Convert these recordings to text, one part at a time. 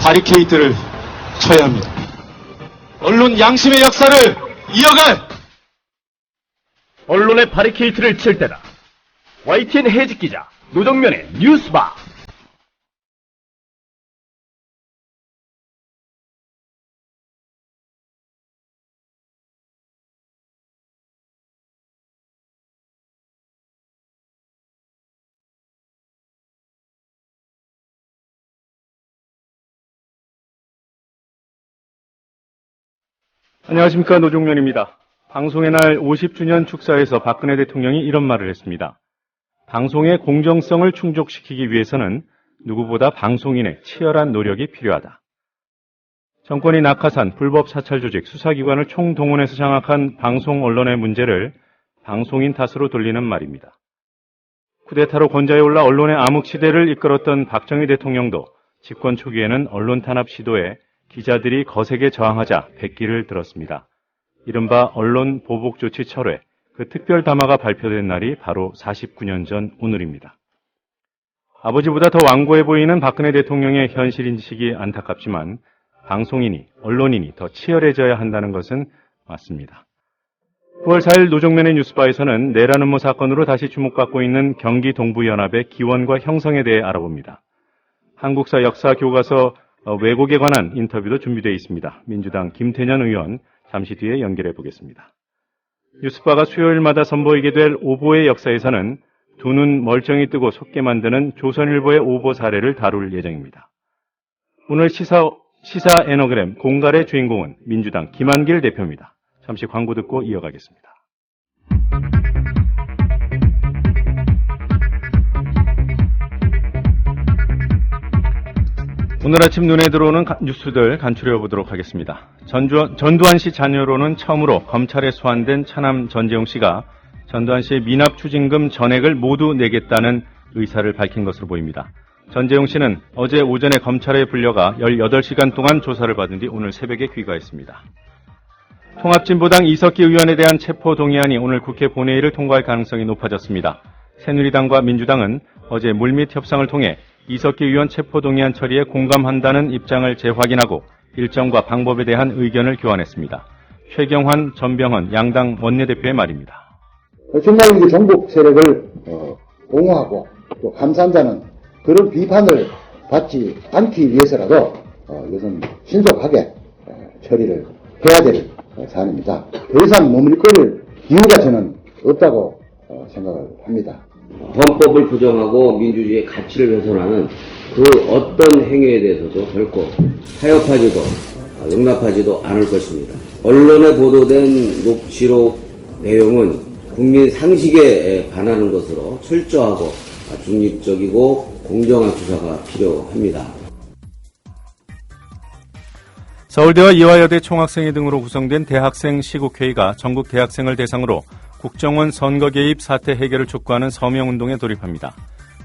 바리케이트를 쳐야 합니다. 언론 양심의 역사를 이어갈 언론의 바리케이트를 칠 때다. YTN 해직 기자 노정면의 뉴스바. 안녕하십니까, 노종면입니다. 방송의 날 50주년 축사에서 박근혜 대통령이 이런 말을 했습니다. 방송의 공정성을 충족시키기 위해서는 누구보다 방송인의 치열한 노력이 필요하다. 정권이 낙하산, 불법 사찰 조직, 수사기관을 총동원해서 장악한 방송 언론의 문제를 방송인 탓으로 돌리는 말입니다. 쿠데타로 권좌에 올라 언론의 암흑 시대를 이끌었던 박정희 대통령도 집권 초기에는 언론 탄압 시도에 기자들이 거세게 저항하자 백기를 들었습니다. 이른바 언론 보복 조치 철회, 그 특별 담화가 발표된 날이 바로 49년 전 오늘입니다. 아버지보다 더 완고해 보이는 박근혜 대통령의 현실인식이 안타깝지만 방송인이, 언론인이 더 치열해져야 한다는 것은 맞습니다. 9월 4일 노정면의 뉴스바에서는 내란 음모 사건으로 다시 주목받고 있는 경기 동부연합의 기원과 형성에 대해 알아봅니다. 한국사 역사 교과서 왜곡에 관한 인터뷰도 준비되어 있습니다. 민주당 김태년 의원 잠시 뒤에 연결해 보겠습니다. 뉴스바가 수요일마다 선보이게 될 오보의 역사에서는 두 눈 멀쩡히 뜨고 속게 만드는 조선일보의 오보 사례를 다룰 예정입니다. 오늘 시사 애너그램 공갈의 주인공은 민주당 김한길 대표입니다. 잠시 광고 듣고 이어가겠습니다. 오늘 아침 눈에 들어오는 뉴스들 간추려 보도록 하겠습니다. 전두환 씨 자녀로는 처음으로 검찰에 소환된 차남 전재용 씨가 전두환 씨의 미납 추징금 전액을 모두 내겠다는 의사를 밝힌 것으로 보입니다. 전재용 씨는 어제 오전에 검찰에 불려가 18시간 동안 조사를 받은 뒤 오늘 새벽에 귀가했습니다. 통합진보당 이석기 의원에 대한 체포동의안이 오늘 국회 본회의를 통과할 가능성이 높아졌습니다. 새누리당과 민주당은 어제 물밑 협상을 통해 이석기 의원 체포동의안 처리에 공감한다는 입장을 재확인하고 일정과 방법에 대한 의견을 교환했습니다. 최경환, 전병헌 양당 원내대표의 말입니다. 정말 이제 정복 세력을 옹호하고 또 감싼다는 그런 비판을 받지 않기 위해서라도 이것은 신속하게 처리를 해야 될 사안입니다. 더 이상 머물거릴 이유가 저는 없다고 생각을 합니다. 헌법을 부정하고 민주주의의 가치를 훼손하는 그 어떤 행위에 대해서도 결코 타협하지도 용납하지도 않을 것입니다. 언론에 보도된 녹취록 내용은 국민 상식에 반하는 것으로 철저하고 중립적이고 공정한 수사가 필요합니다. 서울대와 이화여대 총학생회 등으로 구성된 대학생 시국회의가 전국 대학생을 대상으로 국정원 선거 개입 사태 해결을 촉구하는 서명운동에 돌입합니다.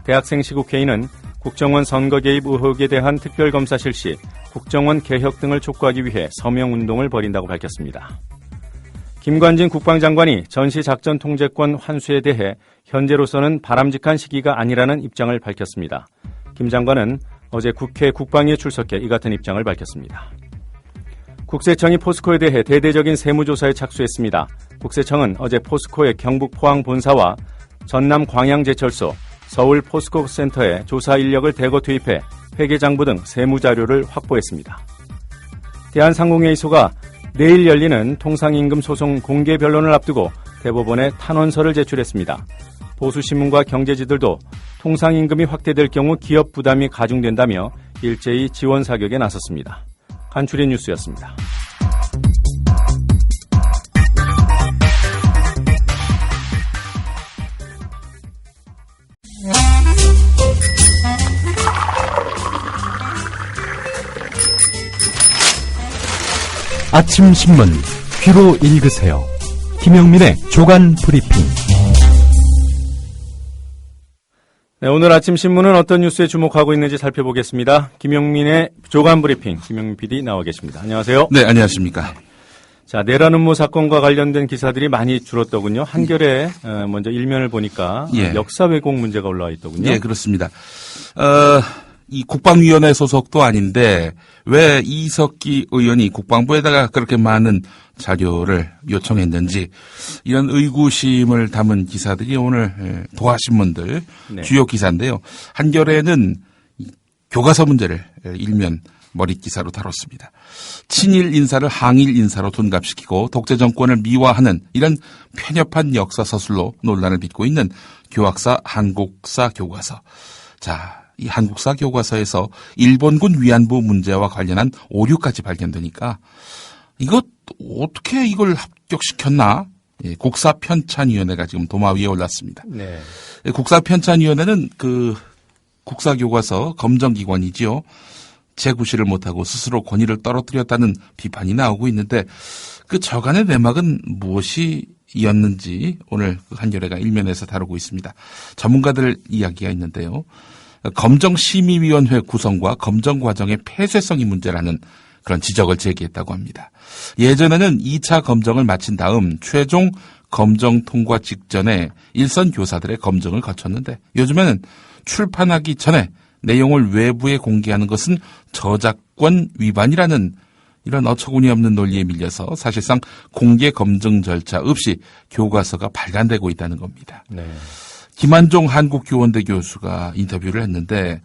대학생 시국회의는 국정원 선거 개입 의혹에 대한 특별검사 실시, 국정원 개혁 등을 촉구하기 위해 서명운동을 벌인다고 밝혔습니다. 김관진 국방장관이 전시작전 통제권 환수에 대해 현재로서는 바람직한 시기가 아니라는 입장을 밝혔습니다. 김 장관은 어제 국회 국방위에 출석해 이 같은 입장을 밝혔습니다. 국세청이 포스코에 대해 대대적인 세무조사에 착수했습니다. 국세청은 어제 포스코의 경북 포항 본사와 전남 광양제철소, 서울 포스코 센터에 조사 인력을 대거 투입해 회계장부 등 세무자료를 확보했습니다. 대한상공회의소가 내일 열리는 통상임금 소송 공개 변론을 앞두고 대법원에 탄원서를 제출했습니다. 보수신문과 경제지들도 통상임금이 확대될 경우 기업 부담이 가중된다며 일제히 지원 사격에 나섰습니다. 간추린 뉴스였습니다. 아침 신문 귀로 읽으세요. 김영민의 조간 브리핑. 네, 오늘 아침 신문은 어떤 뉴스에 주목하고 있는지 살펴보겠습니다. 김영민의 조간 브리핑, 김영민 PD 나와 계십니다. 안녕하세요. 네, 안녕하십니까. 자, 내란 음모 사건과 관련된 기사들이 많이 줄었더군요. 한겨레 먼저 일면을 보니까 예. 역사 왜곡 문제가 올라와 있더군요. 예, 그렇습니다. 이 국방위원회 소속도 아닌데 왜 이석기 의원이 국방부에다가 그렇게 많은 자료를 요청했는지 이런 의구심을 담은 기사들이 오늘 도하신문들 네. 주요 기사인데요. 한겨레는 교과서 문제를 일면 머리 기사로 다뤘습니다. 친일 인사를 항일 인사로 둔갑시키고 독재 정권을 미화하는 이런 편협한 역사 서술로 논란을 빚고 있는 교학사 한국사 교과서. 자, 이 한국사 교과서에서 일본군 위안부 문제와 관련한 오류까지 발견되니까 이거 어떻게 이걸 합격시켰나? 예, 국사편찬위원회가 지금 도마 위에 올랐습니다. 네. 국사편찬위원회는 그 국사교과서 검정기관이지요. 재구시를 못하고 스스로 권위를 떨어뜨렸다는 비판이 나오고 있는데 그 저간의 내막은 무엇이었는지 오늘 한겨레가 일면에서 다루고 있습니다. 전문가들 이야기가 있는데요. 검정심의위원회 구성과 검정 과정의 폐쇄성이 문제라는 그런 지적을 제기했다고 합니다. 예전에는 2차 검정을 마친 다음 최종 검정 통과 직전에 일선 교사들의 검증을 거쳤는데 요즘에는 출판하기 전에 내용을 외부에 공개하는 것은 저작권 위반이라는 이런 어처구니 없는 논리에 밀려서 사실상 공개 검증 절차 없이 교과서가 발간되고 있다는 겁니다. 네. 김한종 한국교원대 교수가 인터뷰를 했는데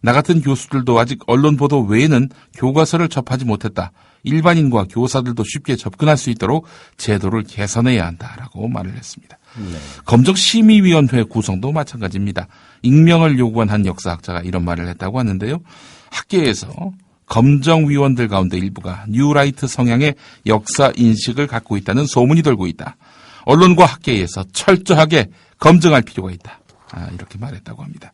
나 같은 교수들도 아직 언론 보도 외에는 교과서를 접하지 못했다. 일반인과 교사들도 쉽게 접근할 수 있도록 제도를 개선해야 한다라고 말을 했습니다. 네. 검정심의위원회 구성도 마찬가지입니다. 익명을 요구한 한 역사학자가 이런 말을 했다고 하는데요. 학계에서 검정위원들 가운데 일부가 뉴라이트 성향의 역사 인식을 갖고 있다는 소문이 돌고 있다. 언론과 학계에서 철저하게 검증할 필요가 있다. 이렇게 말했다고 합니다.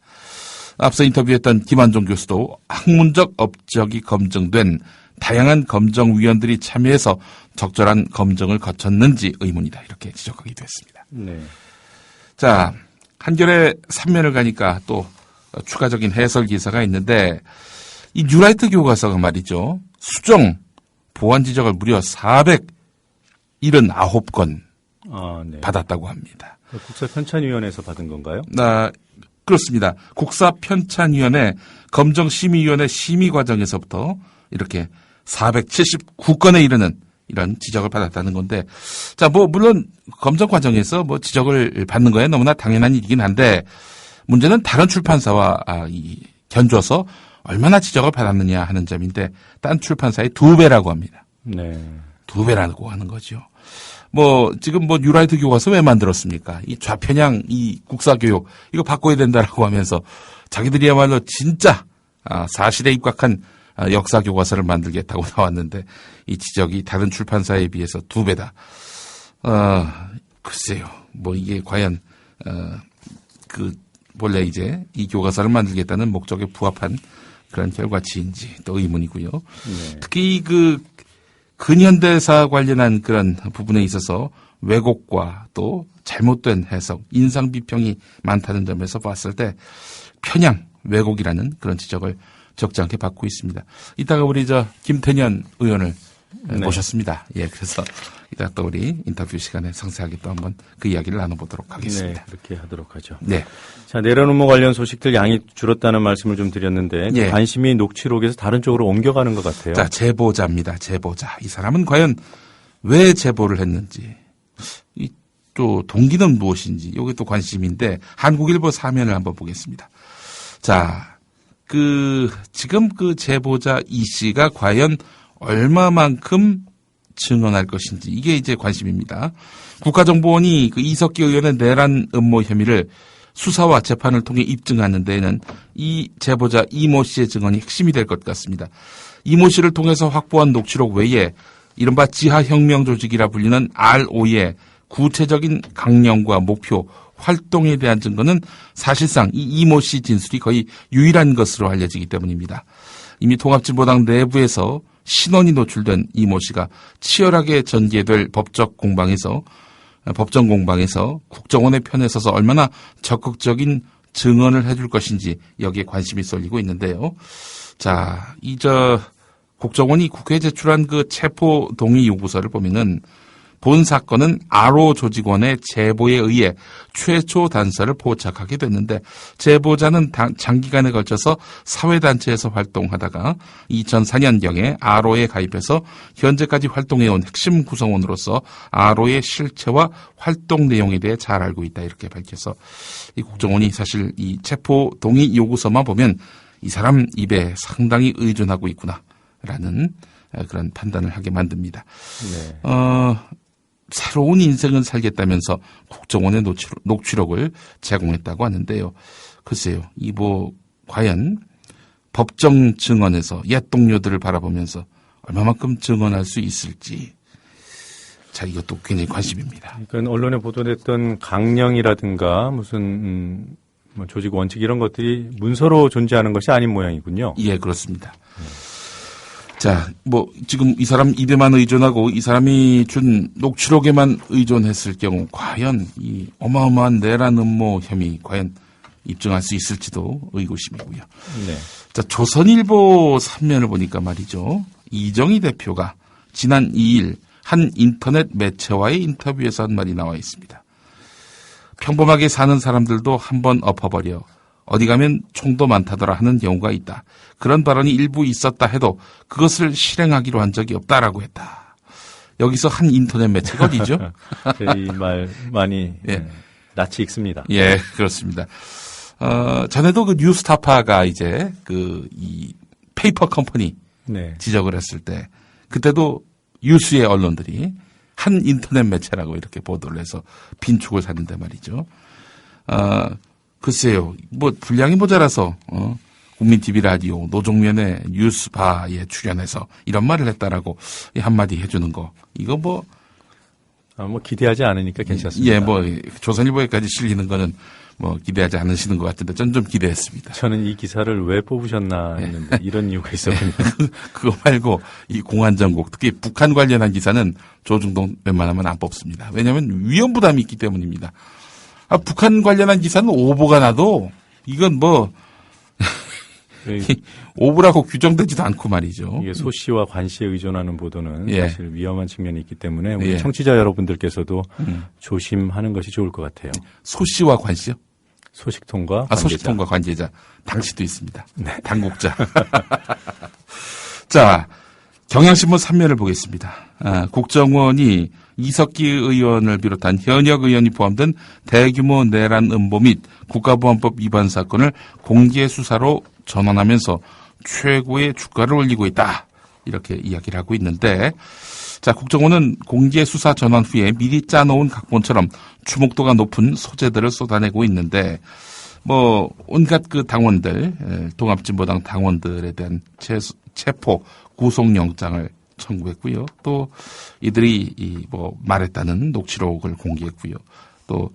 앞서 인터뷰했던 김한종 교수도 학문적 업적이 검증된 다양한 검정위원들이 참여해서 적절한 검증을 거쳤는지 의문이다. 이렇게 지적하기도 했습니다. 네. 자, 한겨레 3면을 가니까 또 추가적인 해설 기사가 있는데 이 뉴라이트 교과서가 말이죠. 수정, 보완 지적을 무려 479건 네. 받았다고 합니다. 국사편찬위원회에서 받은 건가요? 그렇습니다. 국사편찬위원회 검정심의위원회 심의 과정에서부터 이렇게 479건에 이르는 이런 지적을 받았다는 건데, 자, 물론 검정 과정에서 지적을 받는 거야 너무나 당연한 일이긴 한데, 문제는 다른 출판사와 견줘서 얼마나 지적을 받았느냐 하는 점인데, 딴 출판사의 2배라고 합니다. 네. 2배라고 하는 거죠. 지금 뉴라이트 교과서 왜 만들었습니까? 이 좌편향, 이 국사교육, 이거 바꿔야 된다라고 하면서 자기들이야말로 진짜, 사실에 입각한 역사 교과서를 만들겠다고 나왔는데, 이 지적이 다른 출판사에 비해서 2배다. 글쎄요. 이게 과연, 본래 이제 이 교과서를 만들겠다는 목적에 부합한 그런 결과치인지 또 의문이고요. 네. 특히 근현대사 관련한 그런 부분에 있어서 왜곡과 또 잘못된 해석, 인상 비평이 많다는 점에서 봤을 때 편향, 왜곡이라는 그런 지적을 적지 않게 받고 있습니다. 이따가 우리 김태년 의원을 모셨습니다. 예, 그래서 이따 또 우리 인터뷰 시간에 상세하게 또 한번 그 이야기를 나눠보도록 하겠습니다. 네, 그렇게 하도록 하죠. 네. 자, 내란음모 관련 소식들 양이 줄었다는 말씀을 좀 드렸는데 예. 관심이 녹취록에서 다른 쪽으로 옮겨가는 것 같아요. 자, 제보자입니다. 제보자. 이 사람은 과연 왜 제보를 했는지, 또 동기는 무엇인지, 이게 또 관심인데 한국일보 사면을 한번 보겠습니다. 자, 지금 제보자 이 씨가 과연 얼마만큼 증언할 것인지, 이게 이제 관심입니다. 국가정보원이 이석기 의원의 내란 음모 혐의를 수사와 재판을 통해 입증하는 데에는 이 제보자 이모 씨의 증언이 핵심이 될 것 같습니다. 이모 씨를 통해서 확보한 녹취록 외에 이른바 지하혁명 조직이라 불리는 RO의 구체적인 강령과 목표, 활동에 대한 증거는 사실상 이 이모 씨 진술이 거의 유일한 것으로 알려지기 때문입니다. 이미 통합진보당 내부에서 신원이 노출된 이모 씨가 치열하게 전개될 법정 공방에서 국정원의 편에 서서 얼마나 적극적인 증언을 해줄 것인지 여기에 관심이 쏠리고 있는데요. 자, 국정원이 국회에 제출한 체포 동의 요구서를 보면은 본 사건은 아로 조직원의 제보에 의해 최초 단서를 포착하게 됐는데 제보자는 장기간에 걸쳐서 사회단체에서 활동하다가 2004년경에 아로에 가입해서 현재까지 활동해온 핵심 구성원으로서 아로의 실체와 활동 내용에 대해 잘 알고 있다 이렇게 밝혀서 이 국정원이 사실 이 체포 동의 요구서만 보면 이 사람 입에 상당히 의존하고 있구나라는 그런 판단을 하게 만듭니다. 네. 새로운 인생을 살겠다면서 국정원의 녹취록을 제공했다고 하는데요. 글쎄요, 이 과연 법정 증언에서 옛 동료들을 바라보면서 얼마만큼 증언할 수 있을지. 자, 이것도 굉장히 관심입니다. 그러니까 언론에 보도됐던 강령이라든가 무슨 조직 원칙 이런 것들이 문서로 존재하는 것이 아닌 모양이군요. 예, 그렇습니다. 자, 지금 이 사람 입에만 의존하고 이 사람이 준 녹취록에만 의존했을 경우 과연 이 어마어마한 내란 음모 혐의 과연 입증할 수 있을지도 의구심이고요. 네. 자, 조선일보 3면을 보니까 말이죠. 이정희 대표가 지난 2일 한 인터넷 매체와의 인터뷰에서 한 말이 나와 있습니다. 평범하게 사는 사람들도 한번 엎어버려 어디 가면 총도 많다더라 하는 경우가 있다. 그런 발언이 일부 있었다 해도 그것을 실행하기로 한 적이 없다라고 했다. 여기서 한 인터넷 매체가 어디죠? 이 말 많이 예. 낯이 익습니다. 예, 그렇습니다. 전에도 그 뉴스타파가 이제 이 페이퍼 컴퍼니 네. 지적을 했을 때 그때도 유수의 언론들이 한 인터넷 매체라고 이렇게 보도를 해서 빈축을 샀는데 말이죠. 글쎄요, 분량이 모자라서, 국민 TV 라디오, 노종면의 뉴스바에 출연해서 이런 말을 했다라고 한마디 해주는 거. 이거 기대하지 않으니까 괜찮습니다. 예, 조선일보에까지 실리는 거는 기대하지 않으시는 것 같은데 전 좀 기대했습니다. 저는 이 기사를 왜 뽑으셨나 했는데 이런 이유가 있었군요. 그거 말고 이 공안정국, 특히 북한 관련한 기사는 조중동 웬만하면 안 뽑습니다. 왜냐하면 위험 부담이 있기 때문입니다. 북한 관련한 기사는 오보가 나도 이건 오보라고 규정되지도 않고 말이죠. 이게 소씨와 관씨에 의존하는 보도는 예. 사실 위험한 측면이 있기 때문에 우리 예. 청취자 여러분들께서도 조심하는 것이 좋을 것 같아요. 소씨와 관씨요? 소식통과 관계자. 소식통과 관계자. 당시도 있습니다. 네. 당국자. 자, 경향신문 3면을 보겠습니다. 국정원이 이석기 의원을 비롯한 현역 의원이 포함된 대규모 내란 음모 및 국가보안법 위반 사건을 공개 수사로 전환하면서 최고의 주가를 올리고 있다. 이렇게 이야기를 하고 있는데, 자, 국정원은 공개 수사 전환 후에 미리 짜놓은 각본처럼 주목도가 높은 소재들을 쏟아내고 있는데, 온갖 당원들, 통합진보당 당원들에 대한 체포, 구속영장을 청구했고요. 또 이들이 말했다는 녹취록을 공개했고요. 또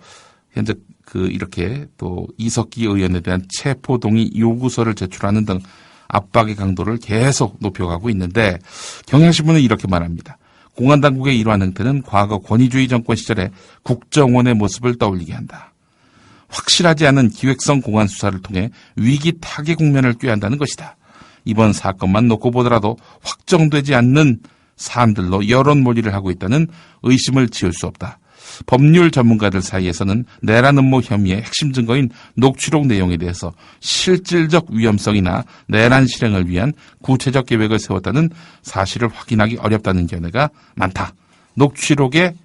현재 이렇게 또 이석기 의원에 대한 체포 동의 요구서를 제출하는 등 압박의 강도를 계속 높여가고 있는데 경향신문은 이렇게 말합니다. 공안당국의 이러한 행태는 과거 권위주의 정권 시절의 국정원의 모습을 떠올리게 한다. 확실하지 않은 기획성 공안 수사를 통해 위기 타개 국면을 꾀한다는 것이다. 이번 사건만 놓고 보더라도 확정되지 않는 사안들로 여론몰이를 하고 있다는 의심을 지을 수 없다. 법률 전문가들 사이에서는 내란 음모 혐의의 핵심 증거인 녹취록 내용에 대해서 실질적 위험성이나 내란 실행을 위한 구체적 계획을 세웠다는 사실을 확인하기 어렵다는 견해가 많다. 녹취록의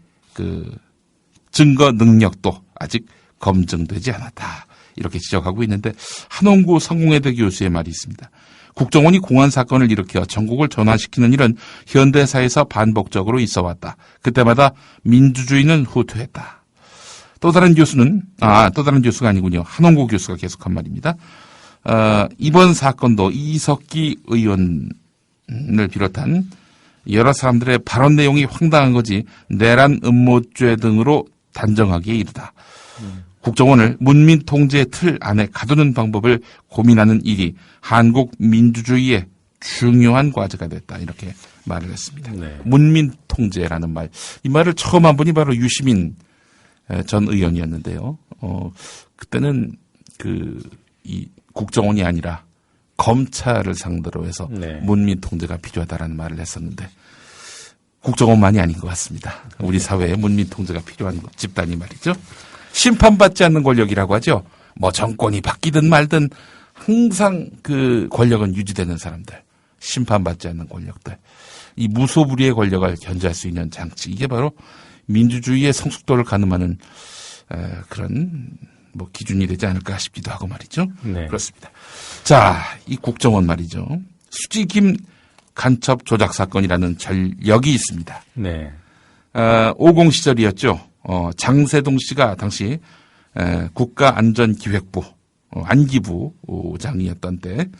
증거 능력도 아직 검증되지 않았다. 이렇게 지적하고 있는데 한홍구 성공회대 교수의 말이 있습니다. 국정원이 공안 사건을 일으켜 전국을 전환시키는 일은 현대사에서 반복적으로 있어왔다. 그때마다 민주주의는 후퇴했다. 또 다른 교수가 아니군요. 한홍구 교수가 계속한 말입니다. 이번 사건도 이석기 의원을 비롯한 여러 사람들의 발언 내용이 황당한 거지 내란 음모죄 등으로 단정하기에 이르다. 국정원을 문민 통제의 틀 안에 가두는 방법을 고민하는 일이 한국 민주주의의 중요한 과제가 됐다. 이렇게 말을 했습니다. 네. 문민 통제라는 말. 이 말을 처음 한 분이 바로 유시민 전 의원이었는데요. 그때는 이 국정원이 아니라 검찰을 상대로 해서 네. 문민 통제가 필요하다라는 말을 했었는데 국정원만이 아닌 것 같습니다. 우리 사회에 문민 통제가 필요한 집단이 말이죠. 심판받지 않는 권력이라고 하죠. 뭐 정권이 바뀌든 말든 항상 그 권력은 유지되는 사람들, 심판받지 않는 권력들, 이 무소불위의 권력을 견제할 수 있는 장치, 이게 바로 민주주의의 성숙도를 가늠하는 그런 뭐 기준이 되지 않을까 싶기도 하고 말이죠. 네. 그렇습니다. 자, 이 국정원 말이죠. 수지김 간첩 조작 사건이라는 전력이 있습니다. 네. 50 시절이었죠. 장세동 씨가 당시 국가안전기획부 안기부장이었던 때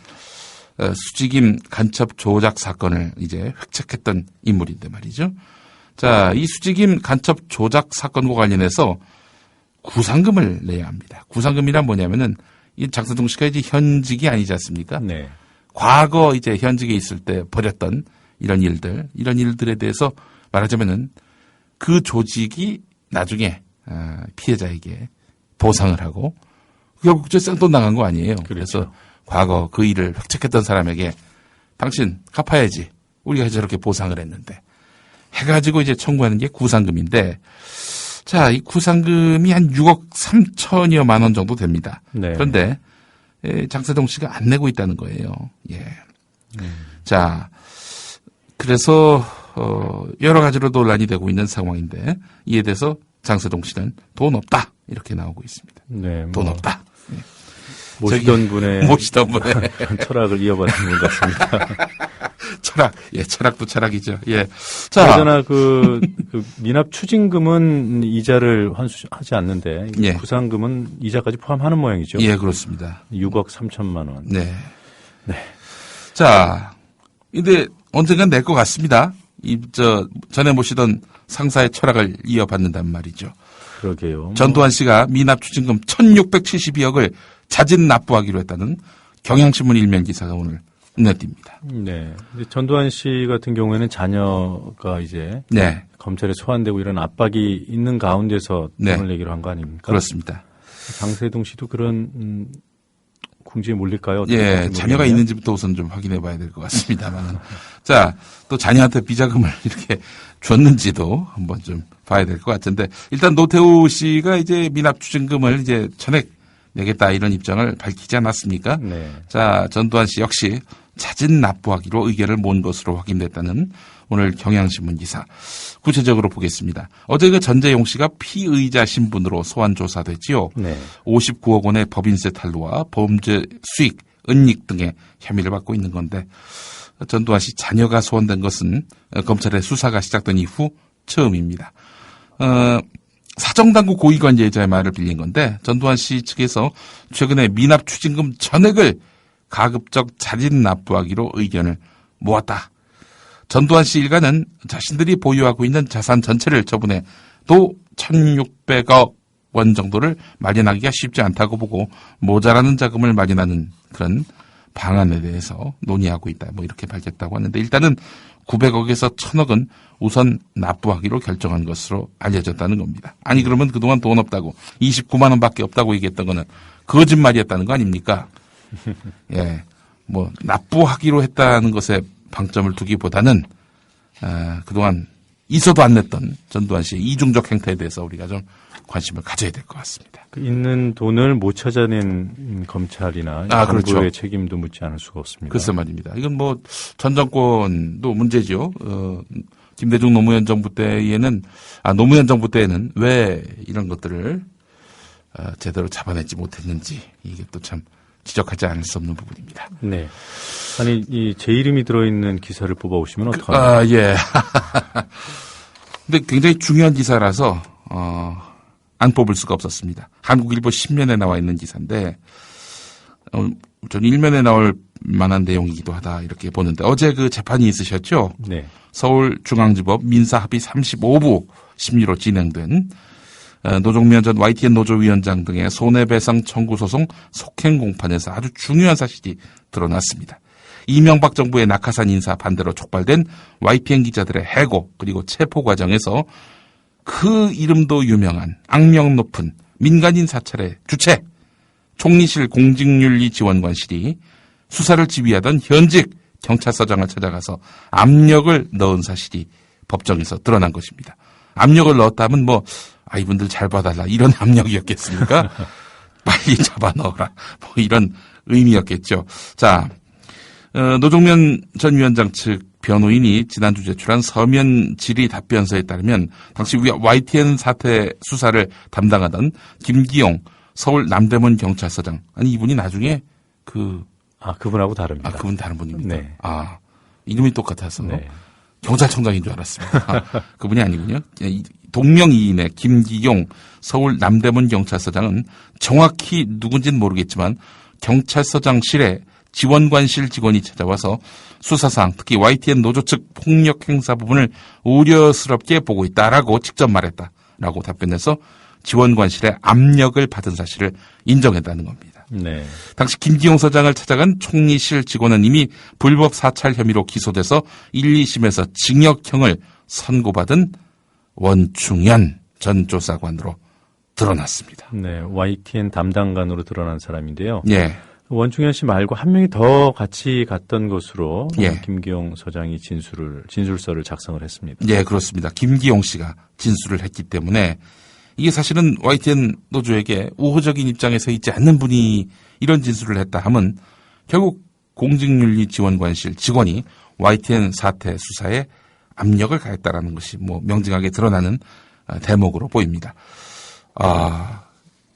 수지김 간첩 조작 사건을 이제 획책했던 인물인데 말이죠. 자, 이 수지김 간첩 조작 사건과 관련해서 구상금을 내야 합니다. 구상금이란 뭐냐면은 이 장세동 씨가 이제 현직이 아니지 않습니까? 네. 과거 이제 현직에 있을 때 벌였던 이런 일들에 대해서 말하자면은 그 조직이 나중에 피해자에게 보상을 하고 결국 저 생돈 나간 거 아니에요. 그래서 과거 그 일을 획책했던 사람에게 당신 갚아야지. 우리가 저렇게 보상을 했는데 해가지고 이제 청구하는 게 구상금인데 자, 이 구상금이 한 6억 3천여만 원 정도 됩니다. 네. 그런데 장세동 씨가 안 내고 있다는 거예요. 예. 자, 그래서 여러 가지로 논란이 되고 있는 상황인데 이에 대해서 장세동 씨는 돈 없다 이렇게 나오고 있습니다. 네. 뭐 돈 없다. 모시던 분의 철학을 이어받는 분 같습니다. 철학, 예, 철학도 철학이죠. 예. 자, 그러나 그 미납 추징금은 이자를 환수하지 않는데 예. 구상금은 이자까지 포함하는 모양이죠. 예, 그렇습니다. 6억 3천만 원. 네. 네. 자, 근데 언젠간 낼 것 같습니다. 전에 모시던 상사의 철학을 이어받는단 말이죠. 그러게요. 전두환 씨가 미납 추징금 1,672억을 자진 납부하기로 했다는 경향신문 일면 기사가 오늘 눈에 띕니다. 네. 근데 전두환 씨 같은 경우에는 자녀가 이제 네. 검찰에 소환되고 이런 압박이 있는 가운데서 네. 돈을 내기로 한 거 아닙니까? 그렇습니다. 장세동 씨도 그런 궁지에 몰릴까요? 어떻게 예, 될지 자녀가 모르겠네요. 있는지부터 우선 좀 확인해 봐야 될 것 같습니다만. 자, 또 자녀한테 비자금을 이렇게 줬는지도 한번 좀 봐야 될 것 같은데, 일단 노태우 씨가 이제 미납 추징금을 이제 전액 내겠다 이런 입장을 밝히지 않았습니까? 네. 자, 전두환 씨 역시 자진 납부하기로 의견을 모은 것으로 확인됐다는 오늘 경향신문 기사. 구체적으로 보겠습니다. 어제 그 전재용 씨가 피의자 신분으로 소환 조사됐지요. 네. 59억 원의 법인세 탈루와 범죄 수익, 은닉 등의 혐의를 받고 있는 건데 전두환 씨 자녀가 소환된 것은 검찰의 수사가 시작된 이후 처음입니다. 사정당국 고위관계자의 말을 빌린 건데 전두환 씨 측에서 최근에 미납 추징금 전액을 가급적 자진 납부하기로 의견을 모았다. 전두환 씨 일가는 자신들이 보유하고 있는 자산 전체를 처분해 도 1,600억 원 정도를 마련하기가 쉽지 않다고 보고 모자라는 자금을 마련하는 그런 방안에 대해서 논의하고 있다. 뭐 이렇게 밝혔다고 하는데 일단은 900억에서 1,000억은 우선 납부하기로 결정한 것으로 알려졌다는 겁니다. 아니 그러면 그동안 돈 없다고 29만 원밖에 없다고 얘기했던 거는 거짓말이었다는 거 아닙니까? 예, 뭐 납부하기로 했다는 것에 방점을 두기보다는 그동안 있어도 안 냈던 전두환 씨의 이중적 행태에 대해서 우리가 좀 관심을 가져야 될 것 같습니다. 그 있는 돈을 못 찾아낸 검찰이나 정부의 그렇죠. 책임도 묻지 않을 수가 없습니다. 글쎄 말입니다. 이건 뭐 전 정권도 문제죠. 김대중 노무현 정부 때에는 노무현 정부 때에는 왜 이런 것들을 제대로 잡아내지 못했는지 이게 또 참 지적하지 않을 수 없는 부분입니다. 네. 아니 제 이름이 들어있는 기사를 뽑아오시면 어떡하나요? 예. 근데 굉장히 중요한 기사라서 안 뽑을 수가 없었습니다. 한국일보 10면에 나와 있는 기사인데 전 1면에 나올 만한 내용이기도 하다 이렇게 보는데 어제 그 재판이 있으셨죠? 네. 서울중앙지법 민사합의 35부 심리로 진행된 노종면 전 YTN 노조위원장 등의 손해배상 청구 소송 속행 공판에서 아주 중요한 사실이 드러났습니다. 이명박 정부의 낙하산 인사 반대로 촉발된 YTN 기자들의 해고 그리고 체포 과정에서 그 이름도 유명한 악명 높은 민간인 사찰의 주체 총리실 공직윤리지원관실이 수사를 지휘하던 현직 경찰서장을 찾아가서 압력을 넣은 사실이 법정에서 드러난 것입니다. 압력을 넣었다면 뭐 이분들 잘 봐달라 이런 압력이었겠습니까? 빨리 잡아 넣어라 뭐 이런 의미였겠죠. 자, 노종면 전 위원장 측 변호인이 지난주 제출한 서면 질의 답변서에 따르면 당시 YTN 사태 수사를 담당하던 김기용 서울 남대문 경찰서장, 아니 이분이 나중에 그분하고 다릅니다. 그분 다른 분입니다. 네. 이름이 똑같아서 네. 경찰청장인 줄 알았습니다. 그분이 아니군요. 동명이인의 김기용 서울 남대문 경찰서장은 정확히 누군지는 모르겠지만 경찰서장실에 지원관실 직원이 찾아와서 수사상 특히 YTN 노조 측 폭력 행사 부분을 우려스럽게 보고 있다라고 직접 말했다라고 답변해서 지원관실의 압력을 받은 사실을 인정했다는 겁니다. 네. 당시 김기용 서장을 찾아간 총리실 직원은 이미 불법 사찰 혐의로 기소돼서 1, 2심에서 징역형을 선고받은 원충현 전 조사관으로 드러났습니다. 네, YTN 담당관으로 드러난 사람인데요. 예. 원충현 씨 말고 한 명이 더 같이 갔던 것으로 예. 김기용 서장이 진술서를 작성을 했습니다. 예, 그렇습니다. 김기용 씨가 진술을 했기 때문에 이게 사실은 YTN 노조에게 우호적인 입장에 서 있지 않는 분이 이런 진술을 했다 하면 결국 공직윤리지원관실 직원이 YTN 사태 수사에 압력을 가했다라는 것이 뭐 명징하게 드러나는 대목으로 보입니다.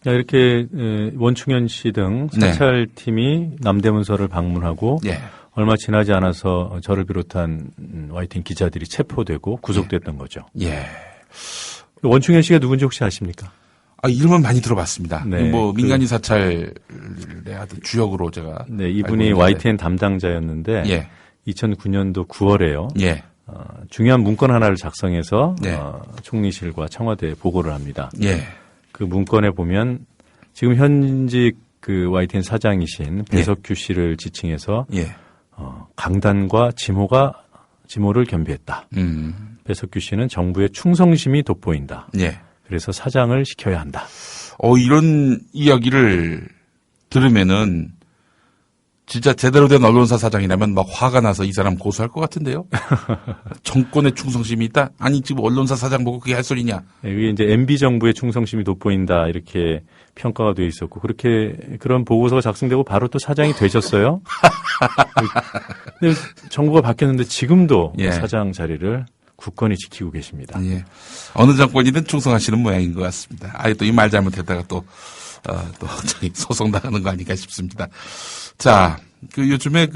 이렇게 원충현 씨 등 사찰팀이 남대문서를 방문하고 예. 얼마 지나지 않아서 저를 비롯한 YTN 기자들이 체포되고 구속됐던 거죠. 예. 원충현 씨가 누군지 혹시 아십니까? 이름은 많이 들어봤습니다. 네, 뭐 민간인 사찰의 아주 주역으로 제가. 네, 이분이 YTN 담당자였는데 예. 2009년도 9월에요. 예. 중요한 문건 하나를 작성해서 네. 총리실과 청와대에 보고를 합니다. 예. 그 문건에 보면 지금 현직 그 YTN 사장이신 배석규 씨를 지칭해서 예. 강단과 지모를 겸비했다. 배석규 씨는 정부의 충성심이 돋보인다. 예. 그래서 사장을 시켜야 한다. 이런 이야기를 들으면은 진짜 제대로 된 언론사 사장이라면 막 화가 나서 이 사람 고소할 것 같은데요. 정권의 충성심이 있다? 아니 지금 언론사 사장 보고 그게 할 소리냐? 이게 이제 MB 정부의 충성심이 돋보인다 이렇게 평가가 되어 있었고 그런 보고서가 작성되고 바로 또 사장이 되셨어요. 근데 정부가 바뀌었는데 지금도 예. 사장 자리를 굳건히 지키고 계십니다. 예. 어느 정권이든 충성하시는 모양인 것 같습니다. 또 이 말 잘못했다가 또 소송 당하는 거 아닌가 싶습니다. 자, 요즘에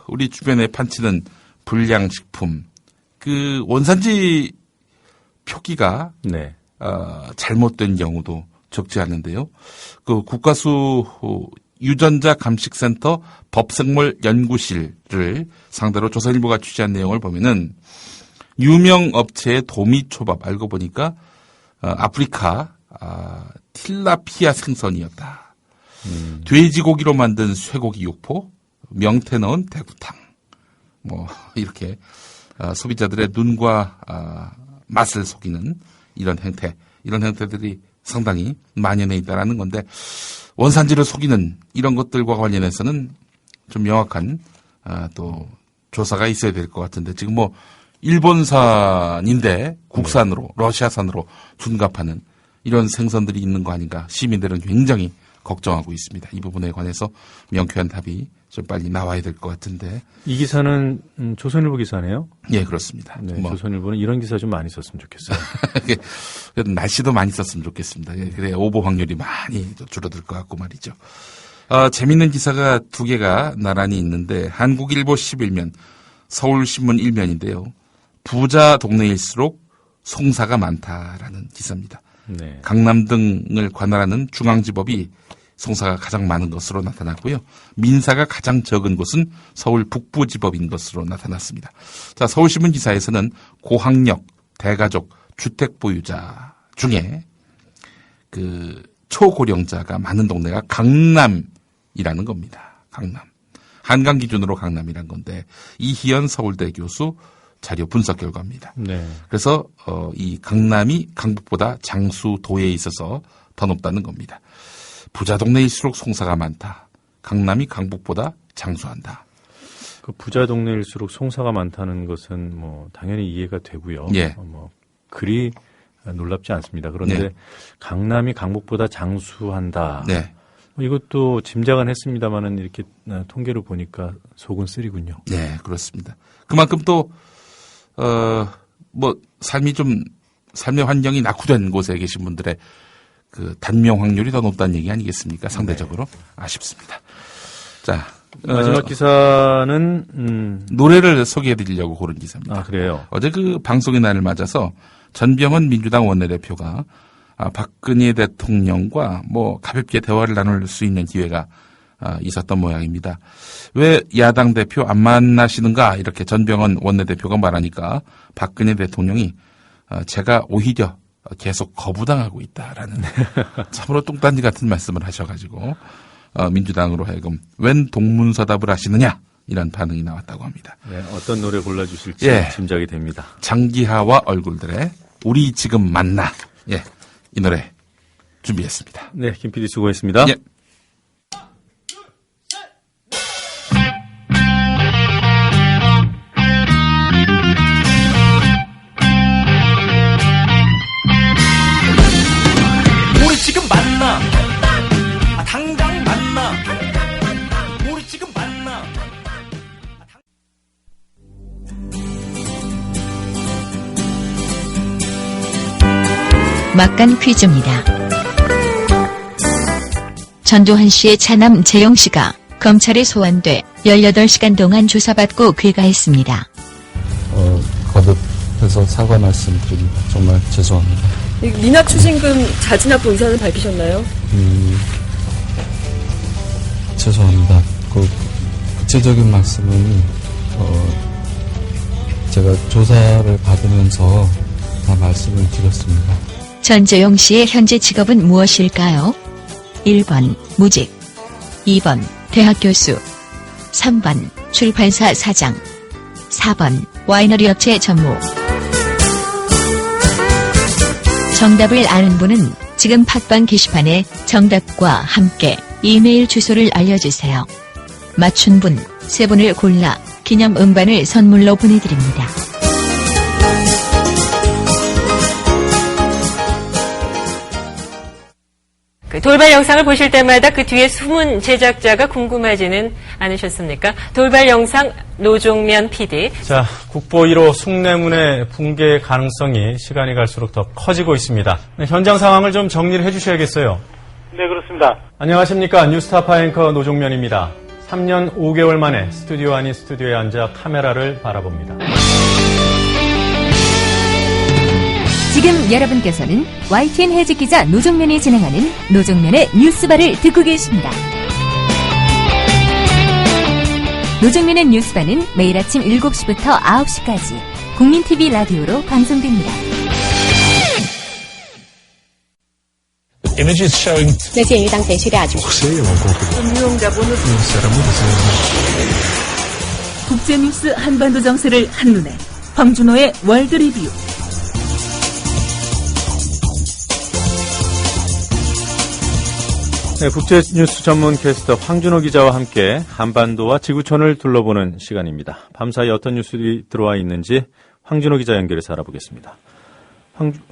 우리 주변에 판치는 불량식품, 원산지 표기가, 네. 잘못된 경우도 적지 않은데요. 국가수 유전자 감식센터 법생물 연구실을 상대로 조선일보가 취재한 내용을 보면은 유명 업체의 도미초밥 알고 보니까 아프리카 틸라피아 생선이었다. 돼지고기로 만든 쇠고기 육포, 명태 넣은 대구탕. 이렇게 소비자들의 눈과 맛을 속이는 이런 형태들이 상당히 만연해 있다라는 건데 원산지를 속이는 이런 것들과 관련해서는 좀 명확한 또 조사가 있어야 될 것 같은데 지금 일본산인데 국산으로 러시아산으로 둔갑하는 이런 생선들이 있는 거 아닌가 시민들은 굉장히 걱정하고 있습니다. 이 부분에 관해서 명쾌한 답이 좀 빨리 나와야 될 것 같은데. 이 기사는 조선일보 기사네요. 예, 그렇습니다. 네, 조선일보는 이런 기사 좀 많이 썼으면 좋겠어요. 그래도 날씨도 많이 썼으면 좋겠습니다. 예, 그래 오보 확률이 많이 줄어들 것 같고 말이죠. 재밌는 기사가 두 개가 나란히 있는데 한국일보 11면, 서울신문 1면인데요. 부자 동네일수록 송사가 많다라는 기사입니다. 네. 강남 등을 관할하는 중앙지법이 송사가 가장 많은 것으로 나타났고요. 민사가 가장 적은 곳은 서울 북부지법인 것으로 나타났습니다. 자, 서울신문 기사에서는 고학력, 대가족, 주택보유자 중에 초고령자가 많은 동네가 강남이라는 겁니다. 강남. 한강 기준으로 강남이란 건데 이희연 서울대 교수 자료 분석 결과입니다. 네. 그래서 이 강남이 강북보다 장수도에 있어서 더 높다는 겁니다. 부자 동네일수록 송사가 많다. 강남이 강북보다 장수한다. 그 부자 동네일수록 송사가 많다는 것은 뭐 당연히 이해가 되고요. 예. 그리 놀랍지 않습니다. 그런데 네. 강남이 강북보다 장수한다. 네. 이것도 짐작은 했습니다만은 이렇게 통계를 보니까 속은 쓰리군요. 네, 그렇습니다. 그만큼 또, 삶의 환경이 낙후된 곳에 계신 분들의 그 단명 확률이 더 높다는 얘기 아니겠습니까? 상대적으로. 네. 아쉽습니다. 자. 마지막 기사는, 노래를 소개해 드리려고 고른 기사입니다. 아, 그래요? 어제 그 방송의 날을 맞아서 전병헌 민주당 원내대표가 박근혜 대통령과 뭐 가볍게 대화를 나눌 수 있는 기회가 있었던 모양입니다. 왜 야당 대표 안 만나시는가 이렇게 전병헌 원내대표가 말하니까 박근혜 대통령이 제가 오히려 계속 거부당하고 있다라는 참으로 뚱딴지 같은 말씀을 하셔가지고 민주당으로 하여금 웬 동문서답을 하시느냐 이런 반응이 나왔다고 합니다. 네, 어떤 노래 골라주실지 예. 짐작이 됩니다. 장기하와 얼굴들의 우리 지금 만나. 예, 이 노래 준비했습니다. 네, 김 PD 수고했습니다. 예. 우리 지금 만나. 당장 만나. 우리 지금 만나. 막간 퀴즈입니다. 전두환 씨의 차남 재영 씨가 검찰에 소환돼 18시간 동안 조사받고 귀가했습니다. 거듭해서 사과 말씀드립니다. 정말 죄송합니다. 미납 추징금 자진납부 의사는 밝히셨나요? 죄송합니다. 그 구체적인 말씀은 제가 조사를 받으면서 다 말씀을 드렸습니다. 전재용 씨의 현재 직업은 무엇일까요? 1번 무직, 2번 대학 교수, 3번 출판사 사장, 4번 와이너리 업체 전무. 정답을 아는 분은 지금 팟빵 게시판에 정답과 함께 이메일 주소를 알려주세요. 맞춘 분 3분을 골라 기념 음반을 선물로 보내드립니다. 돌발 영상을 보실 때마다 그 뒤에 숨은 제작자가 궁금하지는 않으셨습니까? 돌발 영상 노종면 PD. 자, 국보 1호 숭례문의 붕괴 가능성이 시간이 갈수록 더 커지고 있습니다. 네, 현장 상황을 좀 정리를 해주셔야겠어요. 네, 그렇습니다. 안녕하십니까. 뉴스타파 앵커 노종면입니다. 3년 5개월 만에 스튜디오 아닌 스튜디오에 앉아 카메라를 바라봅니다. 지금 여러분께서는 YTN 해직 기자 노종면이 진행하는 노종면의 뉴스바를 듣고 계십니다. 노종면의 뉴스바는 매일 아침 7시부터 9시까지 국민TV 라디오로 방송됩니다. 국제뉴스 한반도 정세를 한눈에 황준호의 월드리뷰. 네, 국제뉴스 전문 캐스터 황준호 기자와 함께 한반도와 지구촌을 둘러보는 시간입니다. 밤사이 어떤 뉴스들이 들어와 있는지 황준호 기자 연결해서 알아보겠습니다.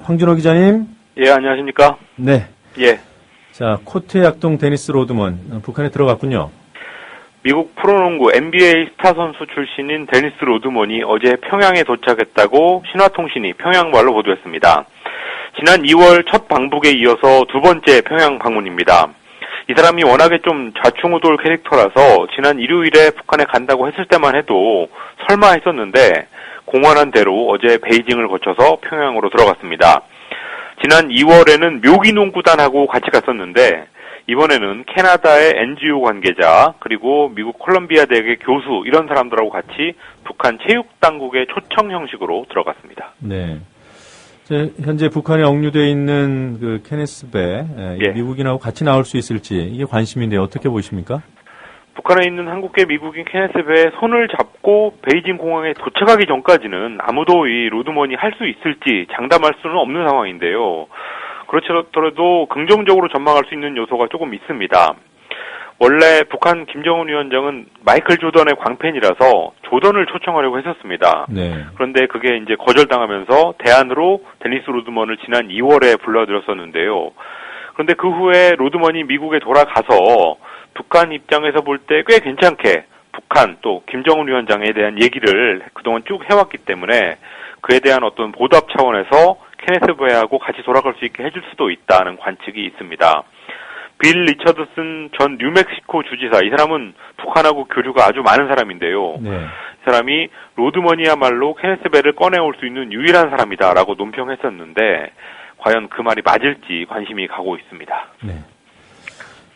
황준호 기자님. 예, 안녕하십니까? 네. 예. 자, 코트 약동 데니스 로드먼 북한에 들어갔군요. 미국 프로농구 NBA 스타 선수 출신인 데니스 로드먼이 어제 평양에 도착했다고 신화통신이 평양말로 보도했습니다. 지난 2월 첫 방북에 이어서 두 번째 평양 방문입니다. 이 사람이 워낙에 좀 좌충우돌 캐릭터라서 지난 일요일에 북한에 간다고 했을 때만 해도 설마 했었는데 공언한 대로 어제 베이징을 거쳐서 평양으로 들어갔습니다. 지난 2월에는 묘기농구단하고 같이 갔었는데 이번에는 캐나다의 NGO 관계자 그리고 미국 콜럼비아 대학의 교수 이런 사람들하고 같이 북한 체육당국의 초청 형식으로 들어갔습니다. 네. 현재 북한에 억류되어 있는 그 케네스 배, 예. 미국인하고 같이 나올 수 있을지 이게 관심인데 어떻게 보십니까? 북한에 있는 한국계 미국인 케네스 배에 손을 잡고 베이징 공항에 도착하기 전까지는 아무도 이 로드먼이 할 수 있을지 장담할 수는 없는 상황인데요. 그렇더라도 긍정적으로 전망할 수 있는 요소가 조금 있습니다. 원래 북한 김정은 위원장은 마이클 조던의 광팬이라서 조던을 초청하려고 했었습니다. 네. 그런데 그게 이제 거절당하면서 대안으로 데니스 로드먼을 지난 2월에 불러들였었는데요. 그런데 그 후에 로드먼이 미국에 돌아가서 북한 입장에서 볼 때 꽤 괜찮게 북한 또 김정은 위원장에 대한 얘기를 그동안 쭉 해왔기 때문에 그에 대한 어떤 보답 차원에서 케네스 베하고 같이 돌아갈 수 있게 해줄 수도 있다는 관측이 있습니다. 빌 리처드슨 전 뉴멕시코 주지사, 이 사람은 북한하고 교류가 아주 많은 사람인데요. 네. 이 사람이 로드먼이야말로 케네스 베를 꺼내올 수 있는 유일한 사람이다라고 논평했었는데 과연 그 말이 맞을지 관심이 가고 있습니다. 네.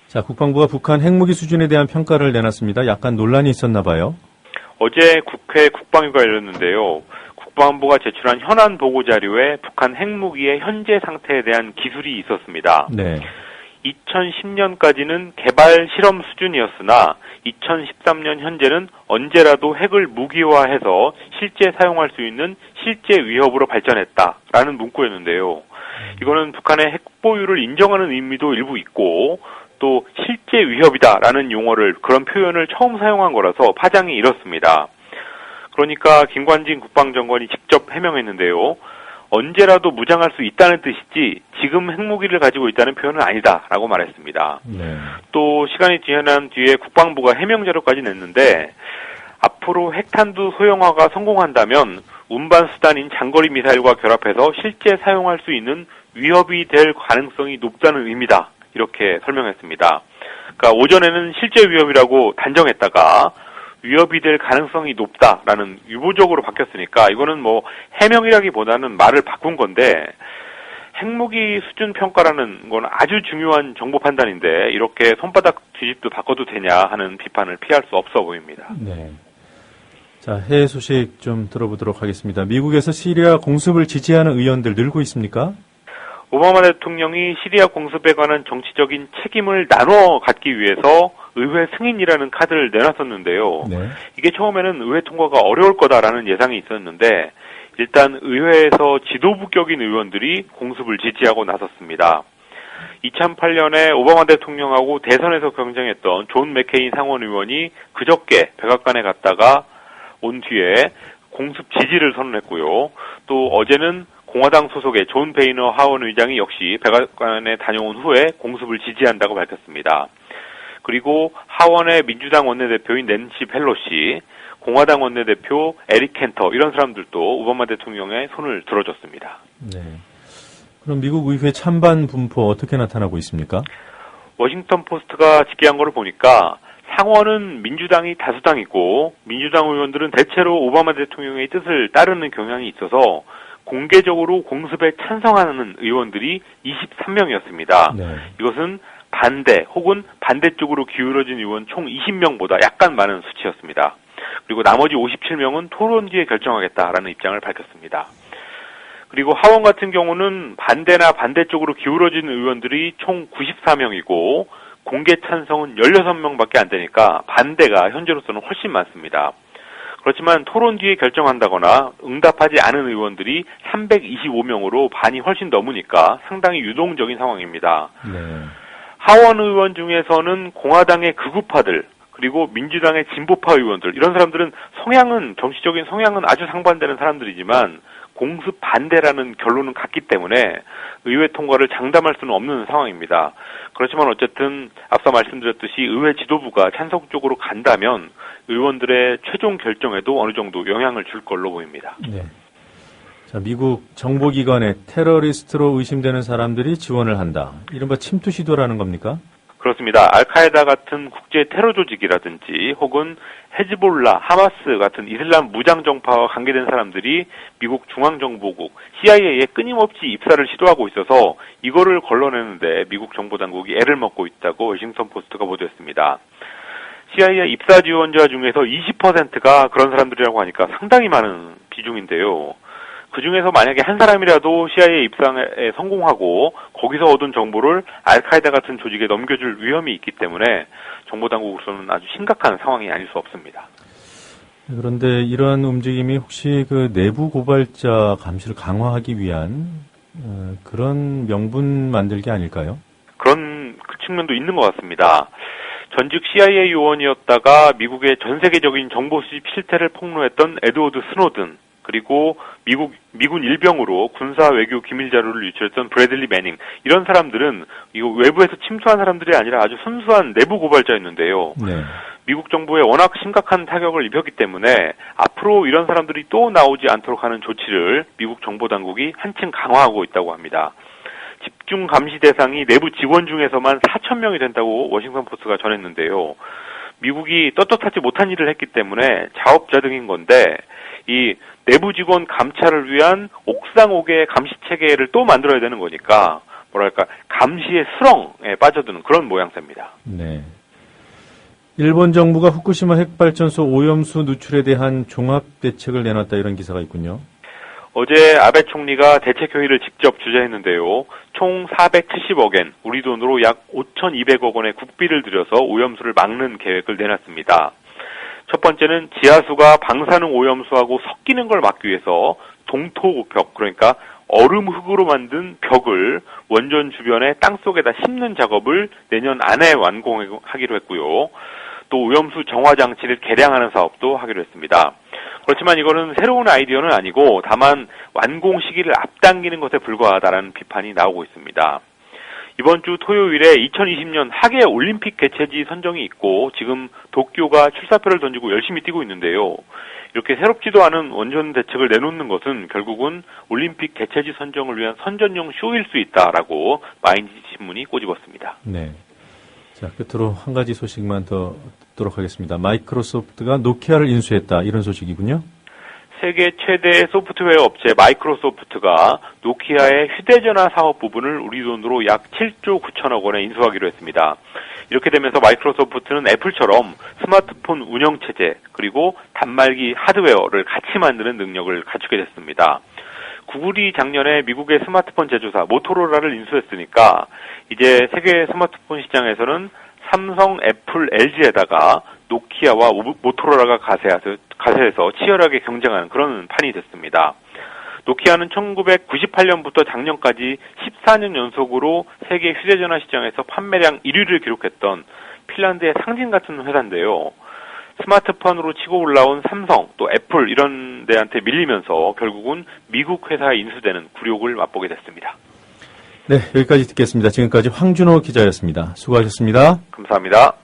자, 국방부가 북한 핵무기 수준에 대한 평가를 내놨습니다. 약간 논란이 있었나 봐요. 어제 국회 국방위가 열렸는데요. 국방부가 제출한 현안 보고 자료에 북한 핵무기의 현재 상태에 대한 기술이 있었습니다. 네. 2010년까지는 개발 실험 수준이었으나 2013년 현재는 언제라도 핵을 무기화해서 실제 사용할 수 있는 실제 위협으로 발전했다라는 문구였는데요. 이거는 북한의 핵 보유를 인정하는 의미도 일부 있고 또 실제 위협이다라는 용어를, 그런 표현을 처음 사용한 거라서 파장이 일었습니다. 그러니까 김관진 국방장관이 직접 해명했는데요. 언제라도 무장할 수 있다는 뜻이지 지금 핵무기를 가지고 있다는 표현은 아니다라고 말했습니다. 네. 또 시간이 지난 뒤에 국방부가 해명 자료까지 냈는데 앞으로 핵탄두 소형화가 성공한다면 운반 수단인 장거리 미사일과 결합해서 실제 사용할 수 있는 위협이 될 가능성이 높다는 의미다, 이렇게 설명했습니다. 그러니까 오전에는 실제 위협이라고 단정했다가 위협이 될 가능성이 높다라는 유보적으로 바뀌었으니까 이거는 뭐 해명이라기보다는 말을 바꾼 건데, 핵무기 수준 평가라는 건 아주 중요한 정보 판단인데 이렇게 손바닥 뒤집도 바꿔도 되냐 하는 비판을 피할 수 없어 보입니다. 네. 자, 해외 소식 좀 들어보도록 하겠습니다. 미국에서 시리아 공습을 지지하는 의원들 늘고 있습니까? 오바마 대통령이 시리아 공습에 관한 정치적인 책임을 나눠 갖기 위해서 의회 승인이라는 카드를 내놨었는데요. 네. 이게 처음에는 의회 통과가 어려울 거다라는 예상이 있었는데 일단 의회에서 지도부격인 의원들이 공습을 지지하고 나섰습니다. 2008년에 오바마 대통령하고 대선에서 경쟁했던 존 맥케인 상원 의원이 그저께 백악관에 갔다가 온 뒤에 공습 지지를 선언했고요. 또 어제는 공화당 소속의 존 베이너 하원 의장이 역시 백악관에 다녀온 후에 공습을 지지한다고 밝혔습니다. 그리고 하원의 민주당 원내대표인 낸시 펠로시, 공화당 원내대표 에릭 켄터, 이런 사람들도 오바마 대통령의 손을 들어줬습니다. 네. 그럼 미국 의회 찬반 분포 어떻게 나타나고 있습니까? 워싱턴 포스트가 집계한 거를 보니까 상원은 민주당이 다수당이고 민주당 의원들은 대체로 오바마 대통령의 뜻을 따르는 경향이 있어서 공개적으로 공습에 찬성하는 의원들이 23명이었습니다. 네. 이것은 반대 혹은 반대쪽으로 기울어진 의원 총 20명보다 약간 많은 수치였습니다. 그리고 나머지 57명은 토론 뒤에 결정하겠다라는 입장을 밝혔습니다. 그리고 하원 같은 경우는 반대나 반대쪽으로 기울어진 의원들이 총 94명이고 공개 찬성은 16명밖에 안 되니까 반대가 현재로서는 훨씬 많습니다. 그렇지만 토론 뒤에 결정한다거나 응답하지 않은 의원들이 325명으로 반이 훨씬 넘으니까 상당히 유동적인 상황입니다. 네. 하원 의원 중에서는 공화당의 극우파들 그리고 민주당의 진보파 의원들, 이런 사람들은 정치적인 성향은 아주 상반되는 사람들이지만 공습 반대라는 결론은 같기 때문에 의회 통과를 장담할 수는 없는 상황입니다. 그렇지만 어쨌든 앞서 말씀드렸듯이 의회 지도부가 찬성 쪽으로 간다면 의원들의 최종 결정에도 어느 정도 영향을 줄 걸로 보입니다. 네. 자, 미국 정보기관에 테러리스트로 의심되는 사람들이 지원을 한다. 이른바 침투 시도라는 겁니까? 그렇습니다. 알카에다 같은 국제 테러 조직이라든지 혹은 헤즈볼라, 하마스 같은 이슬람 무장 정파와 관계된 사람들이 미국 중앙정보국 CIA에 끊임없이 입사를 시도하고 있어서 이거를 걸러내는데 미국 정보당국이 애를 먹고 있다고 워싱턴 포스트가 보도했습니다. CIA 입사 지원자 중에서 20%가 그런 사람들이라고 하니까 상당히 많은 비중인데요. 그 중에서 만약에 한 사람이라도 CIA 입상에 성공하고 거기서 얻은 정보를 알카에다 같은 조직에 넘겨줄 위험이 있기 때문에 정보당국으로서는 아주 심각한 상황이 아닐 수 없습니다. 그런데 이러한 움직임이 혹시 그 내부 고발자 감시를 강화하기 위한 그런 명분 만들기 아닐까요? 그런 측면도 있는 것 같습니다. 전직 CIA 요원이었다가 미국의 전 세계적인 정보 수집 실태를 폭로했던 에드워드 스노든, 그리고 미군 일병으로 군사 외교 기밀 자료를 유출했던 브래들리 매닝, 이런 사람들은 이거 외부에서 침투한 사람들이 아니라 아주 순수한 내부 고발자였는데요. 네. 미국 정부에 워낙 심각한 타격을 입혔기 때문에 앞으로 이런 사람들이 또 나오지 않도록 하는 조치를 미국 정보 당국이 한층 강화하고 있다고 합니다. 집중 감시 대상이 내부 직원 중에서만 4,000명이 된다고 워싱턴 포스트가 전했는데요. 미국이 떳떳하지 못한 일을 했기 때문에 자업자득인 건데, 이 내부 직원 감찰을 위한 옥상 옥외 감시 체계를 또 만들어야 되는 거니까 뭐랄까 감시의 수렁에 빠져드는 그런 모양새입니다. 네. 일본 정부가 후쿠시마 핵발전소 오염수 누출에 대한 종합 대책을 내놨다, 이런 기사가 있군요. 어제 아베 총리가 대책회의를 직접 주재했는데요. 총 470억엔, 우리 돈으로 약 5,200억 원의 국비를 들여서 오염수를 막는 계획을 내놨습니다. 첫 번째는 지하수가 방사능 오염수하고 섞이는 걸 막기 위해서 동토벽, 그러니까 얼음 흙으로 만든 벽을 원전 주변에 땅속에다 심는 작업을 내년 안에 완공하기로 했고요. 또 오염수 정화 장치를 개량하는 사업도 하기로 했습니다. 그렇지만 이거는 새로운 아이디어는 아니고 다만 완공 시기를 앞당기는 것에 불과하다는 비판이 나오고 있습니다. 이번 주 토요일에 2020년 하계 올림픽 개최지 선정이 있고 지금 도쿄가 출사표를 던지고 열심히 뛰고 있는데요. 이렇게 새롭지도 않은 원전 대책을 내놓는 것은 결국은 올림픽 개최지 선정을 위한 선전용 쇼일 수 있다라고 마인지 신문이 꼬집었습니다. 네. 자, 끝으로 한 가지 소식만 더 듣도록 하겠습니다. 마이크로소프트가 노키아를 인수했다, 이런 소식이군요. 세계 최대의 소프트웨어 업체 마이크로소프트가 노키아의 휴대전화 사업 부분을 우리 돈으로 약 7조 9천억 원에 인수하기로 했습니다. 이렇게 되면서 마이크로소프트는 애플처럼 스마트폰 운영체제 그리고 단말기 하드웨어를 같이 만드는 능력을 갖추게 됐습니다. 구글이 작년에 미국의 스마트폰 제조사 모토로라를 인수했으니까 이제 세계 스마트폰 시장에서는 삼성, 애플, LG에다가 노키아와 모토로라가 가세해서 치열하게 경쟁하는 그런 판이 됐습니다. 노키아는 1998년부터 작년까지 14년 연속으로 세계 휴대전화 시장에서 판매량 1위를 기록했던 핀란드의 상징 같은 회사인데요. 스마트폰으로 치고 올라온 삼성, 또 애플 이런 데한테 밀리면서 결국은 미국 회사에 인수되는 굴욕을 맛보게 됐습니다. 네, 여기까지 듣겠습니다. 지금까지 황준호 기자였습니다. 수고하셨습니다. 감사합니다.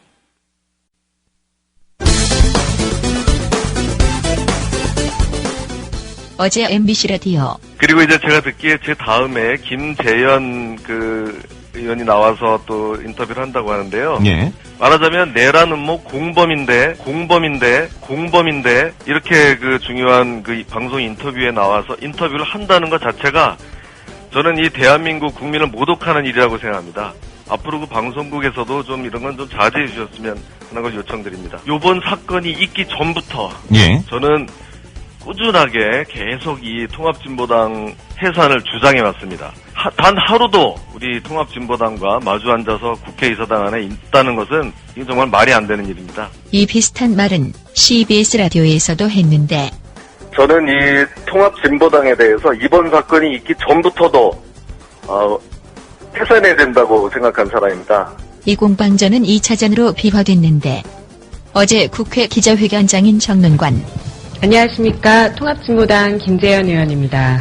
어제 MBC 라디오. 그리고 이제 제가 듣기에 제 다음에 김재현 의원이 나와서 또 인터뷰를 한다고 하는데요. 예. 말하자면 내라는 뭐 공범인데 이렇게 중요한 방송 인터뷰에 나와서 인터뷰를 한다는 것 자체가 저는 이 대한민국 국민을 모독하는 일이라고 생각합니다. 앞으로 방송국에서도 좀 이런 건 좀 자제해 주셨으면 하는 걸 요청드립니다. 요번 사건이 있기 전부터 저는 꾸준하게 계속 이 통합진보당 해산을 주장해 왔습니다. 단 하루도 우리 통합진보당과 마주 앉아서 국회의사당 안에 있다는 것은 이게 정말 말이 안 되는 일입니다. 이 비슷한 말은 CBS 라디오에서도 했는데 저는 이 통합진보당에 대해서 이번 사건이 있기 전부터도 해산해야 된다고 생각한 사람입니다. 이 공방전은 2차전으로 비화됐는데 어제 국회 기자회견장인 정론관. 안녕하십니까. 통합진보당 김재현 의원입니다.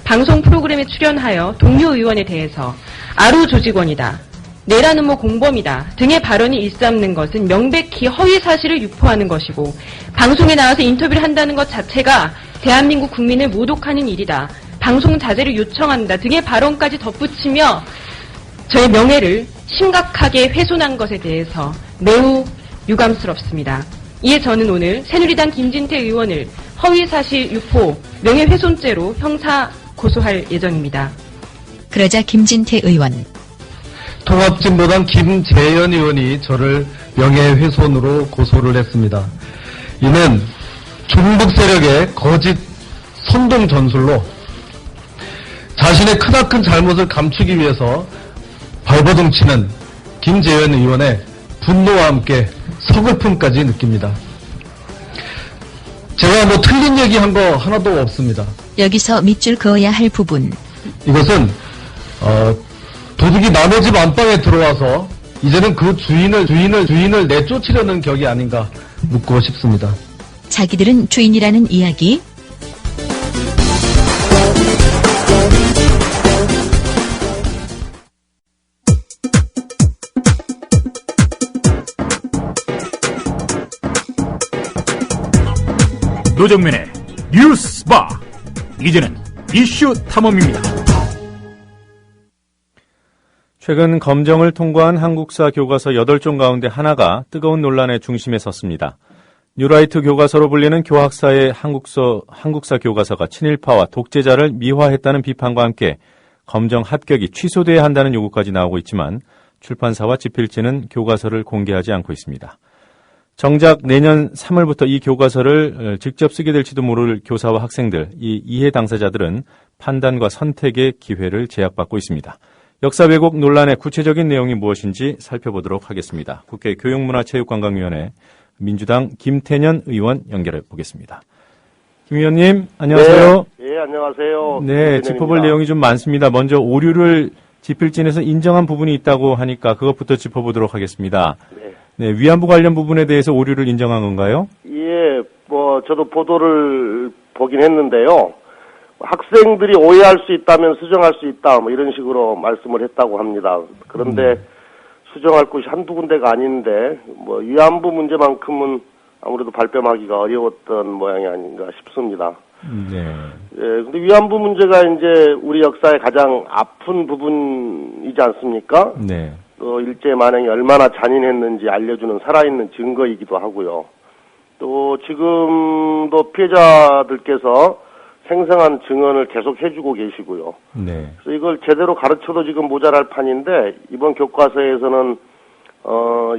방송 프로그램에 출연하여 동료 의원에 대해서 아루 조직원이다, 내라는 뭐 공범이다 등의 발언이 일삼는 것은 명백히 허위 사실을 유포하는 것이고 방송에 나와서 인터뷰를 한다는 것 자체가 대한민국 국민을 모독하는 일이다, 방송 자제를 요청한다 등의 발언까지 덧붙이며 저의 명예를 심각하게 훼손한 것에 대해서 매우 유감스럽습니다. 이에 저는 오늘 새누리당 김진태 의원을 허위사실 유포, 명예훼손죄로 형사 고소할 예정입니다. 그러자 김진태 의원. 통합진보당 김재현 의원이 저를 명예훼손으로 고소를 했습니다. 이는 중북 세력의 거짓 선동 전술로 자신의 크나큰 잘못을 감추기 위해서 발버둥 치는 김재현 의원의 분노와 함께 서글픔까지 느낍니다. 제가 뭐 틀린 얘기한 거 하나도 없습니다. 여기서 밑줄 그어야 할 부분. 이것은 도둑이 남의 집 안방에 들어와서 이제는 그 주인을 내쫓으려는 격이 아닌가 묻고 싶습니다. 자기들은 주인이라는 이야기. 노정면의 뉴스바. 이제는 이슈 탐험입니다. 최근 검정을 통과한 한국사 교과서 8종 가운데 하나가 뜨거운 논란의 중심에 섰습니다. 뉴라이트 교과서로 불리는 교학사의 한국사 교과서가 친일파와 독재자를 미화했다는 비판과 함께 검정 합격이 취소돼야 한다는 요구까지 나오고 있지만 출판사와 집필지는 교과서를 공개하지 않고 있습니다. 정작 내년 3월부터 이 교과서를 직접 쓰게 될지도 모를 교사와 학생들, 이 이해 당사자들은 판단과 선택의 기회를 제약받고 있습니다. 역사 왜곡 논란의 구체적인 내용이 무엇인지 살펴보도록 하겠습니다. 국회 교육문화체육관광위원회 민주당 김태년 의원 연결해 보겠습니다. 김 의원님, 안녕하세요. 네, 안녕하세요. 네, 짚어볼 내용이 좀 많습니다. 먼저 오류를 집필진에서 인정한 부분이 있다고 하니까 그것부터 짚어보도록 하겠습니다. 네, 위안부 관련 부분에 대해서 오류를 인정한 건가요? 예, 저도 보도를 보긴 했는데요. 학생들이 오해할 수 있다면 수정할 수 있다, 이런 식으로 말씀을 했다고 합니다. 그런데 수정할 곳이 한두 군데가 아닌데, 위안부 문제만큼은 아무래도 발뺌하기가 어려웠던 모양이 아닌가 싶습니다. 네. 예, 근데 위안부 문제가 이제 우리 역사의 가장 아픈 부분이지 않습니까? 네. 또 일제 만행이 얼마나 잔인했는지 알려주는 살아있는 증거이기도 하고요. 또 지금도 피해자들께서 생생한 증언을 계속 해주고 계시고요. 네. 그래서 이걸 제대로 가르쳐도 지금 모자랄 판인데 이번 교과서에서는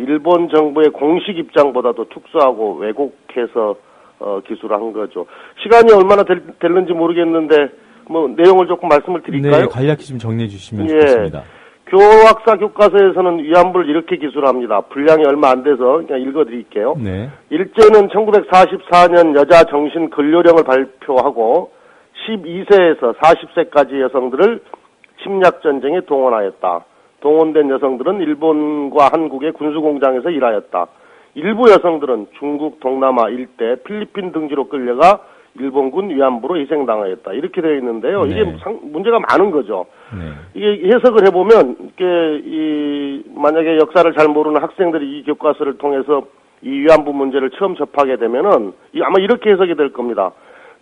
일본 정부의 공식 입장보다도 축소하고 왜곡해서 기술한 거죠. 시간이 얼마나 될는지 모르겠는데 내용을 조금 말씀을 드릴까요? 네, 간략히 좀 정리해 주시면 좋겠습니다. 교학사 교과서에서는 위안부를 이렇게 기술합니다. 분량이 얼마 안 돼서 그냥 읽어드릴게요. 네. 일제는 1944년 여자 정신 근로령을 발표하고 12세에서 40세까지 여성들을 침략전쟁에 동원하였다. 동원된 여성들은 일본과 한국의 군수공장에서 일하였다. 일부 여성들은 중국 동남아 일대 필리핀 등지로 끌려가 일본군 위안부로 희생당하였다. 이렇게 되어 있는데요. 네. 이게 문제가 많은 거죠. 네. 이게 해석을 해보면, 만약에 역사를 잘 모르는 학생들이 이 교과서를 통해서 이 위안부 문제를 처음 접하게 되면은, 아마 이렇게 해석이 될 겁니다.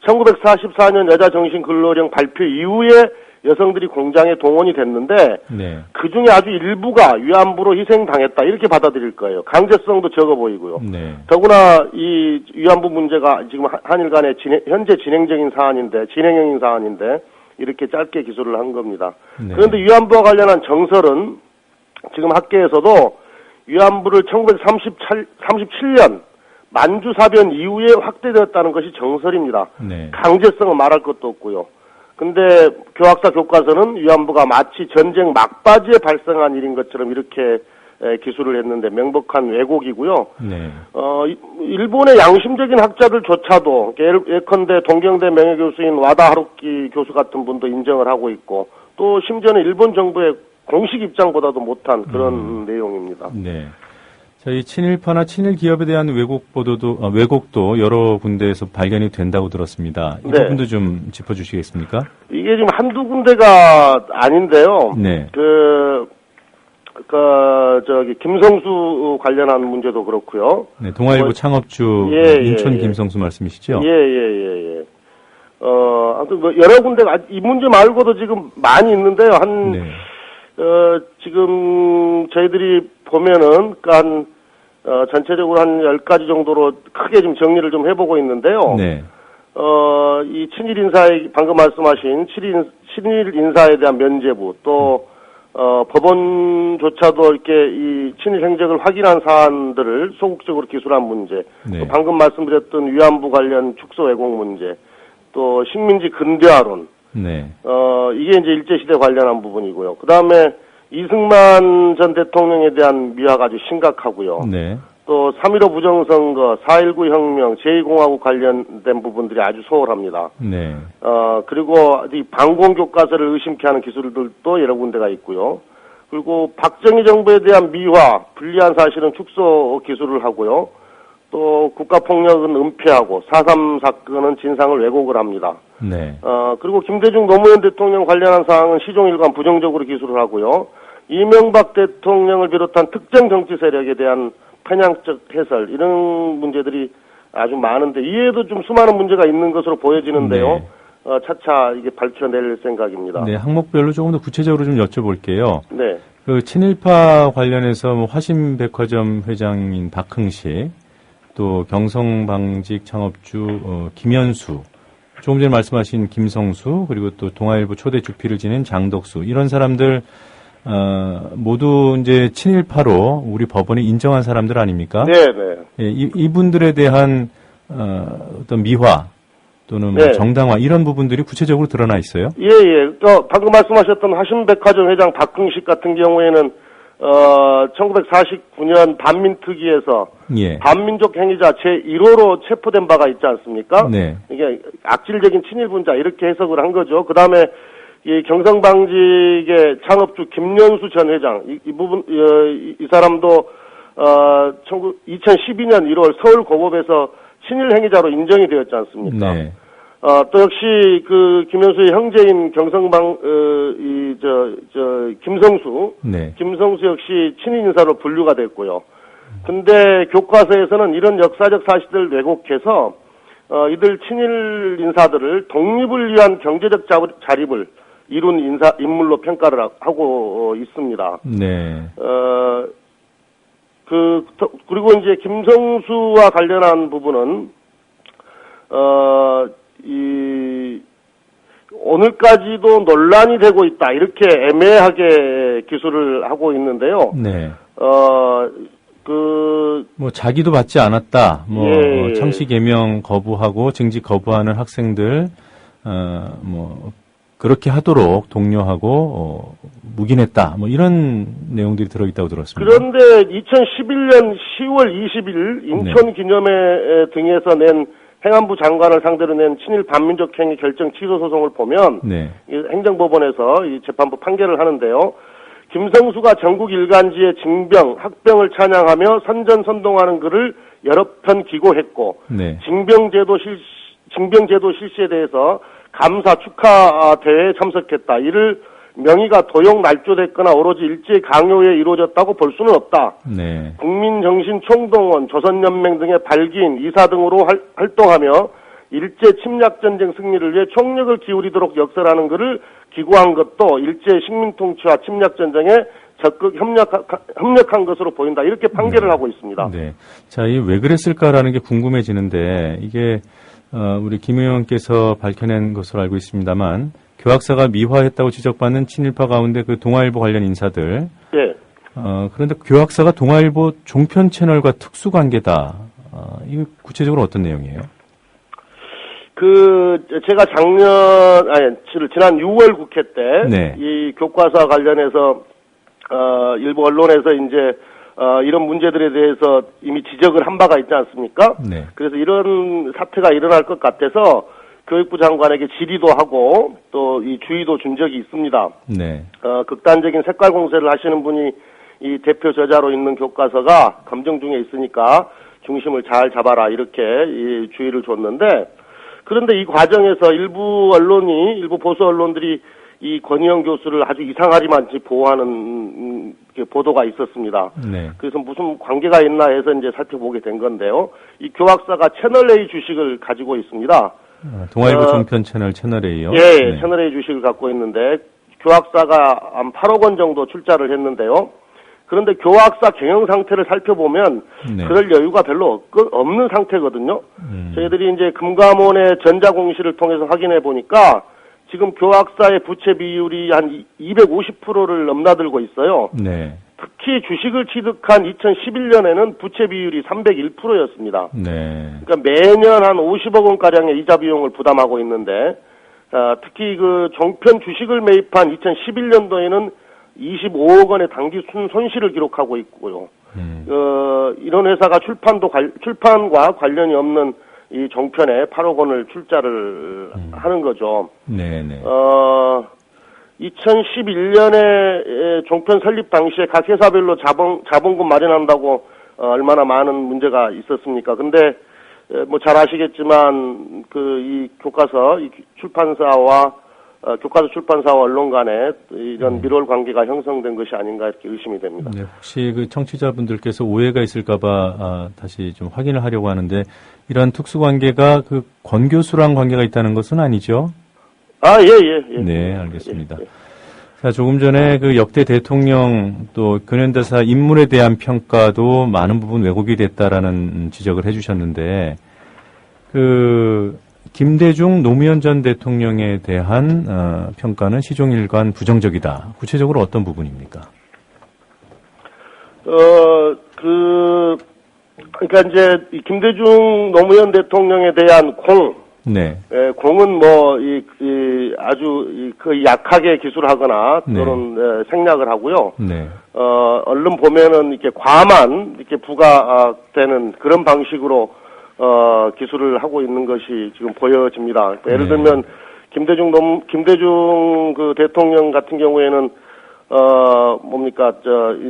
1944년 여자 정신 근로령 발표 이후에 여성들이 공장에 동원이 됐는데, 네. 그 중에 아주 일부가 위안부로 희생당했다. 이렇게 받아들일 거예요. 강제성도 적어 보이고요. 네. 더구나 이 위안부 문제가 지금 한일 간에 현재 진행형인 사안인데 이렇게 짧게 기술을 한 겁니다. 네. 그런데 위안부와 관련한 정설은 지금 학계에서도 위안부를 1937년 만주사변 이후에 확대되었다는 것이 정설입니다. 네. 강제성은 말할 것도 없고요. 근데 교학사 교과서는 위안부가 마치 전쟁 막바지에 발생한 일인 것처럼 이렇게 기술을 했는데 명백한 왜곡이고요. 네. 일본의 양심적인 학자들조차도 예컨대 동경대 명예교수인 와다 하루키 교수 같은 분도 인정을 하고 있고 또 심지어는 일본 정부의 공식 입장보다도 못한 그런 내용입니다. 네. 이 친일파나 친일 기업에 대한 왜곡도 여러 군데에서 발견이 된다고 들었습니다. 이 네. 부분도 좀 짚어주시겠습니까? 이게 지금 한두 군데가 아닌데요. 네. 김성수 관련한 문제도 그렇고요. 네, 동아일보 창업주 인천 김성수 말씀이시죠? 예. 아무튼 여러 군데가 이 문제 말고도 지금 많이 있는데요. 지금 저희들이 보면은 전체적으로 한 10가지 정도로 크게 좀 정리를 좀 해보고 있는데요. 네. 이 친일 인사에, 방금 말씀하신 친일 인사에 대한 면죄부, 또, 법원조차도 이렇게 이 친일 행적을 확인한 사안들을 소극적으로 기술한 문제, 네. 또 방금 말씀드렸던 위안부 관련 축소 왜곡 문제, 또 식민지 근대화론, 네. 이게 이제 일제시대 관련한 부분이고요. 그 다음에 이승만 전 대통령에 대한 미화가 아주 심각하고요. 네. 또 3.15 부정선거, 4.19 혁명, 제2공화국 관련된 부분들이 아주 소홀합니다. 네. 그리고 이 방공교과서를 의심케 하는 기술들도 여러 군데가 있고요. 그리고 박정희 정부에 대한 미화, 불리한 사실은 축소 기술을 하고요. 또 국가폭력은 은폐하고 4.3 사건은 진상을 왜곡을 합니다. 네. 그리고 김대중 노무현 대통령 관련한 사항은 시종일관 부정적으로 기술을 하고요. 이명박 대통령을 비롯한 특정 정치 세력에 대한 편향적 해설, 이런 문제들이 아주 많은데, 이에도 좀 수많은 문제가 있는 것으로 보여지는데요. 네. 차차 이게 밝혀낼 생각입니다. 네, 항목별로 조금 더 구체적으로 좀 여쭤볼게요. 네. 그 친일파 관련해서 뭐 화신백화점 회장인 박흥식, 또 경성방직 창업주 김현수, 조금 전에 말씀하신 김성수, 그리고 또 동아일보 초대 주필을 지낸 장덕수, 이런 사람들 모두 이제 친일파로 우리 법원이 인정한 사람들 아닙니까? 네, 네. 예, 이분들에 대한 어떤 미화 또는 뭐 네. 정당화, 이런 부분들이 구체적으로 드러나 있어요? 예. 방금 말씀하셨던 화신백화점 회장 박흥식 같은 경우에는 1949년 반민특위에서 예. 반민족 행위자 제1호로 체포된 바가 있지 않습니까? 네. 이게 악질적인 친일분자, 이렇게 해석을 한 거죠. 그 다음에 이 경성방직의 창업주 김연수 전 회장, 이 사람도 2012년 1월 서울고법에서 친일 행위자로 인정이 되었지 않습니까? 네. 또 역시 그 김현수의 형제인 김성수. 네. 김성수 역시 친일 인사로 분류가 됐고요. 근데 교과서에서는 이런 역사적 사실을 왜곡해서, 이들 친일 인사들을 독립을 위한 경제적 자립을 이룬 인물로 평가를 하고 있습니다. 네. 그리고 이제 김성수와 관련한 부분은, 오늘까지도 논란이 되고 있다, 이렇게 애매하게 기술을 하고 있는데요. 네. 뭐 자기도 받지 않았다, 예. 청시 개명 거부하고 증직 거부하는 학생들, 그렇게 하도록 독려하고, 묵인했다, 이런 내용들이 들어있다고 들었습니다. 그런데 2011년 10월 20일 인천 기념회 등에서 낸 행안부 장관을 상대로 낸 친일 반민족 행위 결정 취소 소송을 보면, 네. 행정법원에서 이 재판부 판결을 하는데요. 김성수가 전국 일간지에 징병, 학병을 찬양하며 선전선동하는 글을 여러 편 기고했고, 네. 징병제도 실시에 대해서 감사 축하 대회에 참석했다. 이를 명의가 도용 날조됐거나 오로지 일제 강요에 이루어졌다고 볼 수는 없다. 네. 국민정신총동원, 조선연맹 등의 발기인, 이사 등으로 활동하며 일제 침략전쟁 승리를 위해 총력을 기울이도록 역설하는 글을 기고한 것도 일제 식민통치와 침략전쟁에 적극 협력한 것으로 보인다. 이렇게 판결을 하고 있습니다. 네. 자, 이 왜 그랬을까라는 게 궁금해지는데, 이게 우리 김 의원께서 밝혀낸 것으로 알고 있습니다만, 교학사가 미화했다고 지적받는 친일파 가운데 그 동아일보 관련 인사들. 네. 그런데 교학사가 동아일보 종편 채널과 특수 관계다. 이거 구체적으로 어떤 내용이에요? 제가 지난 6월 국회 때, 네. 이 교과서 관련해서, 일부 언론에서 이제, 이런 문제들에 대해서 이미 지적을 한 바가 있지 않습니까? 네. 그래서 이런 사태가 일어날 것 같아서 교육부 장관에게 질의도 하고 또 이 주의도 준 적이 있습니다. 네. 극단적인 색깔 공세를 하시는 분이 이 대표 저자로 있는 교과서가 검증 중에 있으니까 중심을 잘 잡아라, 이렇게 이 주의를 줬는데, 그런데 이 과정에서 일부 보수 언론들이 이 권희영 교수를 아주 이상하리만치 보호하는 보도가 있었습니다. 네. 그래서 무슨 관계가 있나 해서 이제 살펴보게 된 건데요. 이 교학사가 채널A 주식을 가지고 있습니다. 동아일보 종편 채널A요? 예, 네. 채널A 주식을 갖고 있는데, 교학사가 한 8억 원 정도 출자를 했는데요. 그런데 교학사 경영 상태를 살펴보면 네. 그럴 여유가 별로 없는 상태거든요. 저희들이 이제 금감원의 전자공시를 통해서 확인해 보니까 지금 교학사의 부채 비율이 한 250%를 넘나들고 있어요. 네. 특히 주식을 취득한 2011년에는 부채 비율이 301%였습니다. 네. 그러니까 매년 한 50억 원가량의 이자 비용을 부담하고 있는데, 특히 그 종편 주식을 매입한 2011년도에는 25억 원의 단기 손실을 기록하고 있고요. 이런 회사가 출판과 관련이 없는 이 종편에 8억 원을 출자를 하는 거죠. 네네. 2011년에 종편 설립 당시에 각 회사별로 자본금 마련한다고 얼마나 많은 문제가 있었습니까? 근데 뭐 잘 아시겠지만 이 교과서 이 출판사와 교과서 출판사와 언론 간에 이런 밀월 관계가 형성된 것이 아닌가 이렇게 의심이 됩니다. 네, 혹시 그 청취자분들께서 오해가 있을까봐 다시 좀 확인을 하려고 하는데 이런 특수 관계가 그 권 교수랑 관계가 있다는 것은 아니죠? 예. 네, 알겠습니다. 자, 조금 전에 그 역대 대통령 또 근현대사 인물에 대한 평가도 많은 부분 왜곡이 됐다라는 지적을 해주셨는데 그 김대중 노무현 전 대통령에 대한 평가는 시종일관 부정적이다. 구체적으로 어떤 부분입니까? 그러니까 이제 김대중 노무현 대통령에 대한 네. 공은 아주 거의 약하게 기술하거나 또는 생략을 하고요. 네. 얼른 보면은 이렇게 과만 이렇게 부과되는 그런 방식으로 기술을 하고 있는 것이 지금 보여집니다. 예를 들면 김대중 그 대통령 같은 경우에는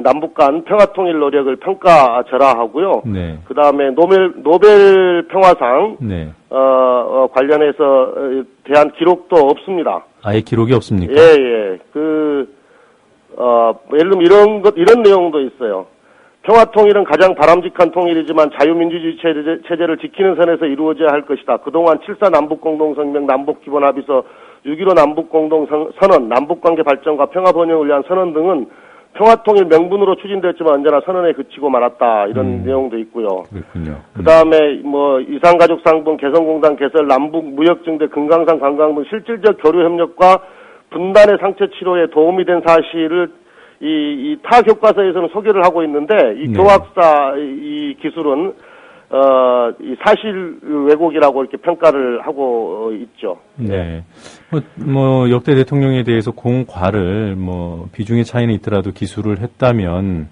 남북 간 평화통일 노력을 평가절하하고요. 네. 그 다음에 노벨 평화상, 네. 관련해서 대한 기록도 없습니다. 아예 기록이 없습니까? 예. 예를 들면 이런 내용도 있어요. 평화통일은 가장 바람직한 통일이지만 자유민주주의 체제를 지키는 선에서 이루어져야 할 것이다. 그동안 7.4 남북공동성명, 남북기본합의서, 6.15 남북공동선언, 남북관계 발전과 평화 번영을 위한 선언 등은 평화통일 명분으로 추진됐지만 언제나 선언에 그치고 말았다. 이런 내용도 있고요. 그렇군요. 그 다음에 이산가족상봉, 개성공단 개설, 남북 무역증대, 금강산 관광 등 실질적 교류협력과 분단의 상처 치료에 도움이 된 사실을 이 타 교과서에서는 소개를 하고 있는데 이 교학사 이 기술은 이 사실 왜곡이라고 이렇게 평가를 하고 있죠. 네. 역대 대통령에 대해서 공과를 비중의 차이는 있더라도 기술을 했다면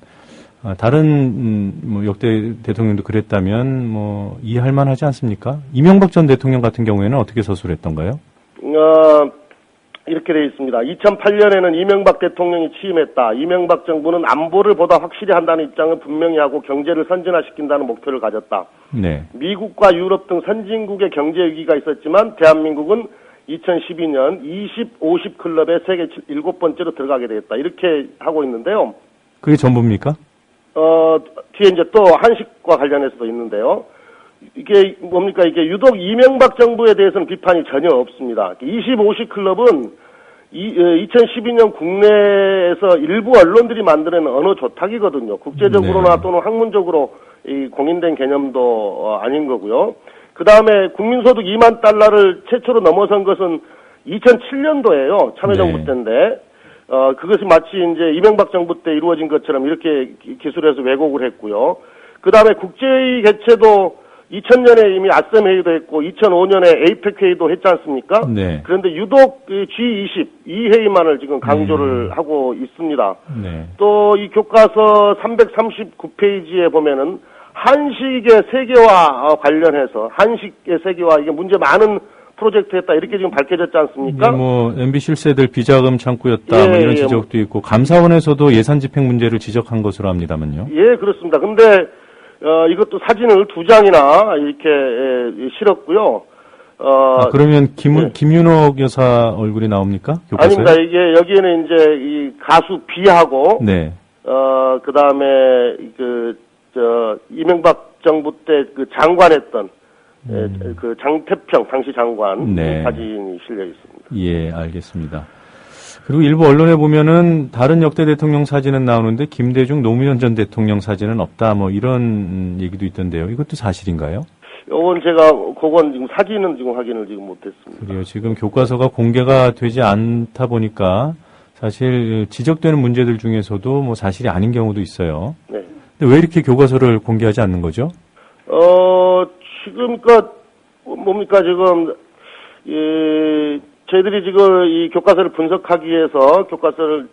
다른 역대 대통령도 그랬다면 이해할 만하지 않습니까? 이명박 전 대통령 같은 경우에는 어떻게 서술했던가요? 이렇게 되어 있습니다. 2008년에는 이명박 대통령이 취임했다. 이명박 정부는 안보를 보다 확실히 한다는 입장을 분명히 하고 경제를 선진화시킨다는 목표를 가졌다. 네. 미국과 유럽 등 선진국의 경제 위기가 있었지만 대한민국은 2012년 20-50 클럽에 세계 7번째로 들어가게 되었다. 이렇게 하고 있는데요. 그게 전부입니까? 뒤에 이제 또 한식과 관련해서도 있는데요. 이게 뭡니까? 이게 유독 이명박 정부에 대해서는 비판이 전혀 없습니다. 20-50 클럽은 2012년 국내에서 일부 언론들이 만드는 언어 조탁이거든요. 국제적으로나 또는 학문적으로 공인된 개념도 아닌 거고요. 그 다음에 국민소득 2만 달러를 최초로 넘어선 것은 2007년도예요. 참여정부 때인데. 그것이 마치 이제 이명박 정부 때 이루어진 것처럼 이렇게 기술해서 왜곡을 했고요. 그 다음에 국제회의 개최도 2000년에 이미 아셈 회의도 했고 2005년에 에이펙 회의도 했지 않습니까? 네. 그런데 유독 G20 이 회의만을 지금 강조를 하고 있습니다. 네. 또 이 교과서 339페이지에 보면은 한식의 세계화 관련해서 한식의 세계화 이게 문제 많은 프로젝트였다 이렇게 지금 밝혀졌지 않습니까? MB 실세들 비자금 창구였다 이런 지적도 있고 감사원에서도 예산 집행 문제를 지적한 것으로 합니다만요. 예, 그렇습니다. 근데 이것도 사진을 2장이나 이렇게 실었고요. 그러면 김윤옥 여사 얼굴이 나옵니까? 교과서에? 아닙니다. 이게 여기에는 이제 이 가수 비하고 네. 그다음에 이명박 정부 때 그 장관했던 그 장태평 당시 장관 사진이 실려 있습니다. 예, 알겠습니다. 그리고 일부 언론에 보면은 다른 역대 대통령 사진은 나오는데 김대중 노무현 전 대통령 사진은 없다 이런 얘기도 있던데요. 이것도 사실인가요? 이건 제가 그건 지금 사진은 지금 확인을 지금 못했습니다. 그래요. 지금 교과서가 공개가 되지 않다 보니까 사실 지적되는 문제들 중에서도 사실이 아닌 경우도 있어요. 네. 근데 왜 이렇게 교과서를 공개하지 않는 거죠? 지금 뭡니까 지금 저희들이 지금 이 교과서를 분석하기 위해서 교과서를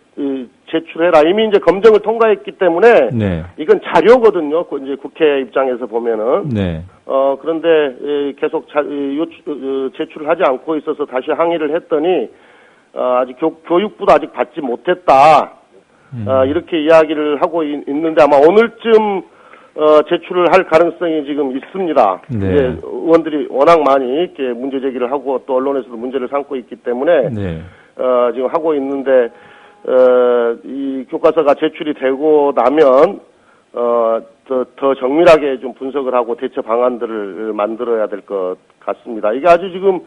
제출해라. 이미 이제 검증을 통과했기 때문에 이건 자료거든요. 이제 국회 입장에서 보면은. 그런데 계속 제출을 하지 않고 있어서 다시 항의를 했더니 아직 교육부도 아직 받지 못했다. 이렇게 이야기를 하고 있는데 아마 오늘쯤 제출을 할 가능성이 지금 있습니다. 네. 이제 의원들이 워낙 많이 이렇게 문제 제기를 하고 또 언론에서도 문제를 삼고 있기 때문에 네. 지금 하고 있는데 이 교과서가 제출이 되고 나면 더 정밀하게 좀 분석을 하고 대처 방안들을 만들어야 될 것 같습니다. 이게 아주 지금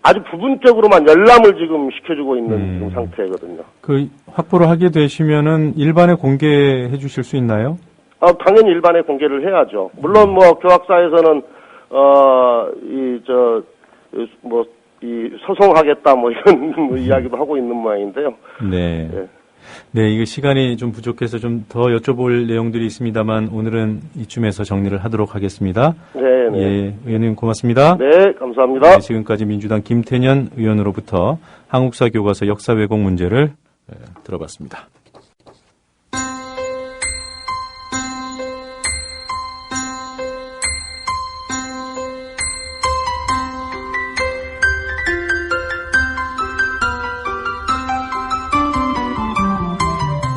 아주 부분적으로만 열람을 지금 시켜주고 있는 지금 상태거든요. 그 확보를 하게 되시면은 일반에 공개해 주실 수 있나요? 당연히 일반에 공개를 해야죠. 물론 뭐 교학사에서는 소송하겠다 뭐 이런 이야기도 하고 있는 모양인데요. 네. 네, 이거 시간이 좀 부족해서 좀 더 여쭤볼 내용들이 있습니다만 오늘은 이쯤에서 정리를 하도록 하겠습니다. 네. 예, 의원님 고맙습니다. 네, 감사합니다. 네, 지금까지 민주당 김태년 의원으로부터 한국사 교과서 역사 왜곡 문제를 들어봤습니다.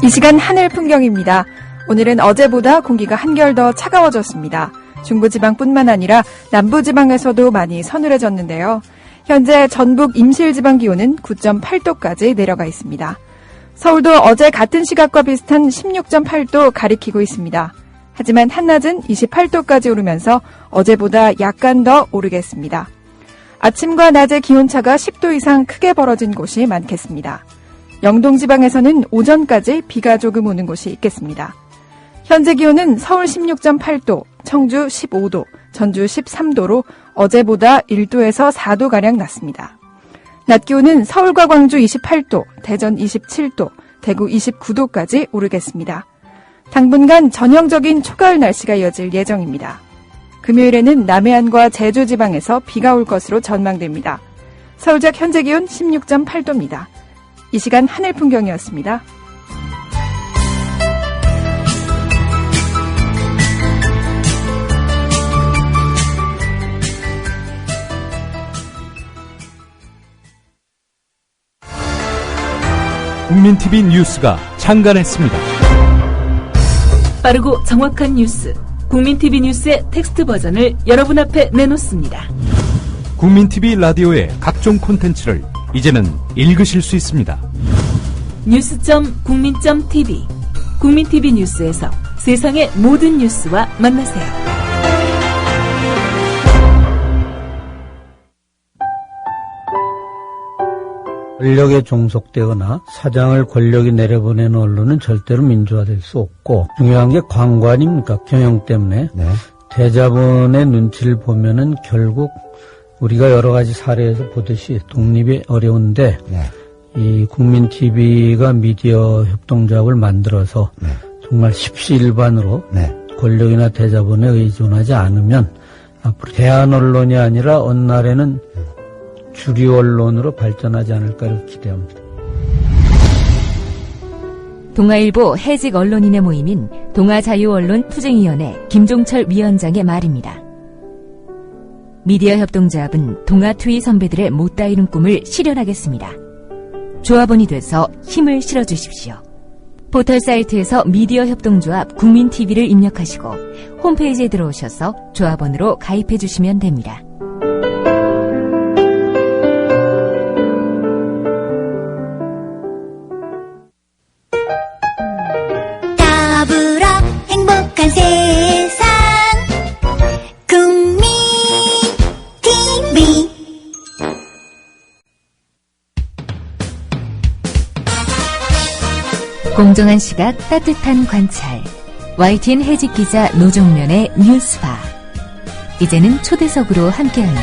이 시간 하늘 풍경입니다. 오늘은 어제보다 공기가 한결 더 차가워졌습니다. 중부지방뿐만 아니라 남부지방에서도 많이 서늘해졌는데요. 현재 전북 임실지방 기온은 9.8도까지 내려가 있습니다. 서울도 어제 같은 시각과 비슷한 16.8도 가리키고 있습니다. 하지만 한낮은 28도까지 오르면서 어제보다 약간 더 오르겠습니다. 아침과 낮의 기온차가 10도 이상 크게 벌어진 곳이 많겠습니다. 영동지방에서는 오전까지 비가 조금 오는 곳이 있겠습니다. 현재 기온은 서울 16.8도, 청주 15도, 전주 13도로 어제보다 1도에서 4도가량 낮습니다. 낮 기온은 서울과 광주 28도, 대전 27도, 대구 29도까지 오르겠습니다. 당분간 전형적인 초가을 날씨가 이어질 예정입니다. 금요일에는 남해안과 제주 지방에서 비가 올 것으로 전망됩니다. 서울적 현재 기온 16.8도입니다. 이 시간 하늘 풍경이었습니다. 국민TV 뉴스가 창간했습니다. 빠르고 정확한 뉴스, 국민TV 뉴스의 텍스트 버전을 여러분 앞에 내놓습니다. 국민TV 라디오의 각종 콘텐츠를 이제는 읽으실 수 있습니다. 뉴스.국민.tv 국민TV 뉴스에서 세상의 모든 뉴스와 만나세요. 권력에 종속되거나 사장을 권력이 내려보내는 언론은 절대로 민주화될 수 없고 중요한 게 광고 아닙니까? 경영 때문에. 대자본의 눈치를 보면은 결국 우리가 여러 가지 사례에서 보듯이 독립이 어려운데 이 국민TV가 미디어 협동조합을 만들어서 정말 십시일반으로 권력이나 대자본에 의존하지 않으면 앞으로 대한 언론이 아니라 어느 날에는 주류 언론으로 발전하지 않을까를 기대합니다. 동아일보 해직 언론인의 모임인 동아자유언론투쟁위원회 김종철 위원장의 말입니다. 미디어 협동조합은 동아투이 선배들의 못다 이룬 꿈을 실현하겠습니다. 조합원이 돼서 힘을 실어주십시오. 포털 사이트에서 미디어 협동조합 국민TV를 입력하시고 홈페이지에 들어오셔서 조합원으로 가입해 주시면 됩니다. 더불어 행복한 세상 국민TV 공정한 시각 따뜻한 관찰 YTN 해직 기자 노종면의 뉴스바 이제는 초대석으로 함께합니다.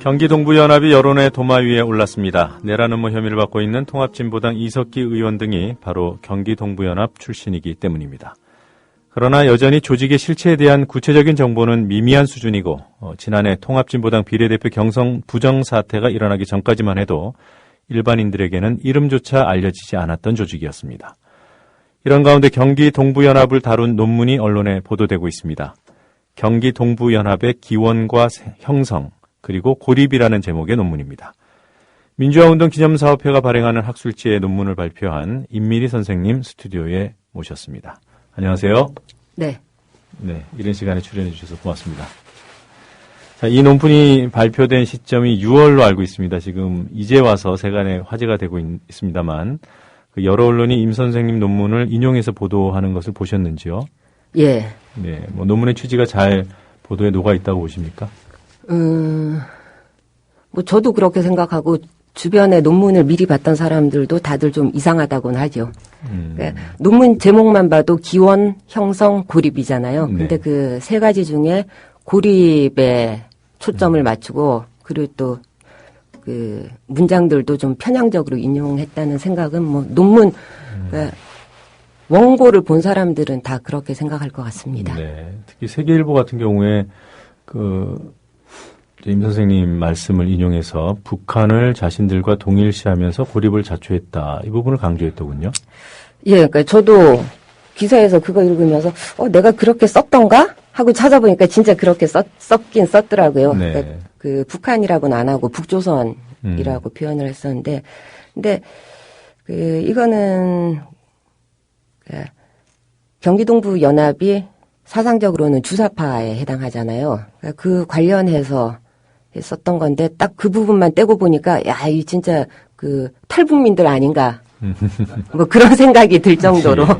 경기동부연합이 여론의 도마 위에 올랐습니다. 내란 음모 혐의를 받고 있는 통합진보당 이석기 의원 등이 바로 경기동부연합 출신이기 때문입니다. 그러나 여전히 조직의 실체에 대한 구체적인 정보는 미미한 수준이고 지난해 통합진보당 비례대표 경선 부정 사태가 일어나기 전까지만 해도 일반인들에게는 이름조차 알려지지 않았던 조직이었습니다. 이런 가운데 경기 동부연합을 다룬 논문이 언론에 보도되고 있습니다. 경기 동부연합의 기원과 형성, 그리고 고립이라는 제목의 논문입니다. 민주화운동 기념사업회가 발행하는 학술지의 논문을 발표한 임미리 선생님 스튜디오에 모셨습니다. 안녕하세요. 네. 네, 이런 시간에 출연해 주셔서 고맙습니다. 자, 이 논문이 발표된 시점이 6월로 알고 있습니다. 지금 이제 와서 세간에 화제가 되고 있습니다만 여러 언론이 임 선생님 논문을 인용해서 보도하는 것을 보셨는지요? 예. 네, 뭐 논문의 취지가 잘 보도에 녹아 있다고 보십니까? 뭐 저도 그렇게 생각하고 주변에 논문을 미리 봤던 사람들도 다들 좀 이상하다고는 하죠. 그러니까 논문 제목만 봐도 기원, 형성, 고립이잖아요. 근데 그 세 가지 중에 고립에 초점을 맞추고 그리고 또 그 문장들도 좀 편향적으로 인용했다는 생각은 뭐 논문 그러니까 원고를 본 사람들은 다 그렇게 생각할 것 같습니다. 네, 특히 세계일보 같은 경우에 임 선생님 말씀을 인용해서 북한을 자신들과 동일시하면서 고립을 자초했다. 이 부분을 강조했더군요. 예, 그러니까 저도 기사에서 그거 읽으면서 내가 그렇게 썼던가 하고 찾아보니까 진짜 그렇게 썼긴 썼더라고요. 네. 그러니까 그 북한이라고는 안 하고 북조선이라고 표현을 했었는데, 근데 그 이거는 경기동부 연합이 사상적으로는 주사파에 해당하잖아요. 그러니까 그 관련해서 썼던 건데 딱 그 부분만 떼고 보니까 야, 이 진짜 그 탈북민들 아닌가 뭐 그런 생각이 들 정도로. 예,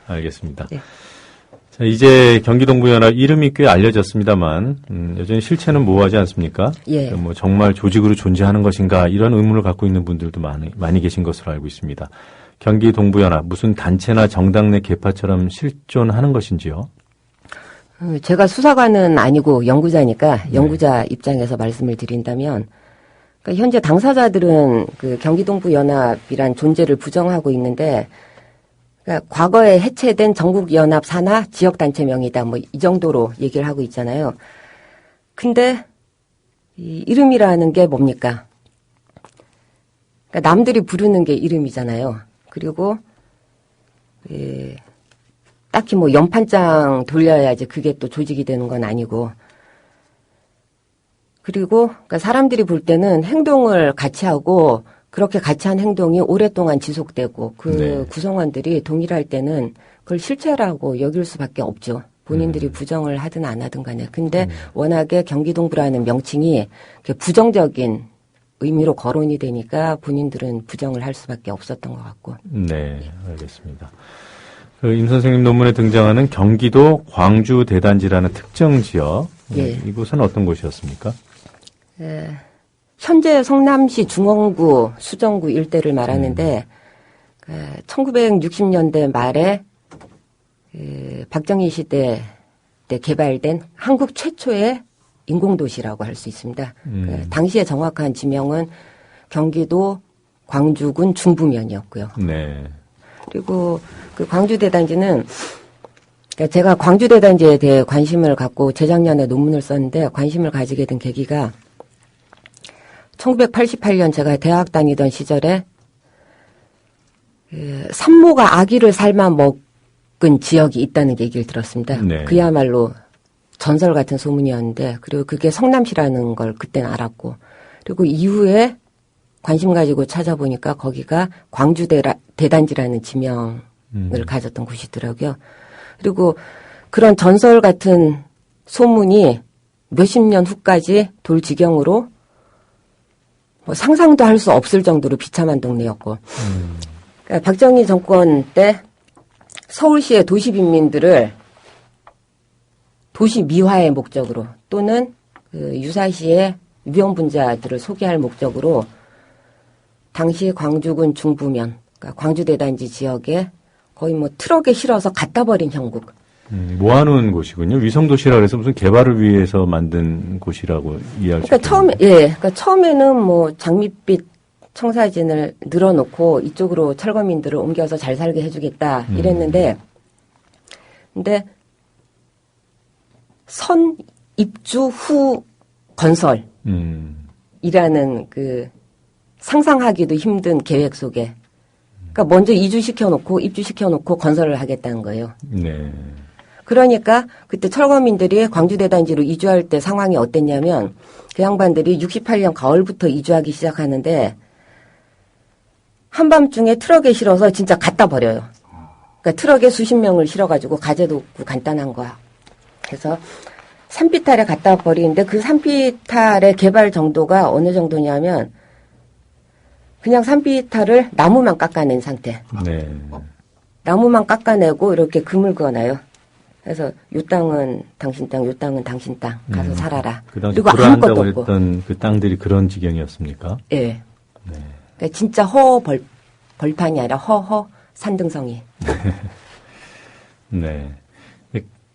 알겠습니다. 네. 자, 이제 경기동부연합 이름이 꽤 알려졌습니다만 여전히 실체는 모호하지 않습니까? 예. 뭐 정말 조직으로 존재하는 것인가 이런 의문을 갖고 있는 분들도 많이 계신 것으로 알고 있습니다. 경기동부연합 무슨 단체나 정당 내 계파처럼 실존하는 것인지요? 제가 수사관은 아니고 연구자니까 연구자 입장에서 말씀을 드린다면 그러니까 현재 당사자들은 그 경기동부연합이란 존재를 부정하고 있는데 그러니까 과거에 해체된 전국연합 산하 지역단체명이다 뭐 이 정도로 얘기를 하고 있잖아요. 근데 이 이름이라는 게 뭡니까? 그러니까 남들이 부르는 게 이름이잖아요. 그리고 딱히 뭐 연판장 돌려야지 그게 또 조직이 되는 건 아니고 그리고 그러니까 사람들이 볼 때는 행동을 같이 하고 그렇게 같이 한 행동이 오랫동안 지속되고 그 구성원들이 동일할 때는 그걸 실체라고 여길 수밖에 없죠. 본인들이 부정을 하든 안 하든 간에. 근데 워낙에 경기동부라는 명칭이 부정적인 의미로 거론이 되니까 본인들은 부정을 할 수밖에 없었던 것 같고. 네, 알겠습니다. 임 선생님 논문에 등장하는 경기도 광주 대단지라는 특정 지역, 예. 이곳은 어떤 곳이었습니까? 현재 성남시 중원구, 수정구 일대를 말하는데 1960년대 말에 박정희 시대 때 개발된 한국 최초의 인공도시라고 할 수 있습니다. 당시의 정확한 지명은 경기도 광주군 중부면이었고요. 네. 그리고 그 광주대단지는 제가 광주대단지에 대해 관심을 갖고 재작년에 논문을 썼는데 관심을 가지게 된 계기가 1988년 제가 대학 다니던 시절에 산모가 아기를 삶아 먹은 지역이 있다는 얘기를 들었습니다. 네. 그야말로 전설 같은 소문이었는데 그리고 그게 성남시라는 걸 그때는 알았고 그리고 이후에 관심 가지고 찾아보니까 거기가 광주대단지라는 지명을 가졌던 곳이더라고요. 그리고 그런 전설 같은 소문이 몇십 년 후까지 돌 지경으로 뭐 상상도 할 수 없을 정도로 비참한 동네였고 그러니까 박정희 정권 때 서울시의 도시 빈민들을 도시 미화의 목적으로 또는 그 유사시의 위험분자들을 소개할 목적으로 당시 광주군 중부면 그러니까 광주대단지 지역에 거의 뭐 트럭에 실어서 갖다 버린 형국. 모아놓은 곳이군요. 위성도시라 그래서 무슨 개발을 위해서 만든 곳이라고 이해할 수 그러니까 그러니까 처음에는 뭐 장밋빛 청사진을 늘어놓고 이쪽으로 철거민들을 옮겨서 잘 살게 해주겠다 이랬는데, 근데 선 입주 후 건설이라는 그 상상하기도 힘든 계획 속에 그러니까 먼저 이주시켜놓고 입주시켜놓고 건설을 하겠다는 거예요. 네. 그러니까 그때 철거민들이 광주대단지로 이주할 때 상황이 어땠냐면 그 양반들이 68년 가을부터 이주하기 시작하는데 한밤중에 트럭에 실어서 진짜 갖다 버려요. 그러니까 트럭에 수십 명을 실어가지고 가재도 없고 간단한 거야. 그래서 산비탈에 갖다 버리는데 그 산비탈의 개발 정도가 어느 정도냐면 그냥 산비탈을 나무만 깎아낸 상태. 네. 나무만 깎아내고 이렇게 금을 그어놔요. 그래서 요 땅은 당신 땅, 요 땅은 당신 땅 가서 살아라. 그 당시 그리고 불안하다고 아무것도 없고. 했던 그 땅들이 그런 지경이었습니까? 예. 네. 그러니까 진짜 벌판이 아니라 산등성이. 네.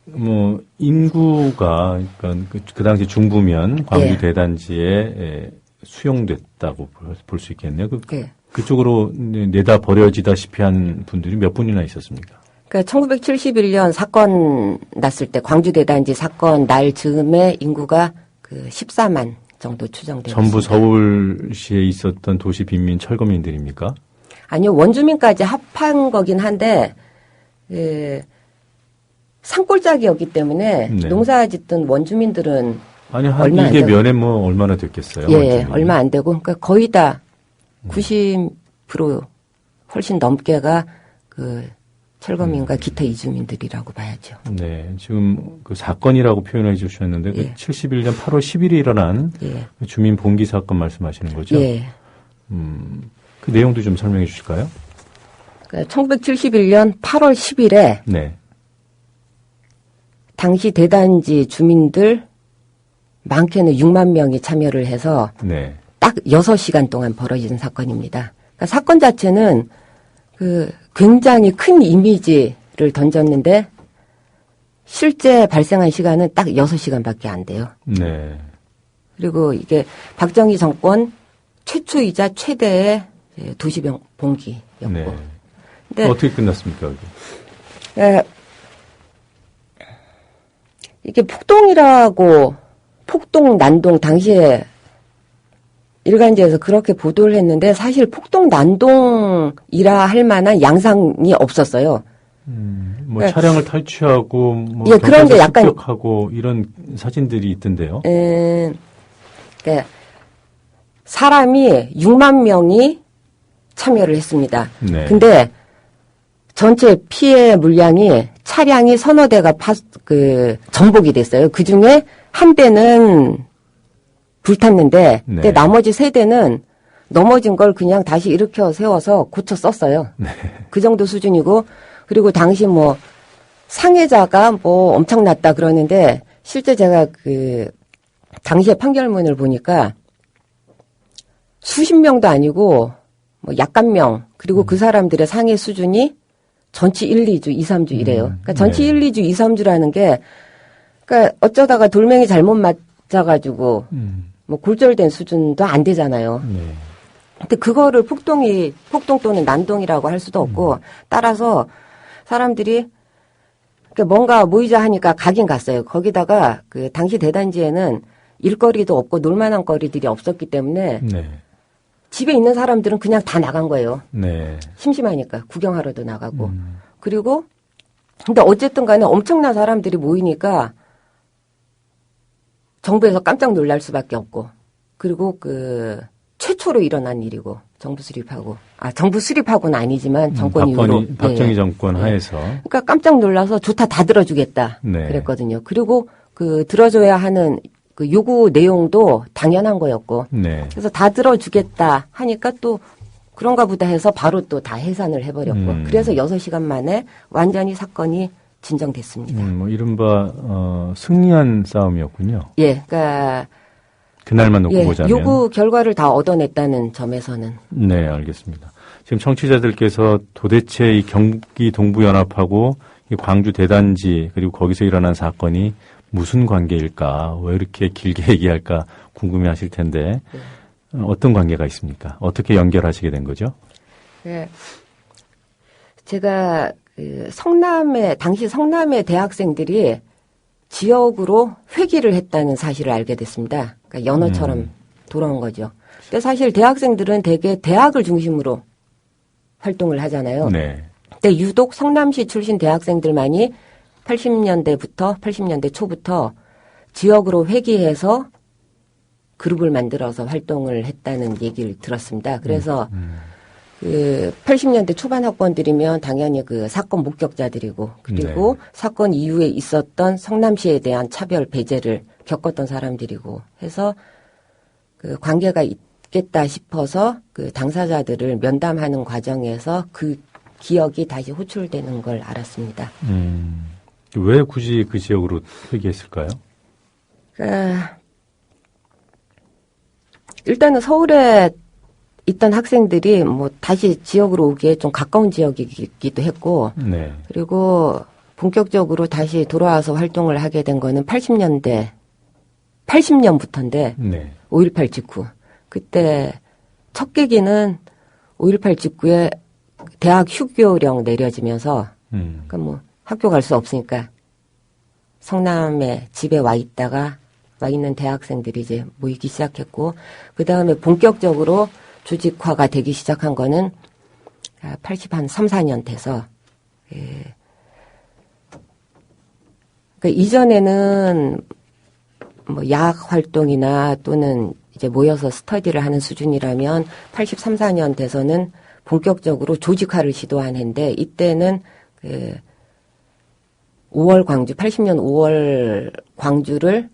뭐 인구가 그러니까 그 당시 중부면 광주 예. 대단지에 수용됐다고 볼 수 있겠네요. 예. 그쪽으로 내다 버려지다시피 한 분들이 몇 분이나 있었습니까? 그러니까 1971년 사건 났을 때 광주 대단지 사건 날 즈음에 인구가 그 14만 정도 추정되고 전부 있습니다. 서울시에 있었던 도시 빈민 철거민들입니까? 아니요, 원주민까지 합한 거긴 한데 산골짜기였기 때문에 네. 농사 짓던 원주민들은 아니 한 얼마 안 이게 되고. 면에 뭐 얼마나 됐겠어요? 예, 원주민이? 얼마 안 되고 그러니까 거의 다 90% 훨씬 넘게가 그 철거민과 기타 이주민들이라고 봐야죠. 네, 지금 그 사건이라고 표현해 주셨는데 예. 그 71년 8월 10일에 일어난 예. 그 주민 봉기 사건 말씀하시는 거죠? 예. 그 내용도 좀 설명해 주실까요? 그러니까 1971년 8월 10일에 네. 당시 대단지 주민들 많게는 6만 명이 참여를 해서 네. 딱 6시간 동안 벌어진 사건입니다. 그러니까 사건 자체는 그 굉장히 큰 이미지를 던졌는데 실제 발생한 시간은 딱 6시간밖에 안 돼요. 네. 그리고 이게 박정희 정권 최초이자 최대의 도시 봉기였고. 네. 근데 어떻게 끝났습니까? 여기? 이게 폭동이라고 폭동 난동 당시에 일간지에서 그렇게 보도를 했는데 사실 폭동 난동이라 할 만한 양상이 없었어요. 뭐 차량을 탈취하고 뭐 예, 그런 게 약간 습격하고 이런 사진들이 있던데요. 그러니까 사람이 6만 명이 참여를 했습니다. 네. 근데 전체 피해 물량이 차량이 서너 대가 전복이 됐어요. 그 중에 한 대는 불탔는데, 네. 근데 나머지 세 대는 넘어진 걸 그냥 다시 일으켜 세워서 고쳐 썼어요. 네. 그 정도 수준이고, 그리고 당시 뭐 상해자가 뭐 엄청났다 그러는데, 실제 제가 당시의 판결문을 보니까 수십 명도 아니고, 뭐 약간 명, 그리고 그 사람들의 상해 수준이 전치 1, 2주, 2, 3주 이래요. 그러니까 전치 네. 1, 2주, 2, 3주라는 게, 그러니까 어쩌다가 돌멩이 잘못 맞아가지고, 뭐 골절된 수준도 안 되잖아요. 네. 근데 그거를 폭동 또는 난동이라고 할 수도 없고, 따라서 사람들이 뭔가 모이자 하니까 가긴 갔어요. 거기다가 그 당시 대단지에는 일거리도 없고 놀만한 거리들이 없었기 때문에 네. 집에 있는 사람들은 그냥 다 나간 거예요. 네. 심심하니까 구경하러도 나가고. 그리고 근데 어쨌든 간에 엄청난 사람들이 모이니까 정부에서 깜짝 놀랄 수밖에 없고. 그리고 최초로 일어난 일이고 정부 수립하고는 아니지만 정권 이후로 박정희 정권 하에서. 그러니까 깜짝 놀라서 좋다 다 들어주겠다 네. 그랬거든요. 그리고 들어줘야 하는 그 요구 내용도 당연한 거였고. 네. 그래서 다 들어주겠다 하니까 또 그런가 보다 해서 바로 또 다 해산을 해버렸고. 그래서 6시간 만에 완전히 사건이 진정됐습니다. 뭐 이른바 승리한 싸움이었군요. 예, 그러니까 그날만 놓고 보자면. 요구 결과를 다 얻어냈다는 점에서는. 네, 알겠습니다. 지금 청취자들께서 도대체 이 경기 동부연합하고 이 광주 대단지 그리고 거기서 일어난 사건이 무슨 관계일까, 왜 이렇게 길게 얘기할까 궁금해하실 텐데 어떤 관계가 있습니까? 어떻게 연결하시게 된 거죠? 네, 제가 당시 성남의 대학생들이 지역으로 회귀를 했다는 사실을 알게 됐습니다. 그러니까 연어처럼 돌아온 거죠. 근데 사실 대학생들은 대개 대학을 중심으로 활동을 하잖아요. 네. 근데 유독 성남시 출신 대학생들만이 80년대 초부터 지역으로 회귀해서 그룹을 만들어서 활동을 했다는 얘기를 들었습니다. 그래서 그 80년대 초반 학번들이면 당연히 그 사건 목격자들이고 그리고 네. 사건 이후에 있었던 성남시에 대한 차별 배제를 겪었던 사람들이고 해서 그 관계가 있겠다 싶어서 그 당사자들을 면담하는 과정에서 그 기억이 다시 호출되는 걸 알았습니다. 왜 굳이 그 지역으로 회귀했을까요? 일단은 서울에 있던 학생들이 뭐 다시 지역으로 오기에 좀 가까운 지역이기도 했고, 네. 그리고 본격적으로 다시 돌아와서 활동을 하게 된 거는 80년부터인데, 네. 5.18 직후. 그때 첫 계기는 5.18 직후에 대학 휴교령 내려지면서, 그러니까 뭐 학교 갈 수 없으니까 성남에 집에 와 있는 대학생들이 이제 모이기 시작했고, 그 다음에 본격적으로 조직화가 되기 시작한 거는 83, 4년 돼서, 예. 그러니까 이전에는 뭐 야학 활동이나 또는 이제 모여서 스터디를 하는 수준이라면 83, 4년 돼서는 본격적으로 조직화를 시도한 해인데, 이때는 그 5월 광주, 80년 5월 광주를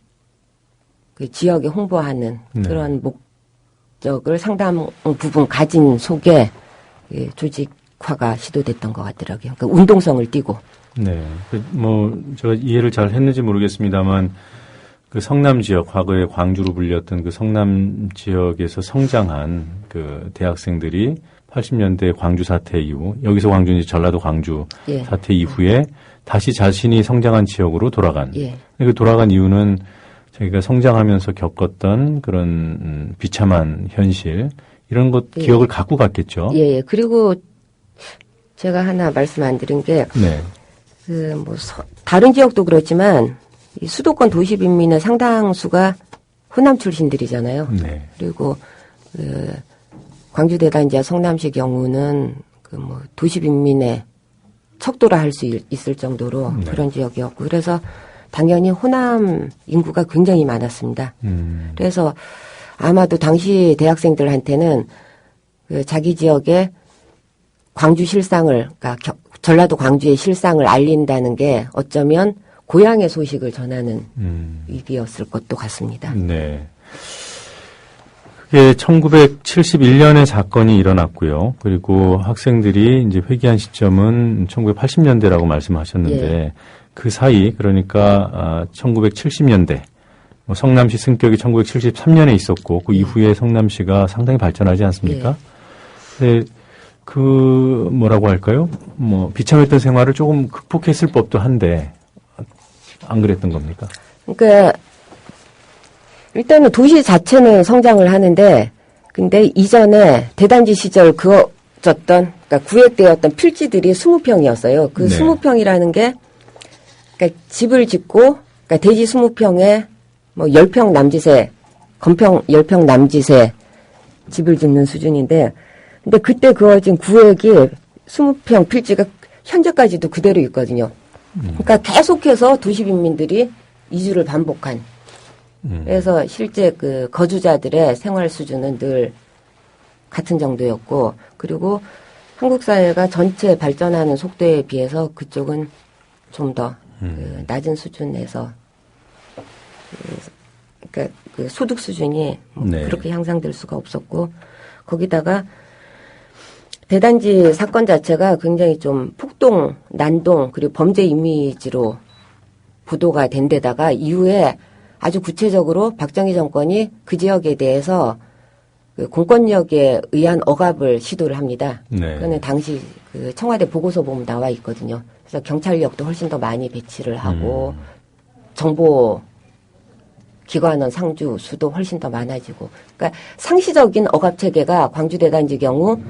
그 지역에 홍보하는 그런 목적을 상당 부분 가진 속에 조직화가 시도됐던 것 같더라고요. 그러니까 운동성을 띠고. 네. 뭐, 제가 이해를 잘 했는지 모르겠습니다만, 그 성남 지역, 과거에 광주로 불렸던 그 성남 지역에서 성장한 그 대학생들이 80년대 광주 사태 이후, 여기서 광주인지 전라도 광주 예. 사태 이후에 다시 자신이 성장한 지역으로 돌아간. 예. 그 돌아간 이유는 자기가 성장하면서 겪었던 그런 비참한 현실, 이런 것 예. 기억을 갖고 갔겠죠. 예. 그리고 제가 하나 말씀 안 드린 게, 네. 다른 지역도 그렇지만, 이 수도권 도시 빈민의 상당수가 호남 출신들이잖아요. 네. 그리고, 광주대단지와 성남시 경우는 도시 빈민의 척도라 할 수 있을 정도로 그런 지역이었고, 그래서 당연히 호남 인구가 굉장히 많았습니다. 그래서 아마도 당시 대학생들한테는 자기 지역의 광주 실상을, 그러니까 전라도 광주의 실상을 알린다는 게 어쩌면 고향의 소식을 전하는 일이었을 것도 같습니다. 네. 그게 1971년에 사건이 일어났고요. 그리고 학생들이 이제 회귀한 시점은 1980년대라고 말씀하셨는데, 예. 그 사이, 그러니까 1970년대, 성남시 승격이 1973년에 있었고, 그 이후에 성남시가 상당히 발전하지 않습니까? 네. 그 뭐라고 할까요? 비참했던 생활을 조금 극복했을 법도 한데 안 그랬던 겁니까? 그러니까 일단은 도시 자체는 성장을 하는데, 근데 이전에 대단지 시절 그러니까 구획되었던 필지들이 20평이었어요. 그 네. 20평이라는 게, 그러니까 집을 짓고, 그러니까 대지 20평에 10평 남짓에, 건평 10평 남짓에 집을 짓는 수준인데, 근데 그때 그어진 구획이 20평 필지가 현재까지도 그대로 있거든요. 그러니까 계속해서 도시빈민들이 이주를 반복한. 그래서 실제 그 거주자들의 생활 수준은 늘 같은 정도였고, 그리고 한국 사회가 전체 발전하는 속도에 비해서 그쪽은 좀 더 낮은 수준에서, 그러니까 그 소득 수준이 네. 그렇게 향상될 수가 없었고, 거기다가 대단지 사건 자체가 굉장히 좀 폭동, 난동, 그리고 범죄 이미지로 보도가 된 데다가 이후에 아주 구체적으로 박정희 정권이 그 지역에 대해서 그 공권력에 의한 억압을 시도를 합니다. 네. 그거는 당시 그 청와대 보고서 보면 나와 있거든요. 그래서 경찰력도 훨씬 더 많이 배치를 하고 정보 기관원 상주 수도 훨씬 더 많아지고, 그러니까 상시적인 억압 체계가 광주 대단지 경우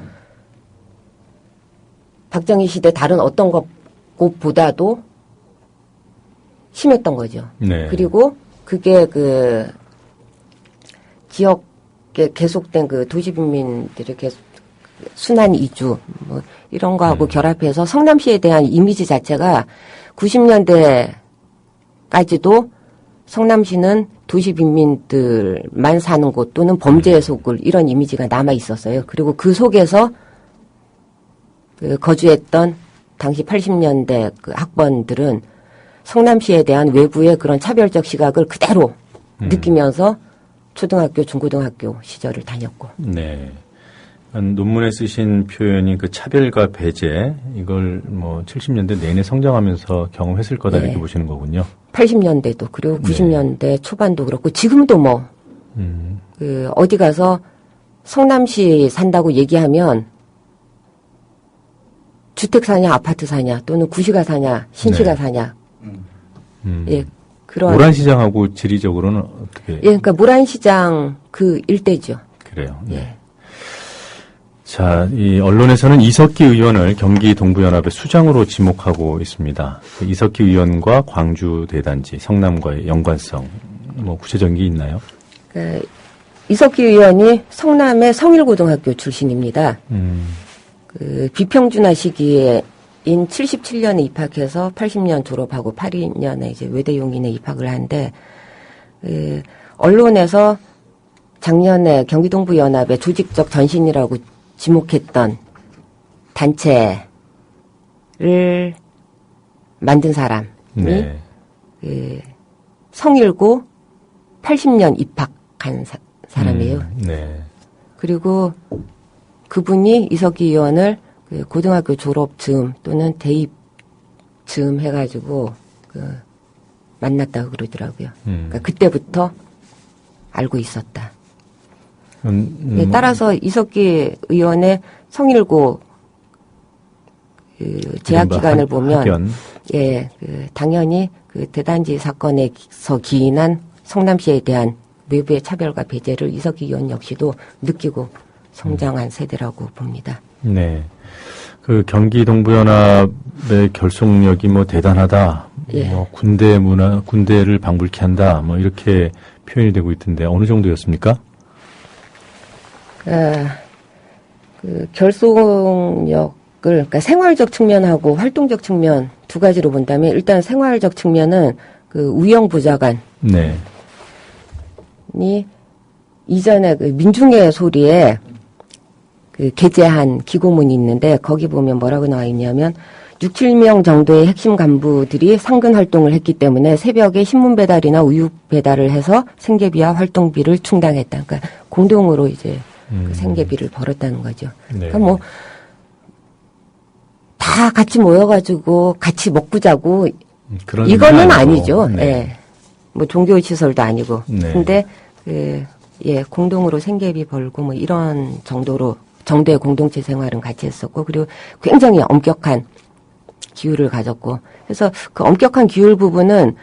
박정희 시대 다른 어떤 곳보다도 심했던 거죠. 네. 그리고 그게 그 지역에 계속된 그 도시빈민들의 계속 순환 이주 뭐 이런 거하고 결합해서 성남시에 대한 이미지 자체가 90년대까지도 성남시는 도시 빈민들만 사는 곳 또는 범죄의 소굴 이런 이미지가 남아 있었어요. 그리고 그 속에서 그 거주했던 당시 80년대 그 학번들은 성남시에 대한 외부의 그런 차별적 시각을 그대로 느끼면서 초등학교, 중고등학교 시절을 다녔고. 네. 논문에 쓰신 표현이 그 차별과 배제, 이걸 뭐 70년대 내내 성장하면서 경험했을 거다 이렇게 보시는 거군요. 80년대도 그리고 90년대 초반도 그렇고 지금도 뭐, 그 어디 가서 성남시 산다고 얘기하면 주택 사냐, 아파트 사냐, 또는 구시가 사냐, 신시가 사냐. 예, 그런. 모란시장하고 지리적으로는 어떻게? 예, 그러니까 모란시장 그 일대죠. 그래요. 네. 예. 자, 이 언론에서는 이석기 의원을 경기 동부연합의 수장으로 지목하고 있습니다. 이석기 의원과 광주 대단지, 성남과의 연관성, 뭐 구체적인 게 있나요? 이석기 의원이 성남의 성일고등학교 출신입니다. 그 비평준화 시기에 77년에 입학해서 80년 졸업하고 82년에 이제 외대용인에 입학을 한데, 언론에서 작년에 경기동부연합의 조직적 전신이라고 지목했던 단체를 만든 사람이 네. 그 성일고 80년 입학한 사람이에요. 네. 그리고 그분이 이석기 의원을 그 고등학교 졸업 즈음 또는 대입 즈음 해가지고 그 만났다고 그러더라고요. 그러니까 그때부터 알고 있었다. 네, 따라서 이석기 의원의 성일고 그 재학 기간을 보면 학연. 예, 그 당연히 그 대단지 사건에서 기인한 성남시에 대한 외부의 차별과 배제를 이석기 의원 역시도 느끼고 성장한 세대라고 봅니다. 네. 그 경기 동부연합의 결속력이 뭐 대단하다. 예. 뭐 군대를 방불케 한다. 뭐 이렇게 표현이 되고 있던데 어느 정도였습니까? 그 결속력을 그러니까 생활적 측면하고 활동적 측면 두 가지로 본다면 일단 생활적 측면은 그 우영 보좌관이 네. 이전에 그 민중의 소리에 그 게재한 기고문이 있는데 거기 보면 뭐라고 나와 있냐면 6, 7명 정도의 핵심 간부들이 상근 활동을 했기 때문에 새벽에 신문 배달이나 우유 배달을 해서 생계비와 활동비를 충당했다. 그러니까 공동으로 이제 그 생계비를 벌었다는 거죠. 네. 그러니까 뭐 다 같이 모여가지고 같이 먹고 자고 이거는 아니죠. 네. 예. 뭐 종교 시설도 아니고. 네. 근데 예 공동으로 생계비 벌고 뭐 이런 정도의 공동체 생활은 같이 했었고 그리고 굉장히 엄격한 기율을 가졌고 그래서 그 엄격한 기율 부분은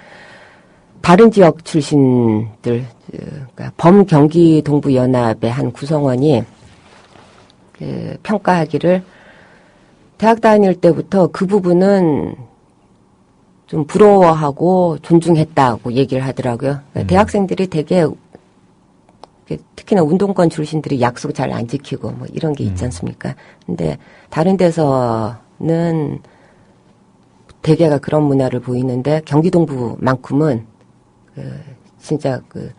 다른 지역 출신들 그러니까 범경기동부연합의 한 구성원이 평가하기를 대학 다닐 때부터 그 부분은 좀 부러워하고 존중했다고 얘기를 하더라고요. 그러니까 대학생들이 되게 특히나 운동권 출신들이 약속 잘 안 지키고 뭐 이런 게 있지 않습니까? 근데 다른 데서는 대개가 그런 문화를 보이는데 경기동부만큼은 진짜 그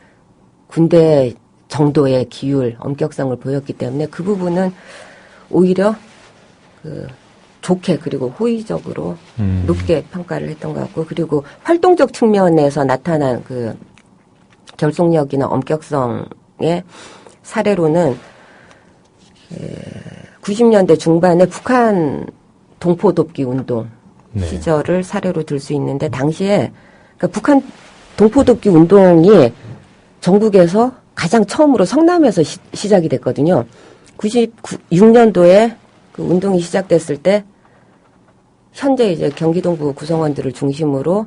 군대 정도의 기율, 엄격성을 보였기 때문에 그 부분은 오히려 그 좋게 그리고 호의적으로 높게 평가를 했던 것 같고 그리고 활동적 측면에서 나타난 그 결속력이나 엄격성의 사례로는 90년대 중반에 북한 동포돕기 운동 시절을 사례로 들 수 있는데 당시에 그러니까 북한 동포돕기 운동이 전국에서 가장 처음으로 성남에서 시작이 됐거든요. 96년도에 그 운동이 시작됐을 때 현재 이제 경기동부 구성원들을 중심으로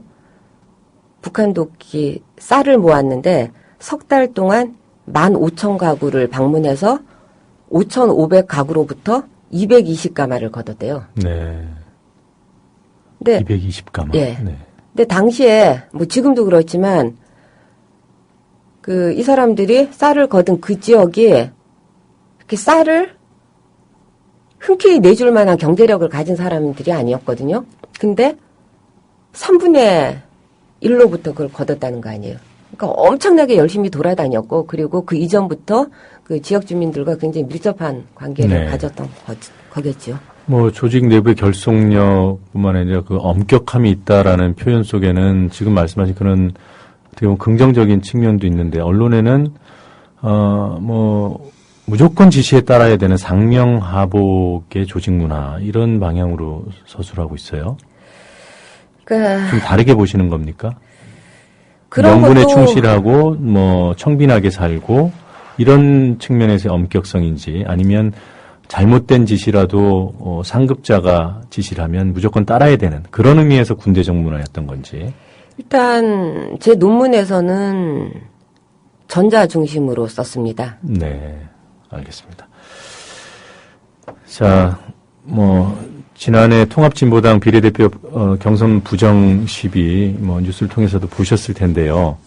북한 돕기 쌀을 모았는데 석 달 동안 15,000가구를 방문해서 5,500가구로부터 220가마를 거뒀대요. 네. 근데 220가마. 예. 네. 근데 당시에 뭐 지금도 그렇지만 이 사람들이 쌀을 거둔 그 지역이 이렇게 쌀을 흔쾌히 내줄 만한 경제력을 가진 사람들이 아니었거든요. 근데 3분의 1로부터 그걸 거뒀다는 거 아니에요. 그러니까 엄청나게 열심히 돌아다녔고, 그리고 그 이전부터 그 지역 주민들과 굉장히 밀접한 관계를 네. 가졌던 거겠죠. 뭐 조직 내부의 결속력뿐만 아니라 그 엄격함이 있다라는 표현 속에는 지금 말씀하신 그런 어떻게 보면 긍정적인 측면도 있는데, 언론에는 뭐 무조건 지시에 따라야 되는 상명하복의 조직 문화, 이런 방향으로 서술하고 있어요. 좀 다르게 보시는 겁니까? 명분에 충실하고 뭐 청빈하게 살고 이런 측면에서의 엄격성인지, 아니면 잘못된 지시라도 상급자가 지시를 하면 무조건 따라야 되는 그런 의미에서 군대적 문화였던 건지. 일단 제 논문에서는 전자 중심으로 썼습니다. 네, 알겠습니다. 자, 뭐 지난해 통합진보당 비례대표 경선 부정 시비 뭐 뉴스를 통해서도 보셨을 텐데요.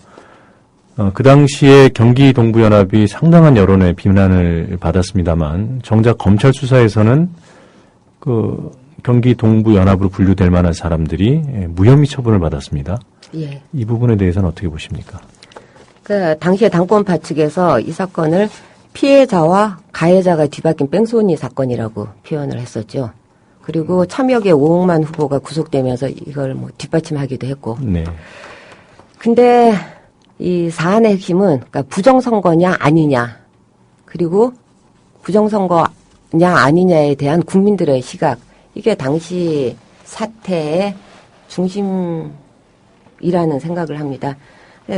그 당시에 경기 동부연합이 상당한 여론의 비난을 받았습니다만, 정작 검찰 수사에서는 그 경기 동부연합으로 분류될 만한 사람들이 무혐의 처분을 받았습니다. 예. 이 부분에 대해서는 어떻게 보십니까? 그 당시에 당권파 측에서 이 사건을 피해자와 가해자가 뒤바뀐 뺑소니 사건이라고 표현을 했었죠. 그리고 참여계 5억만 후보가 구속되면서 이걸 뭐 뒷받침하기도 했고. 네. 근데 이 사안의 핵심은 그러니까 부정선거냐 아니냐, 그리고 부정선거냐 아니냐에 대한 국민들의 시각, 이게 당시 사태의 중심이라는 생각을 합니다.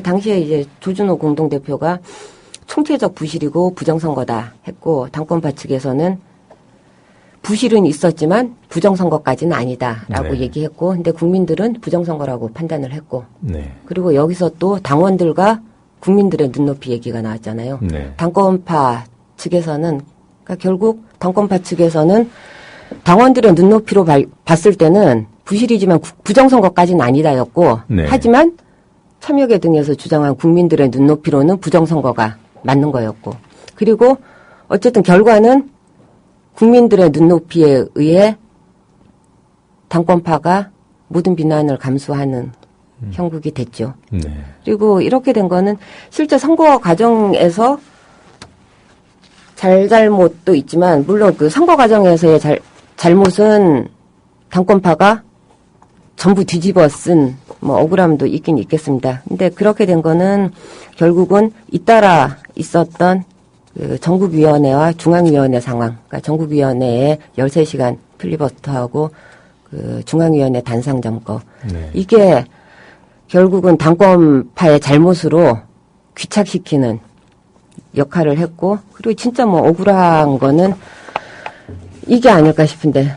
당시에 이제 조준호 공동대표가 총체적 부실이고 부정선거다 했고, 당권파 측에서는 부실은 있었지만 부정선거까지는 아니다라고 네. 얘기했고, 근데 국민들은 부정선거라고 판단을 했고, 네. 그리고 여기서 또 당원들과 국민들의 눈높이 얘기가 나왔잖아요. 네. 당권파 측에서는, 그러니까 결국 당권파 측에서는 당원들의 눈높이로 봤을 때는 부실이지만 부정선거까지는 아니다였고, 네. 하지만 참여계 등에서 주장한 국민들의 눈높이로는 부정선거가 맞는 거였고, 그리고 어쨌든 결과는 국민들의 눈높이에 의해 당권파가 모든 비난을 감수하는 형국이 됐죠. 네. 그리고 이렇게 된 거는 실제 선거 과정에서 잘못도 있지만, 물론 그 선거 과정에서의 잘못은 당권파가 전부 뒤집어 쓴 뭐 억울함도 있긴 있겠습니다. 근데 그렇게 된 거는 결국은 잇따라 있었던 그 전국위원회와 중앙위원회 상황, 그러니까 전국위원회에 13시간 필리버스터하고 그 중앙위원회 단상점거, 네. 이게 결국은 당권파의 잘못으로 귀착시키는 역할을 했고, 그리고 진짜 뭐 억울한 거는 이게 아닐까 싶은데,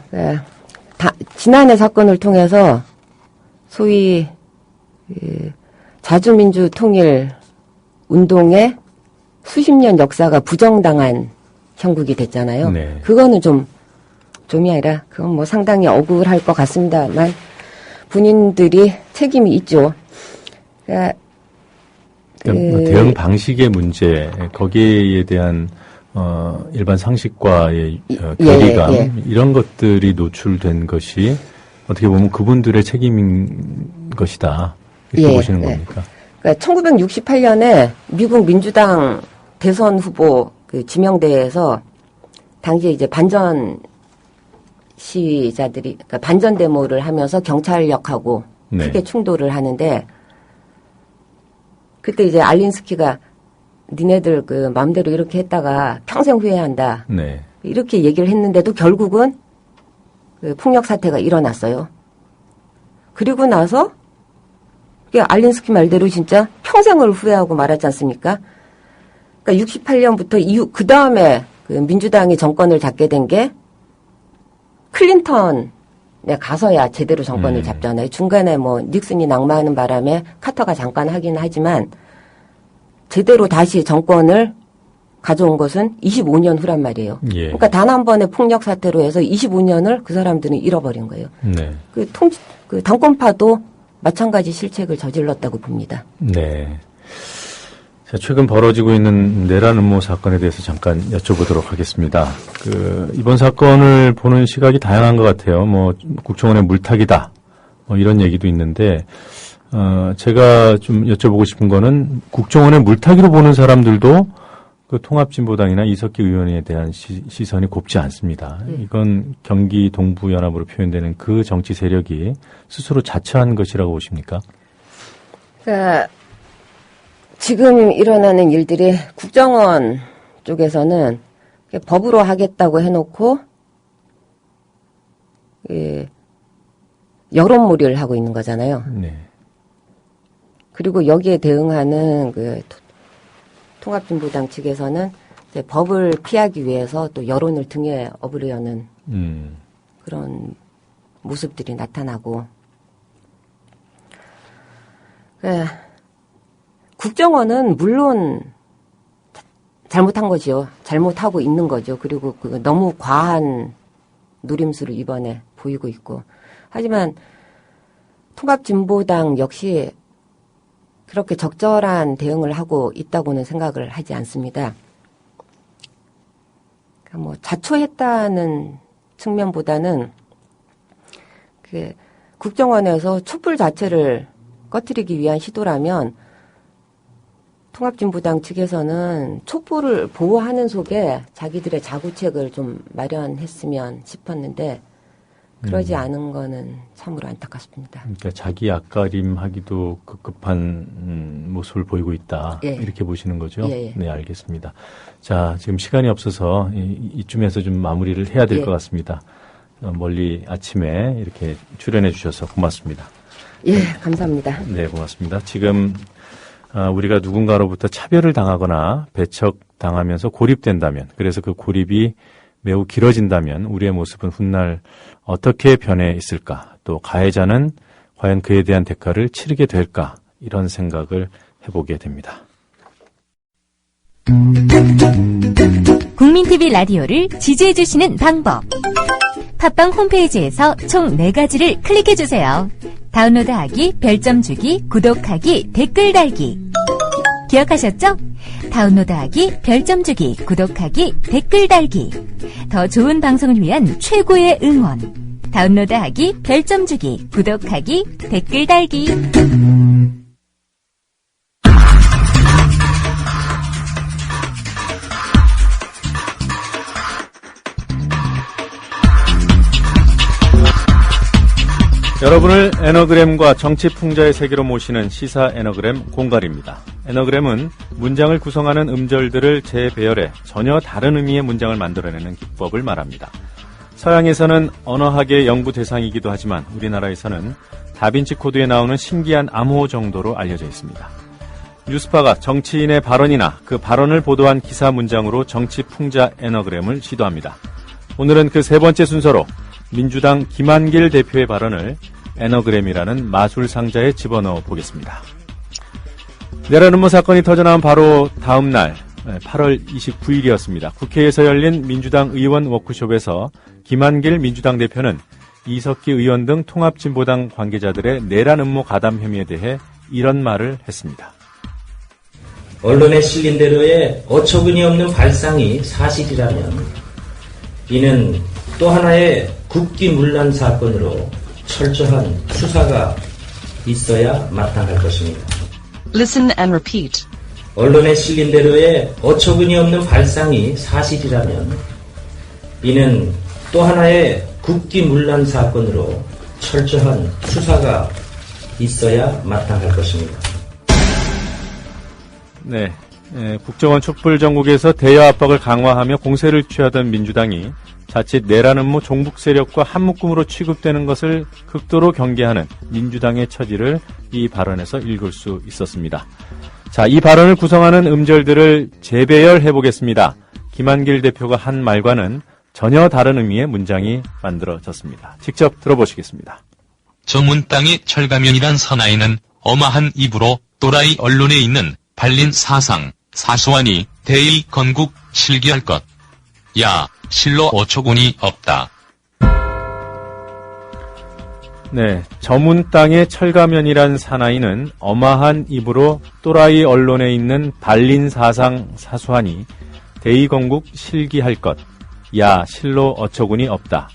지난해 사건을 통해서 소위 자주민주 통일 운동의 수십 년 역사가 부정당한 형국이 됐잖아요. 네. 그거는 좀이 아니라 그건 뭐 상당히 억울할 것 같습니다만 본인들이 책임이 있죠. 그러니까 뭐 대응 방식의 문제, 거기에 대한 일반 상식과의 괴리감, 예. 이런 것들이 노출된 것이 어떻게 보면 그분들의 책임인 것이다, 이렇게 보시는 겁니까? 그러니까 1968년에 미국 민주당 대선 후보 그 지명대회에서 당시에 이제 반전 시위자들이, 그러니까 반전 데모를 하면서 경찰력하고 네. 크게 충돌을 하는데, 그때 이제 알린스키가 니네들 그 마음대로 이렇게 했다가 평생 후회한다. 네. 이렇게 얘기를 했는데도 결국은 그 폭력 사태가 일어났어요. 그리고 나서 알린스키 말대로 진짜 평생을 후회하고 말하지 않습니까? 그러니까 68년부터 이후 그 다음에 그 민주당이 정권을 잡게 된 게 클린턴에 가서야 제대로 정권을 잡잖아요. 중간에 뭐 닉슨이 낙마하는 바람에 카터가 잠깐 하긴 하지만 제대로 다시 정권을 가져온 것은 25년 후란 말이에요. 예. 그러니까 단 한 번의 폭력 사태로 해서 25년을 그 사람들은 잃어버린 거예요. 네. 그 당권파도 마찬가지 실책을 저질렀다고 봅니다. 네. 자, 최근 벌어지고 있는 내란 음모 사건에 대해서 잠깐 여쭤보도록 하겠습니다. 이번 사건을 보는 시각이 다양한 것 같아요. 국정원의 물타기다. 이런 얘기도 있는데, 제가 좀 여쭤보고 싶은 거는 국정원의 물타기로 보는 사람들도 그 통합진보당이나 이석기 의원에 대한 시선이 곱지 않습니다. 이건 경기 동부연합으로 표현되는 그 정치 세력이 스스로 자처한 것이라고 보십니까? 그러니까 지금 일어나는 일들이 국정원 쪽에서는 법으로 하겠다고 해놓고 여론몰이를 하고 있는 거잖아요. 네. 그리고 여기에 대응하는 통합진보당 측에서는 이제 법을 피하기 위해서 또 여론을 등에 업으려는 그런 모습들이 나타나고, 국정원은 물론 잘못한 거지요. 잘못하고 있는 거죠. 그리고 너무 과한 노림수를 이번에 보이고 있고. 하지만 통합진보당 역시 그렇게 적절한 대응을 하고 있다고는 생각을 하지 않습니다. 그러니까 자초했다는 측면보다는 국정원에서 촛불 자체를 꺼뜨리기 위한 시도라면 통합진보당 측에서는 촛불을 보호하는 속에 자기들의 자구책을 좀 마련했으면 싶었는데 그러지 않은 거는 참으로 안타깝습니다. 그러니까 자기 앞가림하기도 급급한 모습을 보이고 있다. 예. 이렇게 보시는 거죠? 예. 네, 알겠습니다. 자, 지금 시간이 없어서 이쯤에서 좀 마무리를 해야 될 것 같습니다. 멀리 아침에 이렇게 출연해 주셔서 고맙습니다. 예, 감사합니다. 네, 고맙습니다. 지금 우리가 누군가로부터 차별을 당하거나 배척당하면서 고립된다면, 그래서 그 고립이 매우 길어진다면 우리의 모습은 훗날 어떻게 변해 있을까? 또 가해자는 과연 그에 대한 대가를 치르게 될까? 이런 생각을 해보게 됩니다. 국민TV 라디오를 지지해주시는 방법. 팟빵 홈페이지에서 총 4가지를 클릭해주세요. 다운로드하기, 별점 주기, 구독하기, 댓글 달기. 기억하셨죠? 다운로드하기, 별점 주기, 구독하기, 댓글 달기. 더 좋은 방송을 위한 최고의 응원. 다운로드하기, 별점 주기, 구독하기, 댓글 달기. 여러분을 에너그램과 정치풍자의 세계로 모시는 시사 에너그램 공갈입니다. 에너그램은 문장을 구성하는 음절들을 재배열해 전혀 다른 의미의 문장을 만들어내는 기법을 말합니다. 서양에서는 언어학의 연구 대상이기도 하지만 우리나라에서는 다빈치 코드에 나오는 신기한 암호 정도로 알려져 있습니다. 뉴스파가 정치인의 발언이나 그 발언을 보도한 기사 문장으로 정치풍자 에너그램을 시도합니다. 오늘은 그 세 번째 순서로 민주당 김한길 대표의 발언을 에너그램이라는 마술 상자에 집어넣어 보겠습니다. 내란 음모 사건이 터져나온 바로 다음 날 8월 29일이었습니다. 국회에서 열린 민주당 의원 워크숍에서 김한길 민주당 대표는 이석기 의원 등 통합진보당 관계자들의 내란 음모 가담 혐의에 대해 이런 말을 했습니다. 언론에 실린 대로의 어처구니 없는 발상이 사실이라면 이는 또 하나의 국기문란 사건으로 철저한 수사가 있어야 마땅할 것입니다. Listen and repeat. 언론에 실린 대로의 어처구니 없는 발상이 사실이라면 이는 또 하나의 국기문란 사건으로 철저한 수사가 있어야 마땅할 것입니다. 네, 국정원 촛불 전국에서 대여 압박을 강화하며 공세를 취하던 민주당이 자칫 내란 음모 종북 세력과 한묶음으로 취급되는 것을 극도로 경계하는 민주당의 처지를 이 발언에서 읽을 수 있었습니다. 자, 이 발언을 구성하는 음절들을 재배열해 보겠습니다. 김한길 대표가 한 말과는 전혀 다른 의미의 문장이 만들어졌습니다. 직접 들어보시겠습니다. 정운땅의 철가면이란 사나이는 어마한 입으로 또라이 언론에 있는 발린 사상, 사소하니 대의 건국 실기할 것. 야, 실로 어처구니 없다. 네, 저문 땅의 철가면이란 사나이는 엄하한 입으로 또라이 언론에 있는 발린 사상 사수하니 대의건국 실기할 것. 야 실로 어처구니 없다.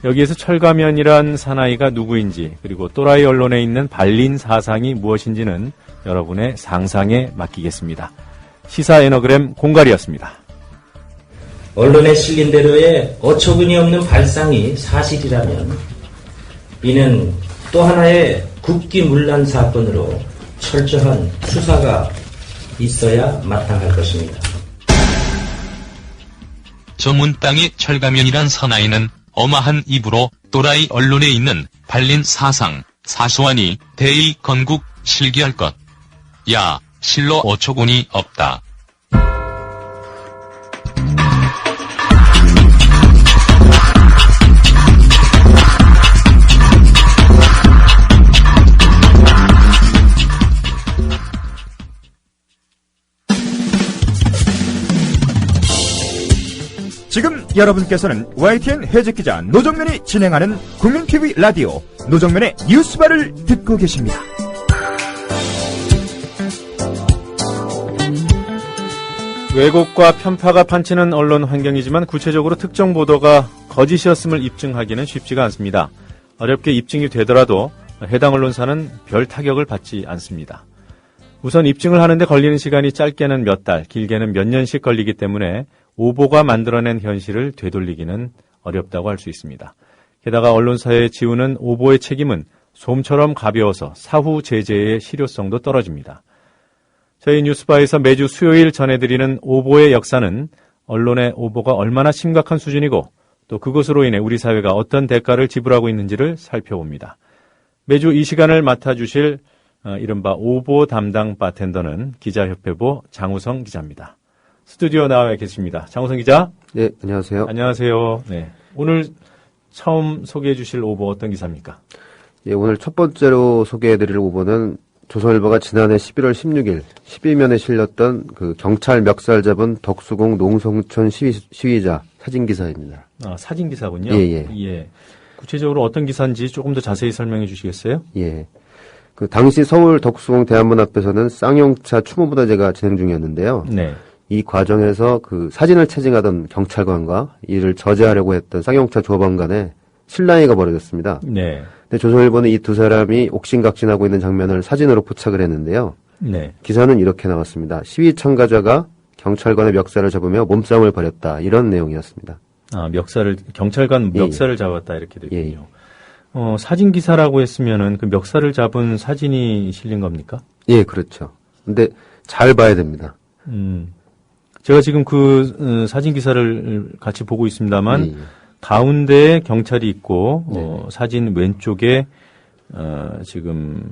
여기에서 철가면이란 사나이가 누구인지 그리고 또라이 언론에 있는 발린 사상이 무엇인지는 여러분의 상상에 맡기겠습니다. 시사 에너그램 공갈이었습니다. 언론에 실린 대로의 어처구니 없는 발상이 사실이라면 이는 또 하나의 국기문란 사건으로 철저한 수사가 있어야 마땅할 것입니다. 저문 땅의 철가면이란 사나이는 엄하한 입으로 또라이 언론에 있는 발린 사상 사수하니 대의 건국 실기할 것. 야 실로 어처구니 없다. 지금 여러분께서는 YTN 해직기자 노정면이 진행하는 국민TV 라디오 노정면의 뉴스바를 듣고 계십니다. 왜곡과 편파가 판치는 언론 환경이지만 구체적으로 특정 보도가 거짓이었음을 입증하기는 쉽지가 않습니다. 어렵게 입증이 되더라도 해당 언론사는 별 타격을 받지 않습니다. 우선 입증을 하는데 걸리는 시간이 짧게는 몇 달, 길게는 몇 년씩 걸리기 때문에 오보가 만들어낸 현실을 되돌리기는 어렵다고 할 수 있습니다. 게다가 언론사에 지우는 오보의 책임은 솜처럼 가벼워서 사후 제재의 실효성도 떨어집니다. 저희 뉴스바에서 매주 수요일 전해드리는 오보의 역사는 언론의 오보가 얼마나 심각한 수준이고 또 그것으로 인해 우리 사회가 어떤 대가를 지불하고 있는지를 살펴봅니다. 매주 이 시간을 맡아주실 이른바 오보 담당 바텐더는 기자협회보 장우성 기자입니다. 스튜디오 나와 계십니다. 장우성 기자. 네, 안녕하세요. 안녕하세요. 네, 오늘 처음 소개해 주실 오보 어떤 기사입니까? 예, 오늘 첫 번째로 소개해드릴 오보는 조선일보가 지난해 11월 16일 12면에 실렸던 그 경찰 멱살 잡은 덕수궁 농성촌 시위자 사진 기사입니다. 아, 사진 기사군요. 예. 구체적으로 어떤 기사인지 조금 더 자세히 설명해 주시겠어요? 예. 그 당시 서울 덕수궁 대한문 앞에서는 쌍용차 추모문화제가 진행 중이었는데요. 네. 이 과정에서 그 사진을 채징하던 경찰관과 이를 저지하려고 했던 쌍용차 조합원 간에 실랑이가 벌어졌습니다. 네. 근데 조선일보는 이 두 사람이 옥신각신하고 있는 장면을 사진으로 포착을 했는데요. 네. 기사는 이렇게 나왔습니다. 시위 참가자가 경찰관의 멱살을 잡으며 몸싸움을 벌였다. 이런 내용이었습니다. 아, 경찰관 멱살을 잡았다 이렇게 되군요. 사진 기사라고 했으면은 그 멱살을 잡은 사진이 실린 겁니까? 예, 그렇죠. 근데 잘 봐야 됩니다. 제가 지금 그 사진 기사를 같이 보고 있습니다만 가운데에 경찰이 있고 사진 왼쪽에 지금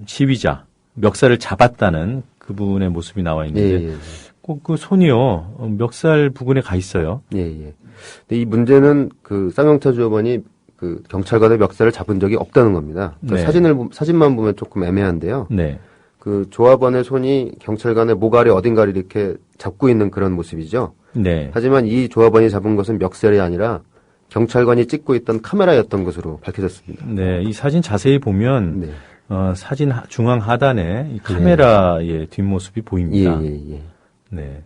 시위자 멱살을 잡았다는 그분의 모습이 나와 있는데 꼭 그 손이요 멱살 부근에 가 있어요. 근데 이 문제는 그 쌍용차 조합원이 그 경찰관의 멱살을 잡은 적이 없다는 겁니다. 그러니까 사진만 보면 조금 애매한데요. 네. 그 조합원의 손이 경찰관의 목 아래 어딘가를 이렇게 잡고 있는 그런 모습이죠. 네. 하지만 이 조합원이 잡은 것은 멱살이 아니라 경찰관이 찍고 있던 카메라였던 것으로 밝혀졌습니다. 네, 이 사진 자세히 보면 사진 중앙 하단에 이 카메라의 뒷모습이 보입니다. 네.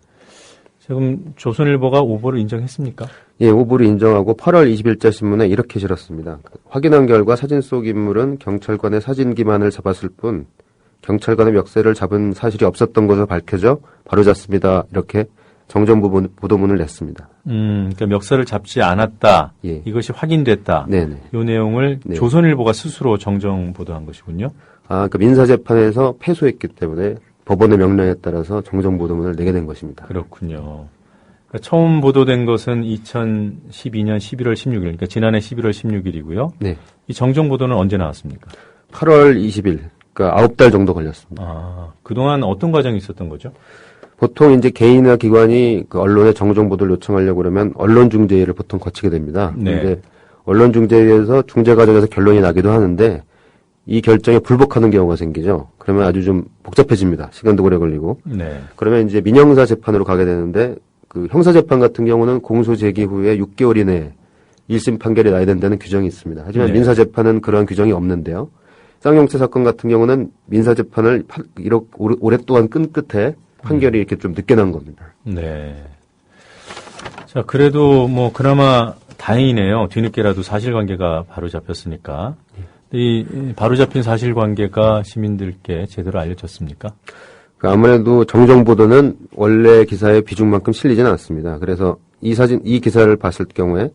지금 조선일보가 오보를 인정했습니까? 예, 오보를 인정하고 8월 20일자 신문에 이렇게 실었습니다. 확인한 결과 사진 속 인물은 경찰관의 사진 기만을 잡았을 뿐 경찰관의 멱살을 잡은 사실이 없었던 것으로 밝혀져 바로잡습니다. 이렇게 정정 보도문을 냈습니다. 그러니까 멱살을 잡지 않았다. 이것이 확인됐다. 네네. 이 내용을 조선일보가 스스로 정정 보도한 것이군요. 아, 그러니까 민사재판에서 패소했기 때문에 법원의 명령에 따라서 정정 보도문을 내게 된 것입니다. 그렇군요. 그러니까 처음 보도된 것은 2012년 11월 16일, 그러니까 지난해 11월 16일이고요. 네. 이 정정 보도는 언제 나왔습니까? 8월 20일. 그러니까 9달 정도 걸렸습니다. 아, 그동안 어떤 과정이 있었던 거죠? 보통 이제 개인이나 기관이 그 언론에 정정 보도를 요청하려고 그러면 언론중재위를 보통 거치게 됩니다. 그런데 언론중재위에서 중재 과정에서 결론이 나기도 하는데 이 결정에 불복하는 경우가 생기죠. 그러면 아주 좀 복잡해집니다. 시간도 오래 걸리고. 그러면 이제 민형사 재판으로 가게 되는데 그 형사 재판 같은 경우는 공소 제기 후에 6개월 이내에 1심 판결이 나야 된다는 규정이 있습니다. 하지만 네. 민사재판은 그런 규정이 없는데요. 쌍용차 사건 같은 경우는 민사재판을 이렇게 오랫동안 끈 끝에 판결이 이렇게 좀 늦게 난 겁니다. 네. 자, 그래도 뭐 그나마 다행이네요. 뒤늦게라도 사실관계가 바로 잡혔으니까. 이 바로 잡힌 사실관계가 시민들께 제대로 알려졌습니까? 아무래도 정정보도는 원래 기사의 비중만큼 실리지는 않습니다. 그래서 이 기사를 봤을 경우에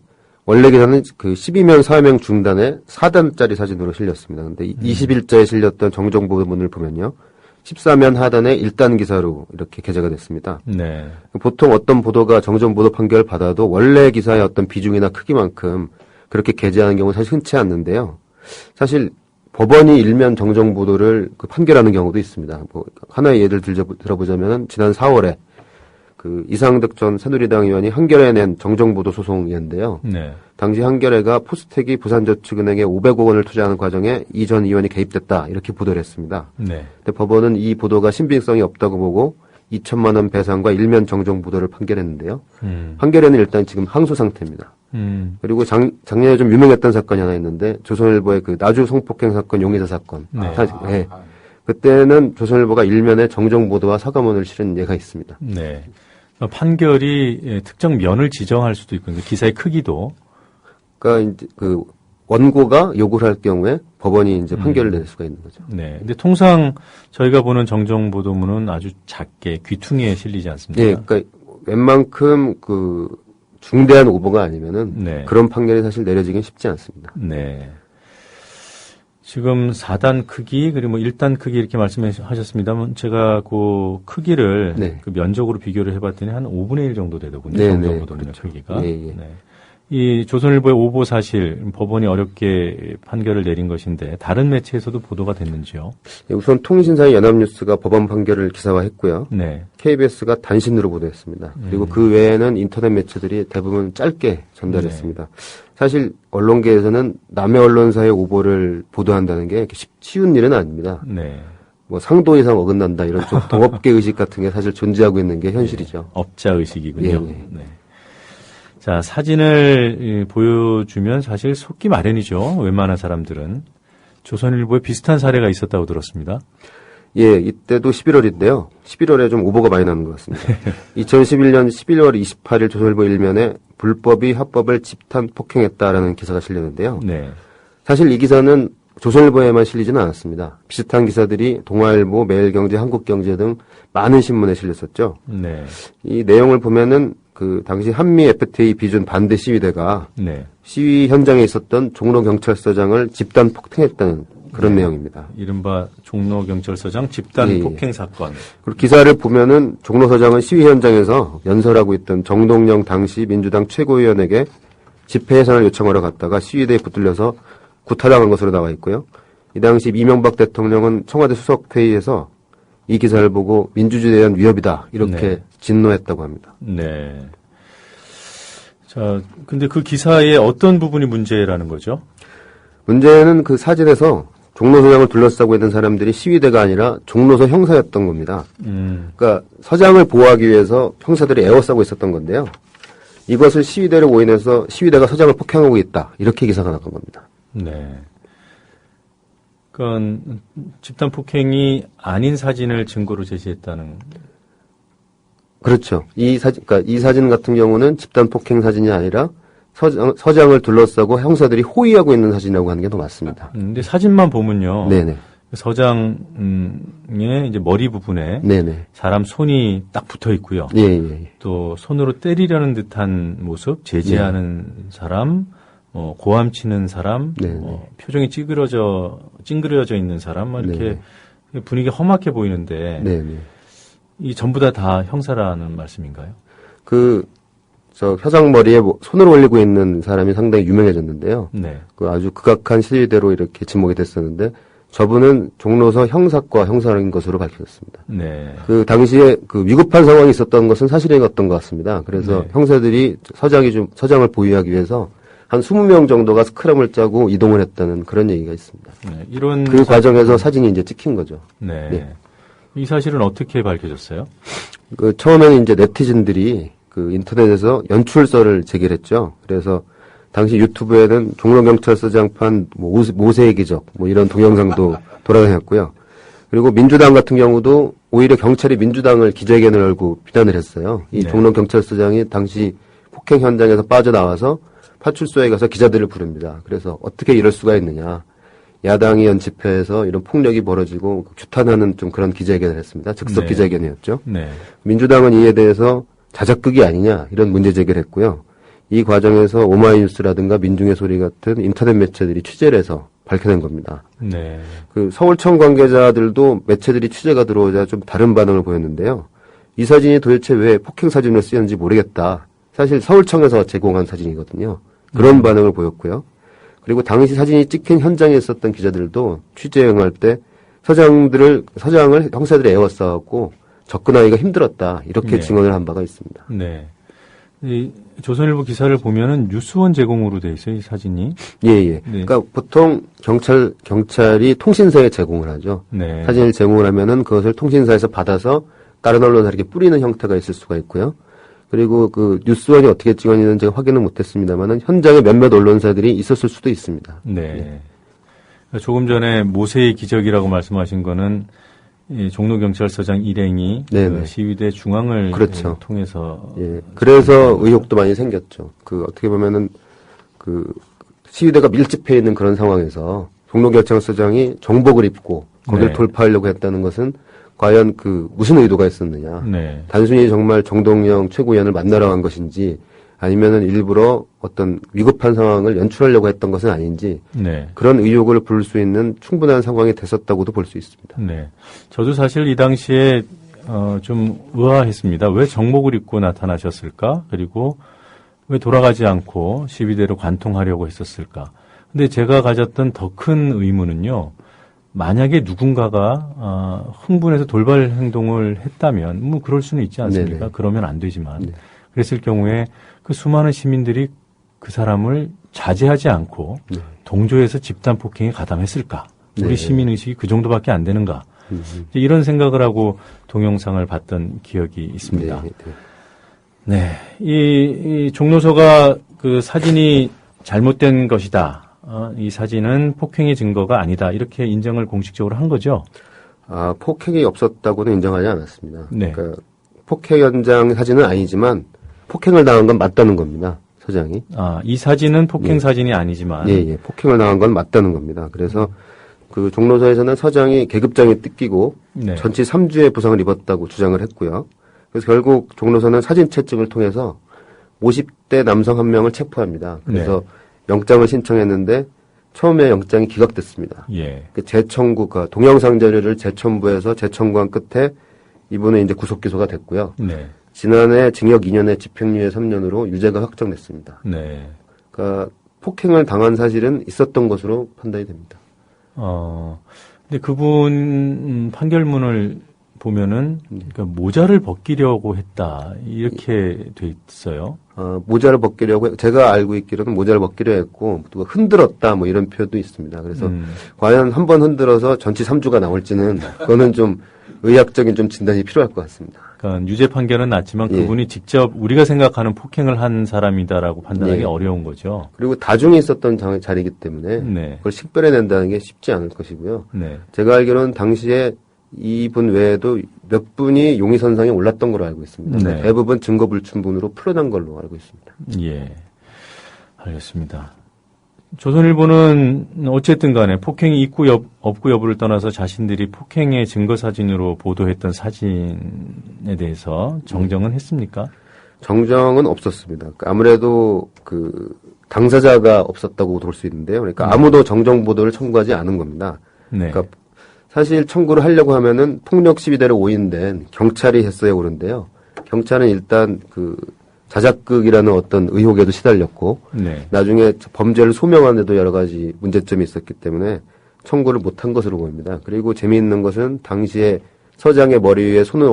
원래 기사는 그 12면 4명 중단에 4단짜리 사진으로 실렸습니다. 근데 20일자에 실렸던 정정보도문을 보면요. 14면 하단에 1단 기사로 이렇게 게재가 됐습니다. 네. 보통 어떤 보도가 정정보도 판결을 받아도 원래 기사의 어떤 비중이나 크기만큼 그렇게 게재하는 경우는 사실 흔치 않는데요. 사실 법원이 일면 정정보도를 판결하는 경우도 있습니다. 뭐 하나의 예를 들어보자면 지난 4월에 그 이상득 전 새누리당 의원이 한겨레에 낸 정정보도 소송이었는데요. 네. 당시 한겨레가 포스텍이 부산저축은행에 500억 원을 투자하는 과정에 이 전 의원이 개입됐다 이렇게 보도를 했습니다. 네. 근데 법원은 이 보도가 신빙성이 없다고 보고 2천만 원 배상과 일면 정정보도를 판결했는데요. 한겨레는 일단 지금 항소 상태입니다. 그리고 작년에 좀 유명했던 사건이 하나 있는데 조선일보의 그 나주 성폭행 사건 용의자 사건. 네. 네. 그때는 조선일보가 일면에 정정보도와 사과문을 실은 예가 있습니다. 네. 판결이 특정 면을 지정할 수도 있고 기사의 크기도. 그러니까 이제 그 원고가 요구를 할 경우에 법원이 이제 판결을 낼 수가 있는 거죠. 네. 근데 통상 저희가 보는 정정보도문은 아주 작게 귀퉁이에 실리지 않습니까? 예, 그러니까 웬만큼 그 중대한 오보가 아니면은 네. 그런 판결이 사실 내려지긴 쉽지 않습니다. 네. 지금 4단 크기 그리고 뭐 1단 크기 이렇게 말씀하셨습니다만 제가 그 크기를 네. 그 면적으로 비교를 해봤더니 한 5분의 1 정도 되더군요. 네, 정정보도문의 그렇죠. 크기가. 예, 예. 네. 이 조선일보의 오보 사실 법원이 어렵게 판결을 내린 것인데 다른 매체에서도 보도가 됐는지요? 예, 우선 통신사의 연합뉴스가 법원 판결을 기사화했고요. 네. KBS가 단신으로 보도했습니다. 그리고 그 외에는 인터넷 매체들이 대부분 짧게 전달했습니다. 네. 사실 언론계에서는 남의 언론사의 오보를 보도한다는 게 쉬운 일은 아닙니다. 네. 뭐 상도 이상 어긋난다 이런 좀 동업계 의식 같은 게 사실 존재하고 있는 게 현실이죠. 네. 업자 의식이군요. 예, 예. 네. 자, 사진을 보여주면 사실 속기 마련이죠. 웬만한 사람들은. 조선일보에 비슷한 사례가 있었다고 들었습니다. 예, 이때도 11월인데요. 11월에 좀 오보가 많이 나는 것 같습니다. 2011년 11월 28일 조선일보 일면에 불법이 합법을 집단 폭행했다라는 기사가 실렸는데요. 네. 사실 이 기사는 조선일보에만 실리지는 않았습니다. 비슷한 기사들이 동아일보, 매일경제, 한국경제 등 많은 신문에 실렸었죠. 네. 이 내용을 보면은 그 당시 한미 FTA 비준 반대 시위대가 네. 시위 현장에 있었던 종로경찰서장을 집단 폭행했다는 그런 내용입니다. 이른바 종로경찰서장 집단 예, 예. 폭행 사건. 그리고 기사를 보면은 종로서장은 시위 현장에서 연설하고 있던 정동영 당시 민주당 최고위원에게 집회 해산을 요청하러 갔다가 시위대에 붙들려서 구타당한 것으로 나와 있고요. 이 당시 이명박 대통령은 청와대 수석회의에서 이 기사를 보고 민주주의에 대한 위협이다 이렇게 네. 진노했다고 합니다. 네. 자, 근데 그 기사의 어떤 부분이 문제라는 거죠? 문제는 그 사진에서 종로서장을 둘러싸고 있는 사람들이 시위대가 아니라 종로서 형사였던 겁니다. 그러니까 서장을 보호하기 위해서 형사들이 에워싸고 있었던 건데요. 이것을 시위대로 오인해서 시위대가 서장을 폭행하고 있다 이렇게 기사가 나간 겁니다. 네. 그건 집단 폭행이 아닌 사진을 증거로 제시했다는. 그렇죠. 그러니까 이 사진 같은 경우는 집단 폭행 사진이 아니라 서장을 둘러싸고 형사들이 호위하고 있는 사진이라고 하는 게 더 맞습니다. 근데 사진만 보면요. 네네. 서장의 이제 머리 부분에 네네. 사람 손이 딱 붙어 있고요. 예, 예. 또 손으로 때리려는 듯한 모습, 제지하는 사람, 고함치는 사람, 표정이 찡그려져 있는 사람, 이렇게 분위기 험악해 보이는데 네네. 이 전부 다 형사라는 말씀인가요? 서장 머리에 손을 올리고 있는 사람이 상당히 유명해졌는데요. 네. 그 아주 극악한 시위대로 이렇게 지목이 됐었는데 저분은 종로서 형사과 형사인 것으로 밝혀졌습니다. 네. 그 당시에 그 위급한 상황이 있었던 것은 사실이었던 것 같습니다. 그래서 네. 형사들이 서장을 보유하기 위해서 한 20명 정도가 스크럼을 짜고 이동을 했다는 그런 얘기가 있습니다. 네. 그 과정에서 사진이 이제 찍힌 거죠. 네. 네. 이 사실은 어떻게 밝혀졌어요? 처음에는 이제 네티즌들이 그 인터넷에서 연출설을 제기했죠. 그래서 당시 유튜브에는 종로경찰서장판 모세의 기적 이런 동영상도 돌아다녔고요. 그리고 민주당 같은 경우도 오히려 경찰이 민주당을 기자회견을 열고 비난을 했어요. 이 종로경찰서장이 당시 폭행 현장에서 빠져나와서 파출소에 가서 기자들을 부릅니다. 그래서 어떻게 이럴 수가 있느냐. 야당이 연집해서 이런 폭력이 벌어지고 규탄하는 좀 그런 기자회견을 했습니다. 즉석 기자회견이었죠. 민주당은 이에 대해서 자작극이 아니냐 이런 문제 제기를 했고요. 이 과정에서 오마이뉴스라든가 민중의 소리 같은 인터넷 매체들이 취재를 해서 밝혀낸 겁니다. 그 서울청 관계자들도 매체들이 취재가 들어오자 좀 다른 반응을 보였는데요. 이 사진이 도대체 왜 폭행 사진으로 쓰였는지 모르겠다. 사실 서울청에서 제공한 사진이거든요. 그런 반응을 보였고요. 그리고 당시 사진이 찍힌 현장에 있었던 기자들도 취재에 응할 때 서장을 형사들이 에워싸고 접근하기가 힘들었다. 이렇게 증언을 한 바가 있습니다. 이 조선일보 기사를 보면은 뉴스원 제공으로 돼 있어요, 이 사진이. 예. 그러니까 보통 경찰이 통신사에 제공을 하죠. 사진을 제공을 하면은 그것을 통신사에서 받아서 다른 언론사에 이렇게 뿌리는 형태가 있을 수가 있고요. 그리고 그 뉴스원이 어떻게 찍었는지 제가 확인은 못했습니다만은 현장에 몇몇 언론사들이 있었을 수도 있습니다. 조금 전에 모세의 기적이라고 말씀하신 거는 이 종로경찰서장 일행이 그 시위대 중앙을 통해서 그래서 의혹도 많이 생겼죠. 그 어떻게 보면은 그 시위대가 밀집해 있는 그런 상황에서 종로경찰서장이 정복을 입고 거기를 돌파하려고 했다는 것은 과연 그 무슨 의도가 있었느냐. 단순히 정말 정동영 최고위원을 만나러 간 것인지 아니면은 일부러 어떤 위급한 상황을 연출하려고 했던 것은 아닌지 그런 의혹을 부를 수 있는 충분한 상황이 됐었다고도 볼 수 있습니다. 저도 사실 이 당시에 좀 의아했습니다. 왜 정복을 입고 나타나셨을까? 그리고 왜 돌아가지 않고 시위대로 관통하려고 했었을까? 근데 제가 가졌던 더 큰 의문은요. 만약에 누군가가 흥분해서 돌발 행동을 했다면 뭐 그럴 수는 있지 않습니까? 그러면 안 되지만 그랬을 경우에 그 수많은 시민들이 그 사람을 자제하지 않고 동조해서 집단 폭행에 가담했을까? 우리 시민 의식이 그 정도밖에 안 되는가? 이런 생각을 하고 동영상을 봤던 기억이 있습니다. 이 종로서가 그 사진이 잘못된 것이다. 이 사진은 폭행의 증거가 아니다. 이렇게 인정을 공식적으로 한 거죠? 폭행이 없었다고는 인정하지 않았습니다. 그러니까 폭행 현장 사진은 아니지만 폭행을 당한 건 맞다는 겁니다. 서장이. 이 사진은 폭행 사진이 아니지만. 폭행을 당한 건 맞다는 겁니다. 그래서 그 종로서에서는 서장이 계급장에 뜯기고 전치 3주의 부상을 입었다고 주장을 했고요. 그래서 결국 종로서는 사진 채증을 통해서 50대 남성 한 명을 체포합니다. 그래서 영장을 신청했는데 처음에 영장이 기각됐습니다. 그 재청구가 동영상 자료를 재청부해서 재청구한 끝에 이분은 이제 구속 기소가 됐고요. 지난해 징역 2년에 집행유예 3년으로 유죄가 확정됐습니다. 그러니까 폭행을 당한 사실은 있었던 것으로 판단이 됩니다. 근데 그분 판결문을 보면은 그러니까 모자를 벗기려고 했다 이렇게 돼 있어요. 모자를 벗기려고 제가 알고 있기로는 모자를 벗기려 했고 또 흔들었다 뭐 이런 표현도 있습니다. 그래서 과연 한 번 흔들어서 전치 3주가 나올지는 그거는 좀 의학적인 좀 진단이 필요할 것 같습니다. 그러니까 유죄 판결은 났지만 그분이 직접 우리가 생각하는 폭행을 한 사람이다라고 판단하기 어려운 거죠. 그리고 다중이 있었던 자리이기 때문에 그걸 식별해낸다는 게 쉽지 않을 것이고요. 제가 알기로는 당시에 이분 외에도 몇 분이 용의선상에 올랐던 걸로 알고 있습니다. 대부분 증거 불충분으로 풀어난 걸로 알고 있습니다. 알겠습니다. 조선일보는 어쨌든 간에 폭행이 있고 없고 여부를 떠나서 자신들이 폭행의 증거 사진으로 보도했던 사진에 대해서 정정은 했습니까? 정정은 없었습니다. 아무래도 그 당사자가 없었다고 볼 수 있는데요. 그러니까 아무도 정정 보도를 청구하지 않은 겁니다. 그러니까 사실 청구를 하려고 하면은 폭력 시위대로 오인된 경찰이 했어야 오는데요. 경찰은 일단 그 자작극이라는 어떤 의혹에도 시달렸고 나중에 범죄를 소명하는데도 여러 가지 문제점이 있었기 때문에 청구를 못한 것으로 보입니다. 그리고 재미있는 것은 당시에 서장의 머리 위에 손을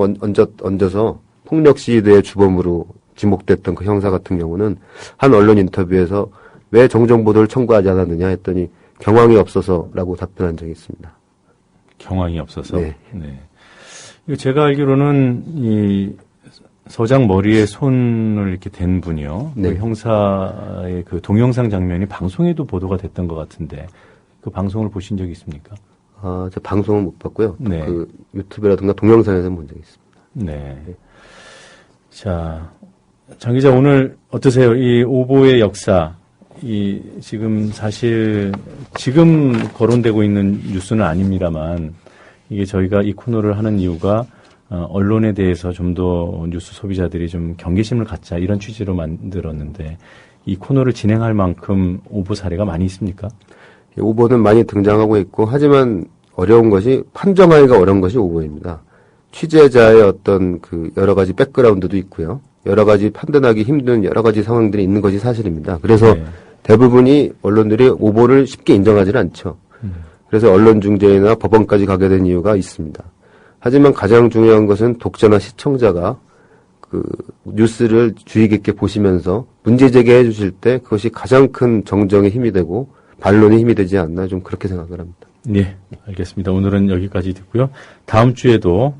얹어서 폭력 시위대의 주범으로 지목됐던 그 형사 같은 경우는 한 언론 인터뷰에서 왜 정정 보도를 청구하지 않았느냐 했더니 경황이 없어서라고 답변한 적이 있습니다. 경황이 없어서. 제가 알기로는 이 서장 머리에 손을 이렇게 댄 분이요. 네. 그 형사의 그 동영상 장면이 방송에도 보도가 됐던 것 같은데 그 방송을 보신 적이 있습니까? 아, 제가 방송은 못 봤고요. 네. 그 유튜브라든가 동영상에서 본 적이 있습니다. 네. 자, 장 기자 오늘 어떠세요? 이 오보의 역사, 이 지금 사실 지금 거론되고 있는 뉴스는 아닙니다만 이게 저희가 이 코너를 하는 이유가 언론에 대해서 좀 더 뉴스 소비자들이 좀 경계심을 갖자 이런 취지로 만들었는데 이 코너를 진행할 만큼 오보 사례가 많이 있습니까? 오보는 많이 등장하고 있고 하지만 어려운 것이 판정하기가 어려운 것이 오보입니다. 취재자의 어떤 그 여러 가지 백그라운드도 있고요. 여러 가지 판단하기 힘든 여러 가지 상황들이 있는 것이 사실입니다. 그래서 대부분이 언론들이 오보를 쉽게 인정하지는 않죠. 그래서 언론중재나 법원까지 가게 된 이유가 있습니다. 하지만 가장 중요한 것은 독자나 시청자가 그 뉴스를 주의 깊게 보시면서 문제 제기해 주실 때 그것이 가장 큰 정정의 힘이 되고 반론의 힘이 되지 않나 좀 그렇게 생각을 합니다. 네, 알겠습니다. 오늘은 여기까지 듣고요. 다음 주에도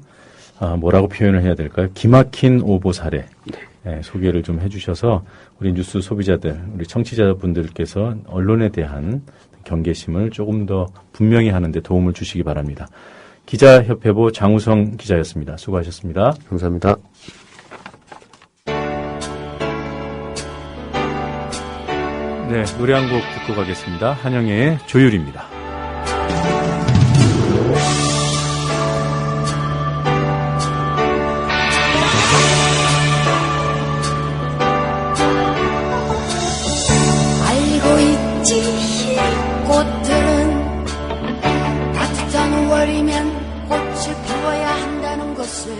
뭐라고 표현을 해야 될까요? 기막힌 오보 사례 소개를 좀 해주셔서 우리 뉴스 소비자들, 우리 청취자분들께서 언론에 대한 경계심을 조금 더 분명히 하는데 도움을 주시기 바랍니다. 기자협회보 장우성 기자였습니다. 수고하셨습니다. 감사합니다. 네, 노래 한 곡 듣고 가겠습니다. 한영애의 조율입니다. 알고 있지 꽃들은 따뜻한 5월이면 꽃을 피워야 한다는 것을